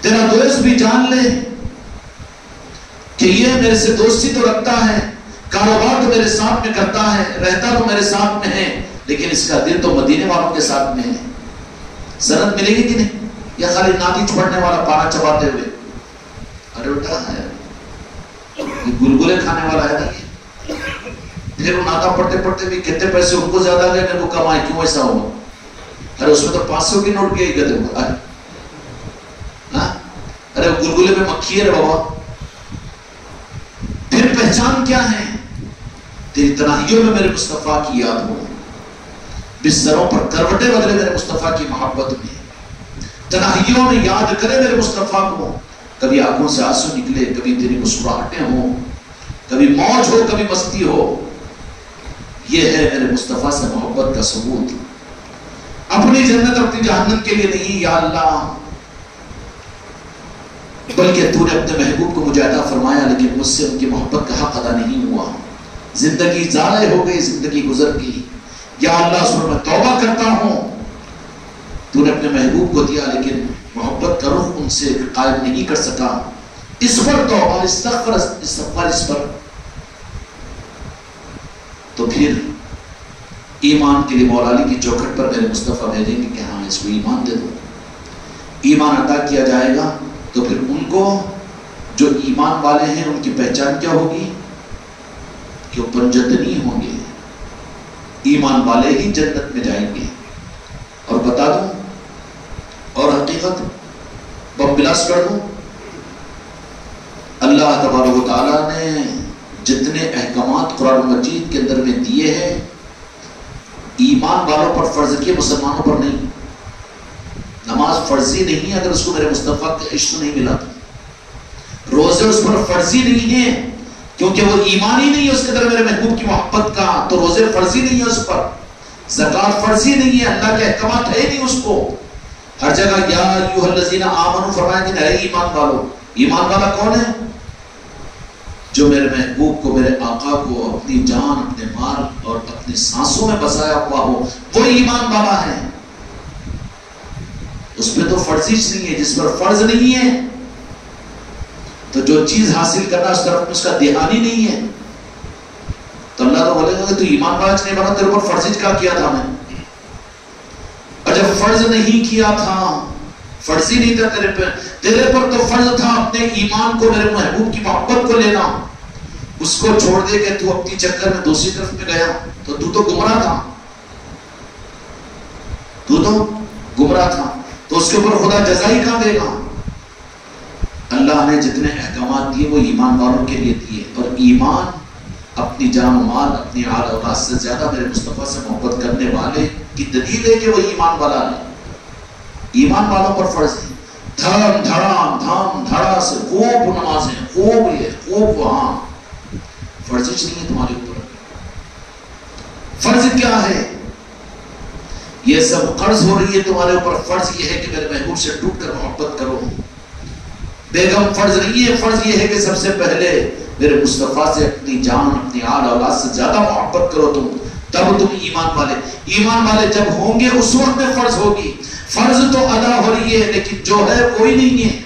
Speaker 1: تیرا دوست بھی جان لے کہ یہ میرے سے دوستی تو رکھتا ہے، کاروبار تو میرے ساتھ میں کرتا ہے، رہتا تو میرے ساتھ میں ہے، لیکن اس کا دل تو مدینے والوں کے ساتھ میں ہے. سند ملے گی کہ نہیں؟ یا خالی ناتی چھوڑنے والا پانا چباتے ہوئے؟ ارے بیٹا ہے یہ گلگلے کھانے والا ہے نا یہ. پھر وہ ناتا پڑھتے پڑھتے بھی کتنے پیسے ان کو زیادہ گئے میرے کو کمائے، کیوں ایسا ہوا؟ ارے اس میں تو 500 کی نوٹ گئی گدے کو. ارے گلگلے میں مکھی ہے بابا. پھر پہچان کیا ہے؟ تیری تنہائیوں میں میرے مصطفیٰ کی یاد ہو، بستروں پر کروٹیں بدلے میرے مصطفیٰ کی محبت میں، تنہائیوں میں یاد کرے میرے مصطفیٰ کو. کبھی آنکھوں سے آنسو نکلے، کبھی تیری مسکراہٹیں ہوں، کبھی موج ہو کبھی مستی ہو. یہ ہے میرے مصطفیٰ سے محبت کا ثبوت. اپنی جنت اور اپنی جہنم کے لیے نہیں یا اللہ، بلکہ تو نے اپنے محبوب کو مجھے عطا فرمایا لیکن مجھ سے ان کی محبت کا حق ادا نہیں ہوا. زندگی ضائع ہو گئی، زندگی گزر گئی. یا اللہ اس پر میں توبہ کرتا ہوں، تو نے اپنے محبوب کو دیا لیکن محبت کا رخ ان سے قائم نہیں کر سکا. اس پر توبہ، استغفار اس پر. تو پھر ایمان کے لیے مولا علی کی چوکھٹ پر میرے مصطفیٰ بھیجیں گے کہ ہاں اس کو ایمان دے دو. ایمان عطا کیا جائے گا تو پھر ان کو جو ایمان والے ہیں ان کی پہچان کیا ہوگی کہ وہ پنجتنی ہوں گے. ایمان والے ہی جنت میں جائیں گے. اور بتا دوں اور حقیقت بم بلاس کر دوں، اللہ تبارک و تعالیٰ نے جتنے احکامات قرآن مجید کے اندر میں دیے ہیں ایمان والوں پر فرض کیے، مسلمانوں پر نہیں. نماز فرضی نہیں ہے اگر اس کو میرے مصطفیٰ کا عشق نہیں ملا تو. روزے اس پر فرضی نہیں ہے کیونکہ وہ ایمانی نہیں ہے اس کے اندر میرے محبوب کی محبت کا، تو روزے فرضی نہیں ہے اس پر. زکوٰۃ فرضی نہیں ہے، اللہ کے احکامات ہے نہیں اس کو. ہر جگہ یا ایھا الذین آمنوا فرمایا کہ اے ایمان والو. ایمان والا کون ہے؟ جو میرے محبوب کو، میرے آقا کو اپنی جان، اپنے مال اور اپنی سانسوں میں بسایا ہوا ہو، وہ ایمان والا ہے. اس پہ تو فرضی نہیں ہے، جس پر فرض نہیں ہے تو جو چیز حاصل کرنا اس طرف اس کا دھیان ہی نہیں ہے تو اللہ تو بولے گا کہ تو ایمان والا نہیں بنا، تیرے پر فرض کیا کیا تھا میں. اور جب فرض نہیں کیا تھا، فرض ہی نہیں تھا تیرے پر تو فرض تھا اپنے ایمان کو، میرے محبوب کی محبت کو لینا. اس کو چھوڑ دے کہ تو اپنی چکر میں دوسری طرف میں گیا تو گمراہ تھا، تو اس کے اوپر خدا جزائی کہاں دے گا؟ اللہ نے جتنے احکامات دیے وہ ایمان والوں کے لیے دیے، اور ایمان اپنی جان و مال، اپنی آل اولاد سے زیادہ میرے مصطفیٰ سے محبت کرنے والے کی دلیل ہے کہ وہ ایمان والا ہے۔ ایمان والوں پر فرض ہے، دھام دھڑا سے خوب نمازیں، خوب وہاں فرض نہیں ہے تمہارے اوپر۔ فرض کیا ہے؟ یہ سب قرض ہو رہی ہے تمہارے اوپر، فرض یہ ہے کہ میرے محبوب سے ٹوٹ کر محبت کرو۔ بیگم فرض نہیں ہے، فرض یہ ہے کہ سب سے پہلے میرے مصطفیٰ سے اپنی جان، اپنی آل اولاد سے زیادہ محبت کرو تم، تب تم ایمان والے جب ہوں گے اس وقت میں فرض ہوگی۔ فرض تو ادا ہو رہی ہے لیکن جو ہے کوئی نہیں ہے۔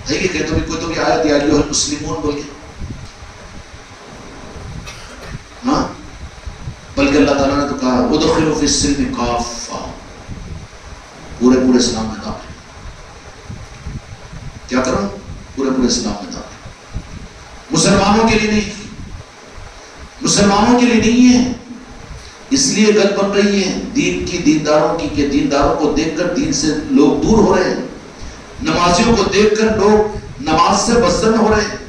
Speaker 1: کہ تمہیں کوئی تو بھی آیت یا ایھا المسلمون بول کے، ہاں، بلکہ اللہ تعالیٰ نے تو کہا ادخلوا فی السلم کافہ، پورے اسلام میں داخل۔ کیا کرو؟ پورے اسلام میں داخل۔ مسلمانوں کے لیے نہیں ہے، اس لیے گل بن رہی ہے دین کی، دینداروں کی، کہ دینداروں کو دیکھ کر دین سے لوگ دور ہو رہے ہیں، نمازیوں کو دیکھ کر لوگ نماز سے بزدل ہو رہے ہیں۔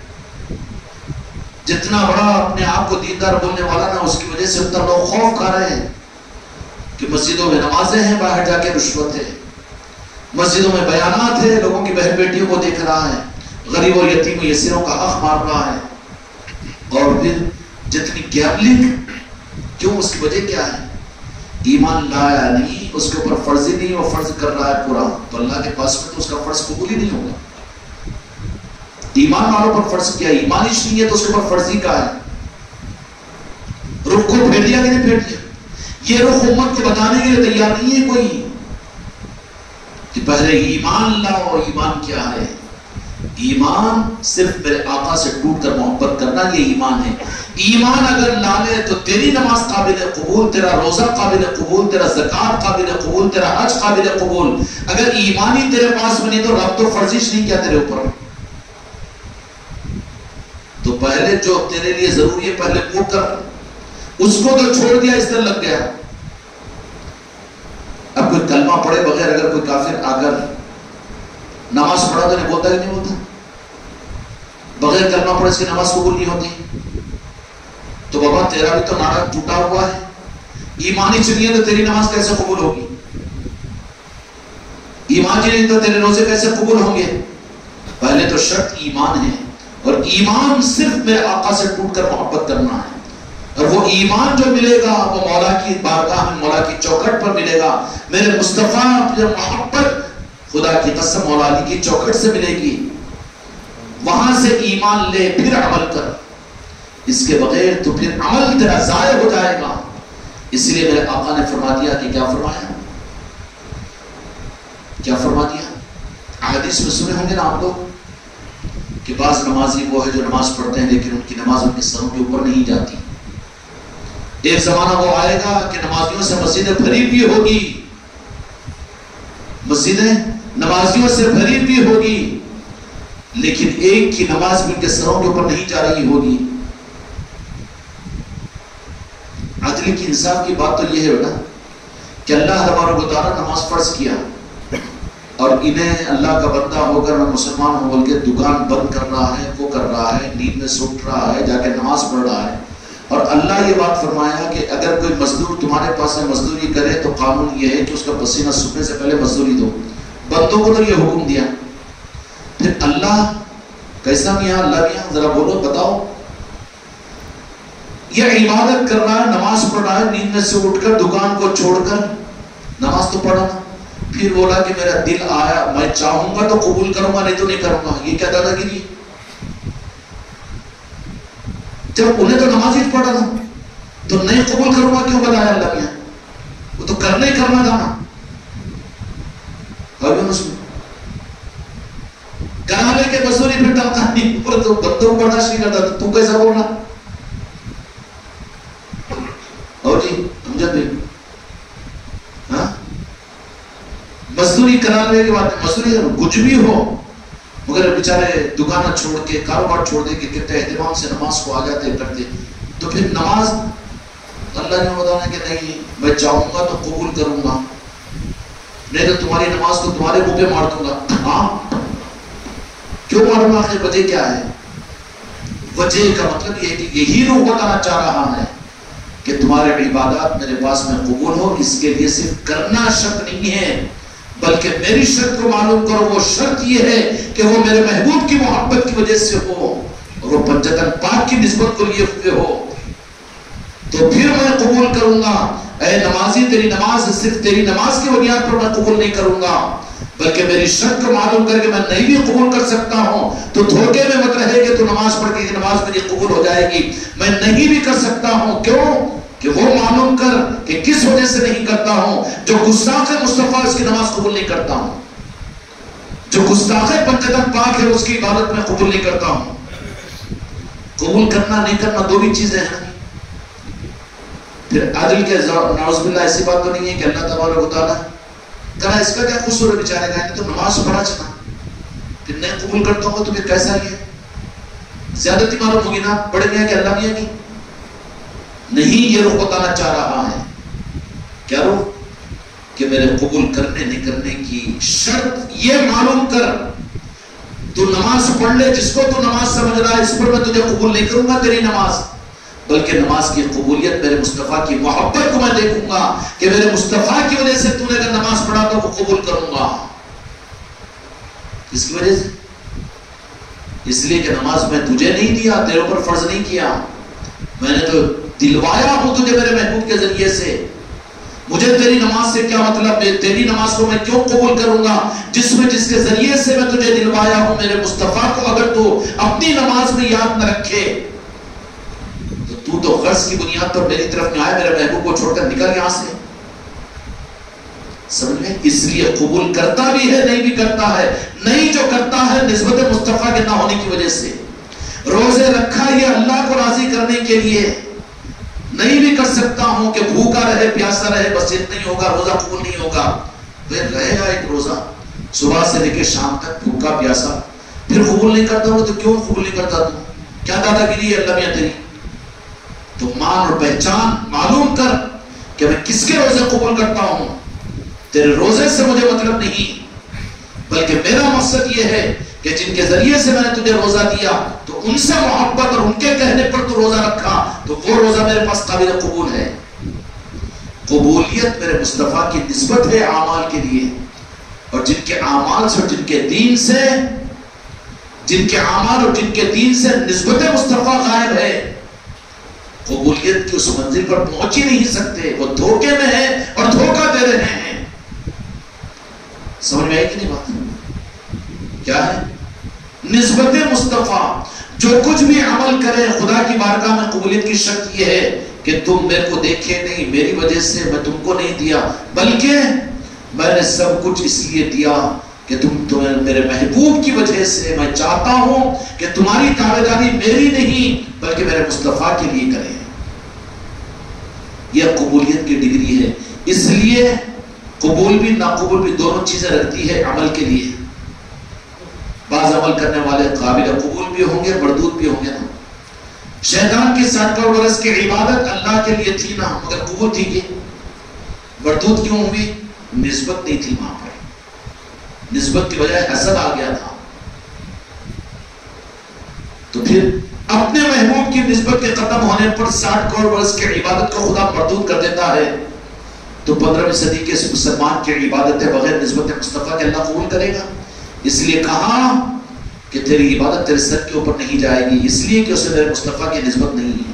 Speaker 1: جتنا بڑا اپنے آپ کو دیندار بولنے والا نا، اس کی وجہ سے اتنا لوگ خوف کھا رہے ہیں کہ مسجدوں میں نمازیں ہیں، باہر جا کے رشوت ہے، مسجدوں میں بیانات ہے، لوگوں کی بہن بیٹیوں کو دیکھ رہا ہے، غریب اور یتیم و یسیروں کا حق مار رہا ہے، اور پھر جتنی گیملنگ، کیوں؟ اس کی وجہ کیا ہے؟ ایمان لایا نہیں، اس کے اوپر فرض ہی نہیں، وہ فرض کر رہا ہے پورا، تو اللہ کے پاس میں تو اس کا فرض قبول ہی نہیں ہوگا۔ ایمان والوں پر فرض کیا؟ ایمان ہی نہیں ہے تو اس کے اوپر فرضی کا ہے۔ رخ کو پھیر دیا کہ نہیں پھیر دیا؟ یہ رخ امت کو بتانے کے لیے تیار نہیں ہے کوئی کہ پہلے ایمان لاؤ۔ ایمان کیا ہے؟ ایمان صرف میرے آقا سے ٹوٹ کر محبت کرنا، یہ ایمان ہے۔ ایمان اگر لا لے تو تیری نماز قابل قبول، تیرا روزہ قابل قبول، تیرا زکوٰۃ قابل قبول، تیرا حج قابل قبول۔ اگر ایمان ہی تیرے پاس میں نہیں تو رب تو فرضش نہیں کیا تیرے اوپر؟ تو پہلے جو تیرے لیے ضروری ہے پہلے وہ کر، اس کو تو چھوڑ دیا، اس طرح لگ گیا۔ اب کوئی کلمہ پڑھے بغیر اگر کوئی کافر آ کر نماز پڑھا تو نہیں بولتا کہ نہیں بولتا؟ بغیر کلمہ پڑھے اس کی نماز قبول نہیں ہوتی؟ تو بابا تیرا بھی تو ناڑا ٹوٹا ہوا ہے، ایمانی چنیے تو تیری نماز کیسے قبول ہوگی؟ ایمان چنیے تو تیرے روزے کیسے قبول ہوں گے؟ پہلے تو شرط ایمان ہے، اور ایمان صرف میرے آقا سے ٹوٹ کر محبت کرنا ہے، اور وہ ایمان جو ملے گا وہ مولا کی بارگاہ میں، مولا کی چوکھٹ پر ملے گا۔ میرے مصطفیٰ اپنے محبت خدا کی قسم مولا علی کی چوکھٹ سے ملے گی، وہاں سے ایمان لے پھر عمل کر، اس کے بغیر تو پھر عمل تیرا ضائع ہو جائے گا۔ اس لیے میرے آقا نے فرما دیا کہ کیا فرمایا؟ کیا فرما دیا؟ احادیث میں سنے ہوں گے نا آپ لوگ کہ بعض نمازی وہ ہے جو نماز پڑھتے ہیں لیکن ان کی نماز ان کے سروں کے اوپر نہیں جاتی۔ ایک زمانہ وہ آئے گا کہ نمازیوں سے مسجدیں بھری بھی ہوگی، مسجدیں نمازیوں سے بھری بھی ہوگی، لیکن ایک کی نماز بھی ان کے سروں کے اوپر نہیں جا رہی ہوگی۔ عدل کی انصاف کی بات تو یہ ہے بیٹا کہ اللہ تبارک و تعالیٰ نماز فرض کیا، اور انہیں اللہ کا بندہ ہو کر میں مسلمان ہوں بول کے دکان بند کر رہا ہے، وہ کر رہا ہے، نیند میں سوٹ رہا ہے، جا کے نماز پڑھ رہا ہے۔ اور اللہ یہ بات فرمایا کہ اگر کوئی مزدور تمہارے پاس میں مزدوری کرے تو قانون یہ ہے کہ اس کا پسینہ سوکھنے سے پہلے مزدوری دو۔ بندوں کو تو یہ حکم دیا، پھر اللہ کیسا میاں؟ اللہ میاں ذرا بولو، بتاؤ۔ یہ عبادت کر رہا ہے، نماز پڑھ رہا ہے، نیند میں سے اٹھ کر دکان کو چھوڑ کر نماز تو پڑھا نا، پھر بولا کہ میرا دل آیا میں چاہوں گا تو قبول کروں گا، نہیں تو نہیں کروں گا۔ یہ کیا دادا گیری؟ جب انہیں تو نماز ہی پڑھا تھا تو نہیں قبول کروں گا کیوں بتایا اللہ میاں؟ وہ تو کرنا ہی کرنا تھا نا۔ کہاں لے کے مزدوری پھر تنخواہ نہیں پر تو بندوں کو برداشت نہیں کرتا، تو کیسا بول رہا؟ اور جی امجد بھائی، مزدوری کرانے کے بعد مزدوری کچھ بھی ہو مگر اگر بیچارے دکانہ چھوڑ کے کاروبار چھوڑ دے کے کتنے اہتمام سے نماز کو آ جاتے کرتے، تو پھر نماز اللہ نے بتانا کہ نہیں میں چاہوں گا تو قبول کروں گا، نہیں تو تمہاری نماز کو تمہارے منہ پہ مار دوں گا۔ ہاں کیوں ماروں؟ آخر وجہ کیا ہے؟ وجہ کا مطلب یہ ہے کہ یہی روح بتانا چاہ رہا ہے کہ تمہارے عبادات میرے پاس میں قبول ہو، اس کے لیے صرف کرنا شرط نہیں ہے، بلکہ میری شرط کو معلوم کرو۔ وہ شرط یہ ہے کہ وہ میرے محبوب کی محبت کی وجہ سے ہو اور وہ پنجتن پاک کی نسبت کو لیے ہوئے ہو، تو پھر میں قبول کروں گا۔ اے نمازی تیری نماز صرف تیری نماز کی بنیاد پر میں قبول نہیں کروں گا، بلکہ میری شرط کو معلوم کر کے میں نہیں بھی قبول کر سکتا ہوں، تو دھوکے میں مت رہے کہ تو نماز پڑھ کے نماز میری قبول ہو جائے گی۔ میں نہیں بھی کر سکتا ہوں، کیوں کہ وہ معلوم کر کہ کس وجہ سے نہیں کرتا ہوں۔ جو گستاخ مصطفیٰ اس کی نماز قبول نہیں کرتا ہوں، جو گستاخ پنجتن پاک ہے اس کی عبادت میں قبول نہیں کرتا ہوں۔ قبول کرنا نہیں کرنا دو بھی چیزیں ہیں۔ پھر عدل کے نعوذ باللہ ایسی بات تو نہیں ہے کہ اللہ تبارک و تعالیٰ کہا اس کا کیا قصور ہے بیچارے کا، تو نماز پڑھا چلا پھر نہیں قبول کرتا ہوں تو پھر کیسا یہ زیادتی معلوم ہوگی نا، بڑھ گیا کہ اللہ میاں کی نہیں۔ یہ روح بتانا چاہ رہا ہے کیا روح کہ میرے قبول کرنے نہیں کرنے کی شرط یہ معلوم کر، تو نماز پڑھ لے جس کو تو نماز سمجھ رہا ہے، اس پر میں تجھے قبول نہیں کروں گا تیری نماز، بلکہ نماز کی قبولیت میرے مصطفیٰ کی محبت کو میں دیکھوں گا کہ میرے مصطفیٰ کی وجہ سے تو نے اگر نماز پڑھا تو وہ قبول کروں گا۔ کس کی وجہ سے؟ اس لیے کہ نماز میں تجھے نہیں دیا، تیرے اوپر فرض نہیں کیا، میں نے تو دلوایا ہوں تجھے میرے محبوب کے ذریعے سے۔ مجھے تیری نماز سے کیا مطلب ہے؟ تیری نماز کو میں کیوں قبول کروں گا جس کے ذریعے سے میں تجھے دلوایا ہوں میرے مصطفیٰ کو اگر تو اپنی نماز میں یاد نہ رکھے تو غرض کی بنیاد پر میری طرف میں آئے، میرے محبوب کو چھوڑ کر نکل یہاں سے، سمجھ میں؟ اس لیے قبول کرتا بھی ہے نہیں بھی کرتا ہے، نہیں جو کرتا ہے نسبت مصطفیٰ کے نہ ہونے کی وجہ سے۔ روزے رکھا یہ اللہ کو راضی کرنے کے لیے، نہیں بھی کر سکتا ہوں کہ بھوکا رہے پیاسا رہے بس اتنا ہی ہوگا، روزہ قبول نہیں ہوگا۔ پھر رہے گا ایک روزہ صبح سے لے کے شام تک بھوکا پیاسا، پھر قبول نہیں کرتا ہوں تو کیوں قبول نہیں کرتا؟ تو کیا دادا گیری ہے اللہ میاں تیری؟ تو مان اور پہچان معلوم کر کہ میں کس کے روزے قبول کرتا ہوں۔ تیرے روزے سے مجھے مطلب نہیں، بلکہ میرا مقصد یہ ہے کہ جن کے ذریعے سے میں نے تجھے روزہ دیا تو ان سے محبت اور ان کے کہنے پر تو روزہ رکھا، تو وہ روزہ میرے پاس قابل قبول ہے۔ قبولیت میرے مصطفیٰ کی نسبت ہے اعمال کے لیے، اور جن کے اعمال سے اور جن کے دین سے، جن کے اعمال اور جن کے دین سے نسبت مصطفیٰ غائب ہے، قبولیت کی اس منزل پر پہنچ ہی نہیں سکتے۔ وہ دھوکے میں ہیں اور دھوکہ دے رہے ہیں۔ سمجھ میں آئی کہ نہیں بات؟ کیا ہے نسبت مصطفیٰ؟ جو کچھ بھی عمل کرے خدا کی بارگاہ میں قبولیت کی شرط یہ ہے کہ تم میرے کو دیکھے نہیں، میری وجہ سے میں تم کو نہیں دیا، بلکہ میں نے سب کچھ اس لیے دیا کہ تمہیں میرے محبوب کی وجہ سے میں چاہتا ہوں کہ تمہاری تابعداری میری نہیں بلکہ میرے مصطفیٰ کے لیے کریں۔ یہ قبولیت کی ڈگری ہے۔ اس لیے قبول بھی ناقبول بھی دونوں چیزیں رکھتی ہے عمل کے لیے۔ بعض عمل کرنے والے قابل قبول بھی ہوں گے، مردود بھی ہوں گے نا۔ شیطان کی 60 برس کی عبادت اللہ کے لیے تھی نا، مگر قبول تھی کہ مردود کیوں ہوئی؟ نسبت نہیں تھی وہاں پر، نسبت کی بجائے حسد آ گیا تھا۔ تو پھر اپنے محبوب کی نسبت کے ختم ہونے پر 60 کروڑ برس کی عبادت کو خدا مردود کر دیتا ہے، تو 15ویں صدی کے مسلمان کی عبادت بغیر نسبت مصطفیٰ کے اللہ قبول کرے گا؟ اس لیے کہا کہ تیری عبادت تیرے سر کے اوپر نہیں جائے گی، اس لیے کہ اسے میرے مصطفیٰ کی نسبت نہیں ہے۔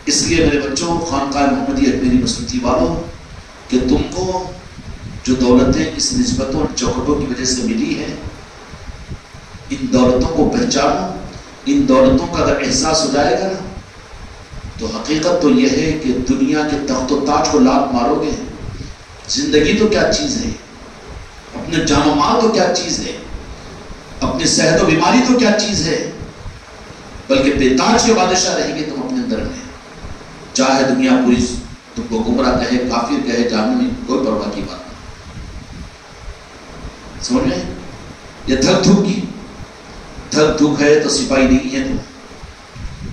Speaker 1: اس لیے میرے بچوں، خانقاہ محمدیہ اجمیری مسلمتی والوں، کہ تم کو جو دولتیں اس نسبتوں اور چوکھٹوں کی وجہ سے ملی ہیں، ان دولتوں کو پہچانو۔ ان دولتوں کا اگر احساس ہو جائے گا نا تو حقیقت تو یہ ہے کہ دنیا کے تخت و تاج کو لات مارو گے۔ زندگی تو کیا چیز ہے، اپنے جان و مال تو کیا چیز ہے، اپنی صحت و بیماری تو کیا چیز ہے، بلکہ بے تاج کے بادشاہ رہیں گے تم اپنے اندر میں۔ چاہے دنیا پوری تم کو گمراہ کہے، کافر کہے، جہنمی، کوئی پرواہ کی بات نہیں۔ سمجھ میں؟ یہ دھک دھک کی دھک دھک ہے تو سپاہی نہیں ہے،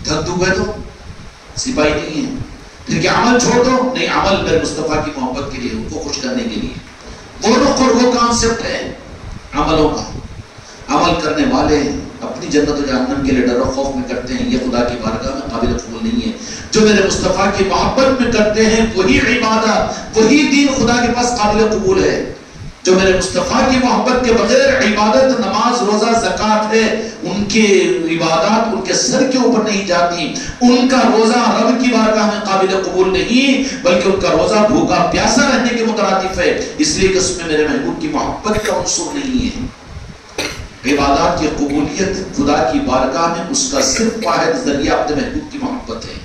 Speaker 1: تو دھک دھک ہے تو سپاہی نہیں ہے. پھر کیا عمل چھوڑ دو؟ نہیں، عمل میرے مصطفیٰ کی محبت کے لیے، ان کو خوش کرنے کے لیے. وہ رخ اور وہ کانسیپٹ ہے عملوں کا. عمل کرنے والے اپنی جنت و جہنم کے لیے ڈر و خوف میں کرتے ہیں، یہ خدا کی بارگاہ میں قابل قبول نہیں ہے. جو میرے مصطفیٰ کی محبت میں کرتے ہیں وہی عبادت، وہی دین خدا کے پاس قابل قبول ہے. جو میرے مصطفیٰ کی محبت کے بغیر عبادت، نماز، روزہ، زکوٰۃ ہے، ان کی عبادات ان کے سر کے اوپر نہیں جاتی. ان کا روزہ رب کی بارگاہ میں قابل قبول نہیں، بلکہ ان کا روزہ بھوکا پیاسا رہنے کے مترادف ہے، اس لیے کہ اس میں میرے محبوب کی محبت کا عنصر نہیں ہے. عبادات کی قبولیت خدا کی بارگاہ میں اس کا صرف واحد ذریعہ اپنے محبوب کی محبت ہے.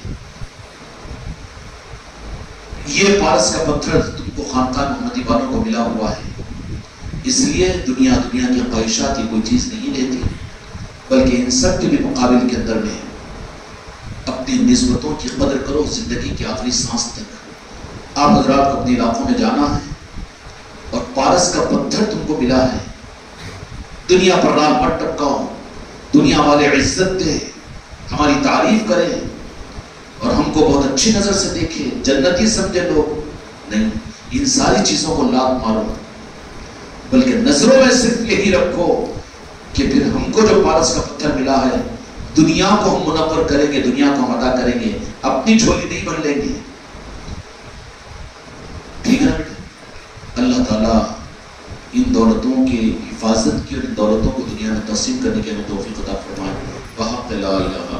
Speaker 1: یہ پارس کا پتھر تم کو خانقاہ محمدی والوں کو ملا ہوا ہے، اس لیے دنیا کی خواہشات کی کوئی چیز نہیں لیتی، بلکہ ان سب کے بھی مقابل کے اندر میں اپنی نسبتوں کی قدر کرو زندگی کی آخری سانس تک. آپ حضرات کو اپنے علاقوں میں جانا ہے اور پارس کا پتھر تم کو ملا ہے. دنیا پر رال مت ٹپکاؤ، دنیا والے عزت دے، ہماری تعریف کریں اور ہم کو بہت اچھی نظر سے دیکھے، جنتی سمجھے لوگ. نہیں، ان ساری چیزوں کو لات مارو، بلکہ نظروں میں صرف یہی رکھو کہ پھر ہم کو جو پارس کا پتھر ملا ہے، دنیا کو ہم منور کریں گے، دنیا کو ہم عطا کریں گے، اپنی جھولی نہیں بھر لیں گے. ٹھیک ہے بیٹے؟ اللہ تعالیٰ ان دولتوں کی حفاظت کی اور ان دولتوں کو دنیا میں تقسیم کرنے کی ہمیں توفیق عطا فرمائے. وحق لا الہ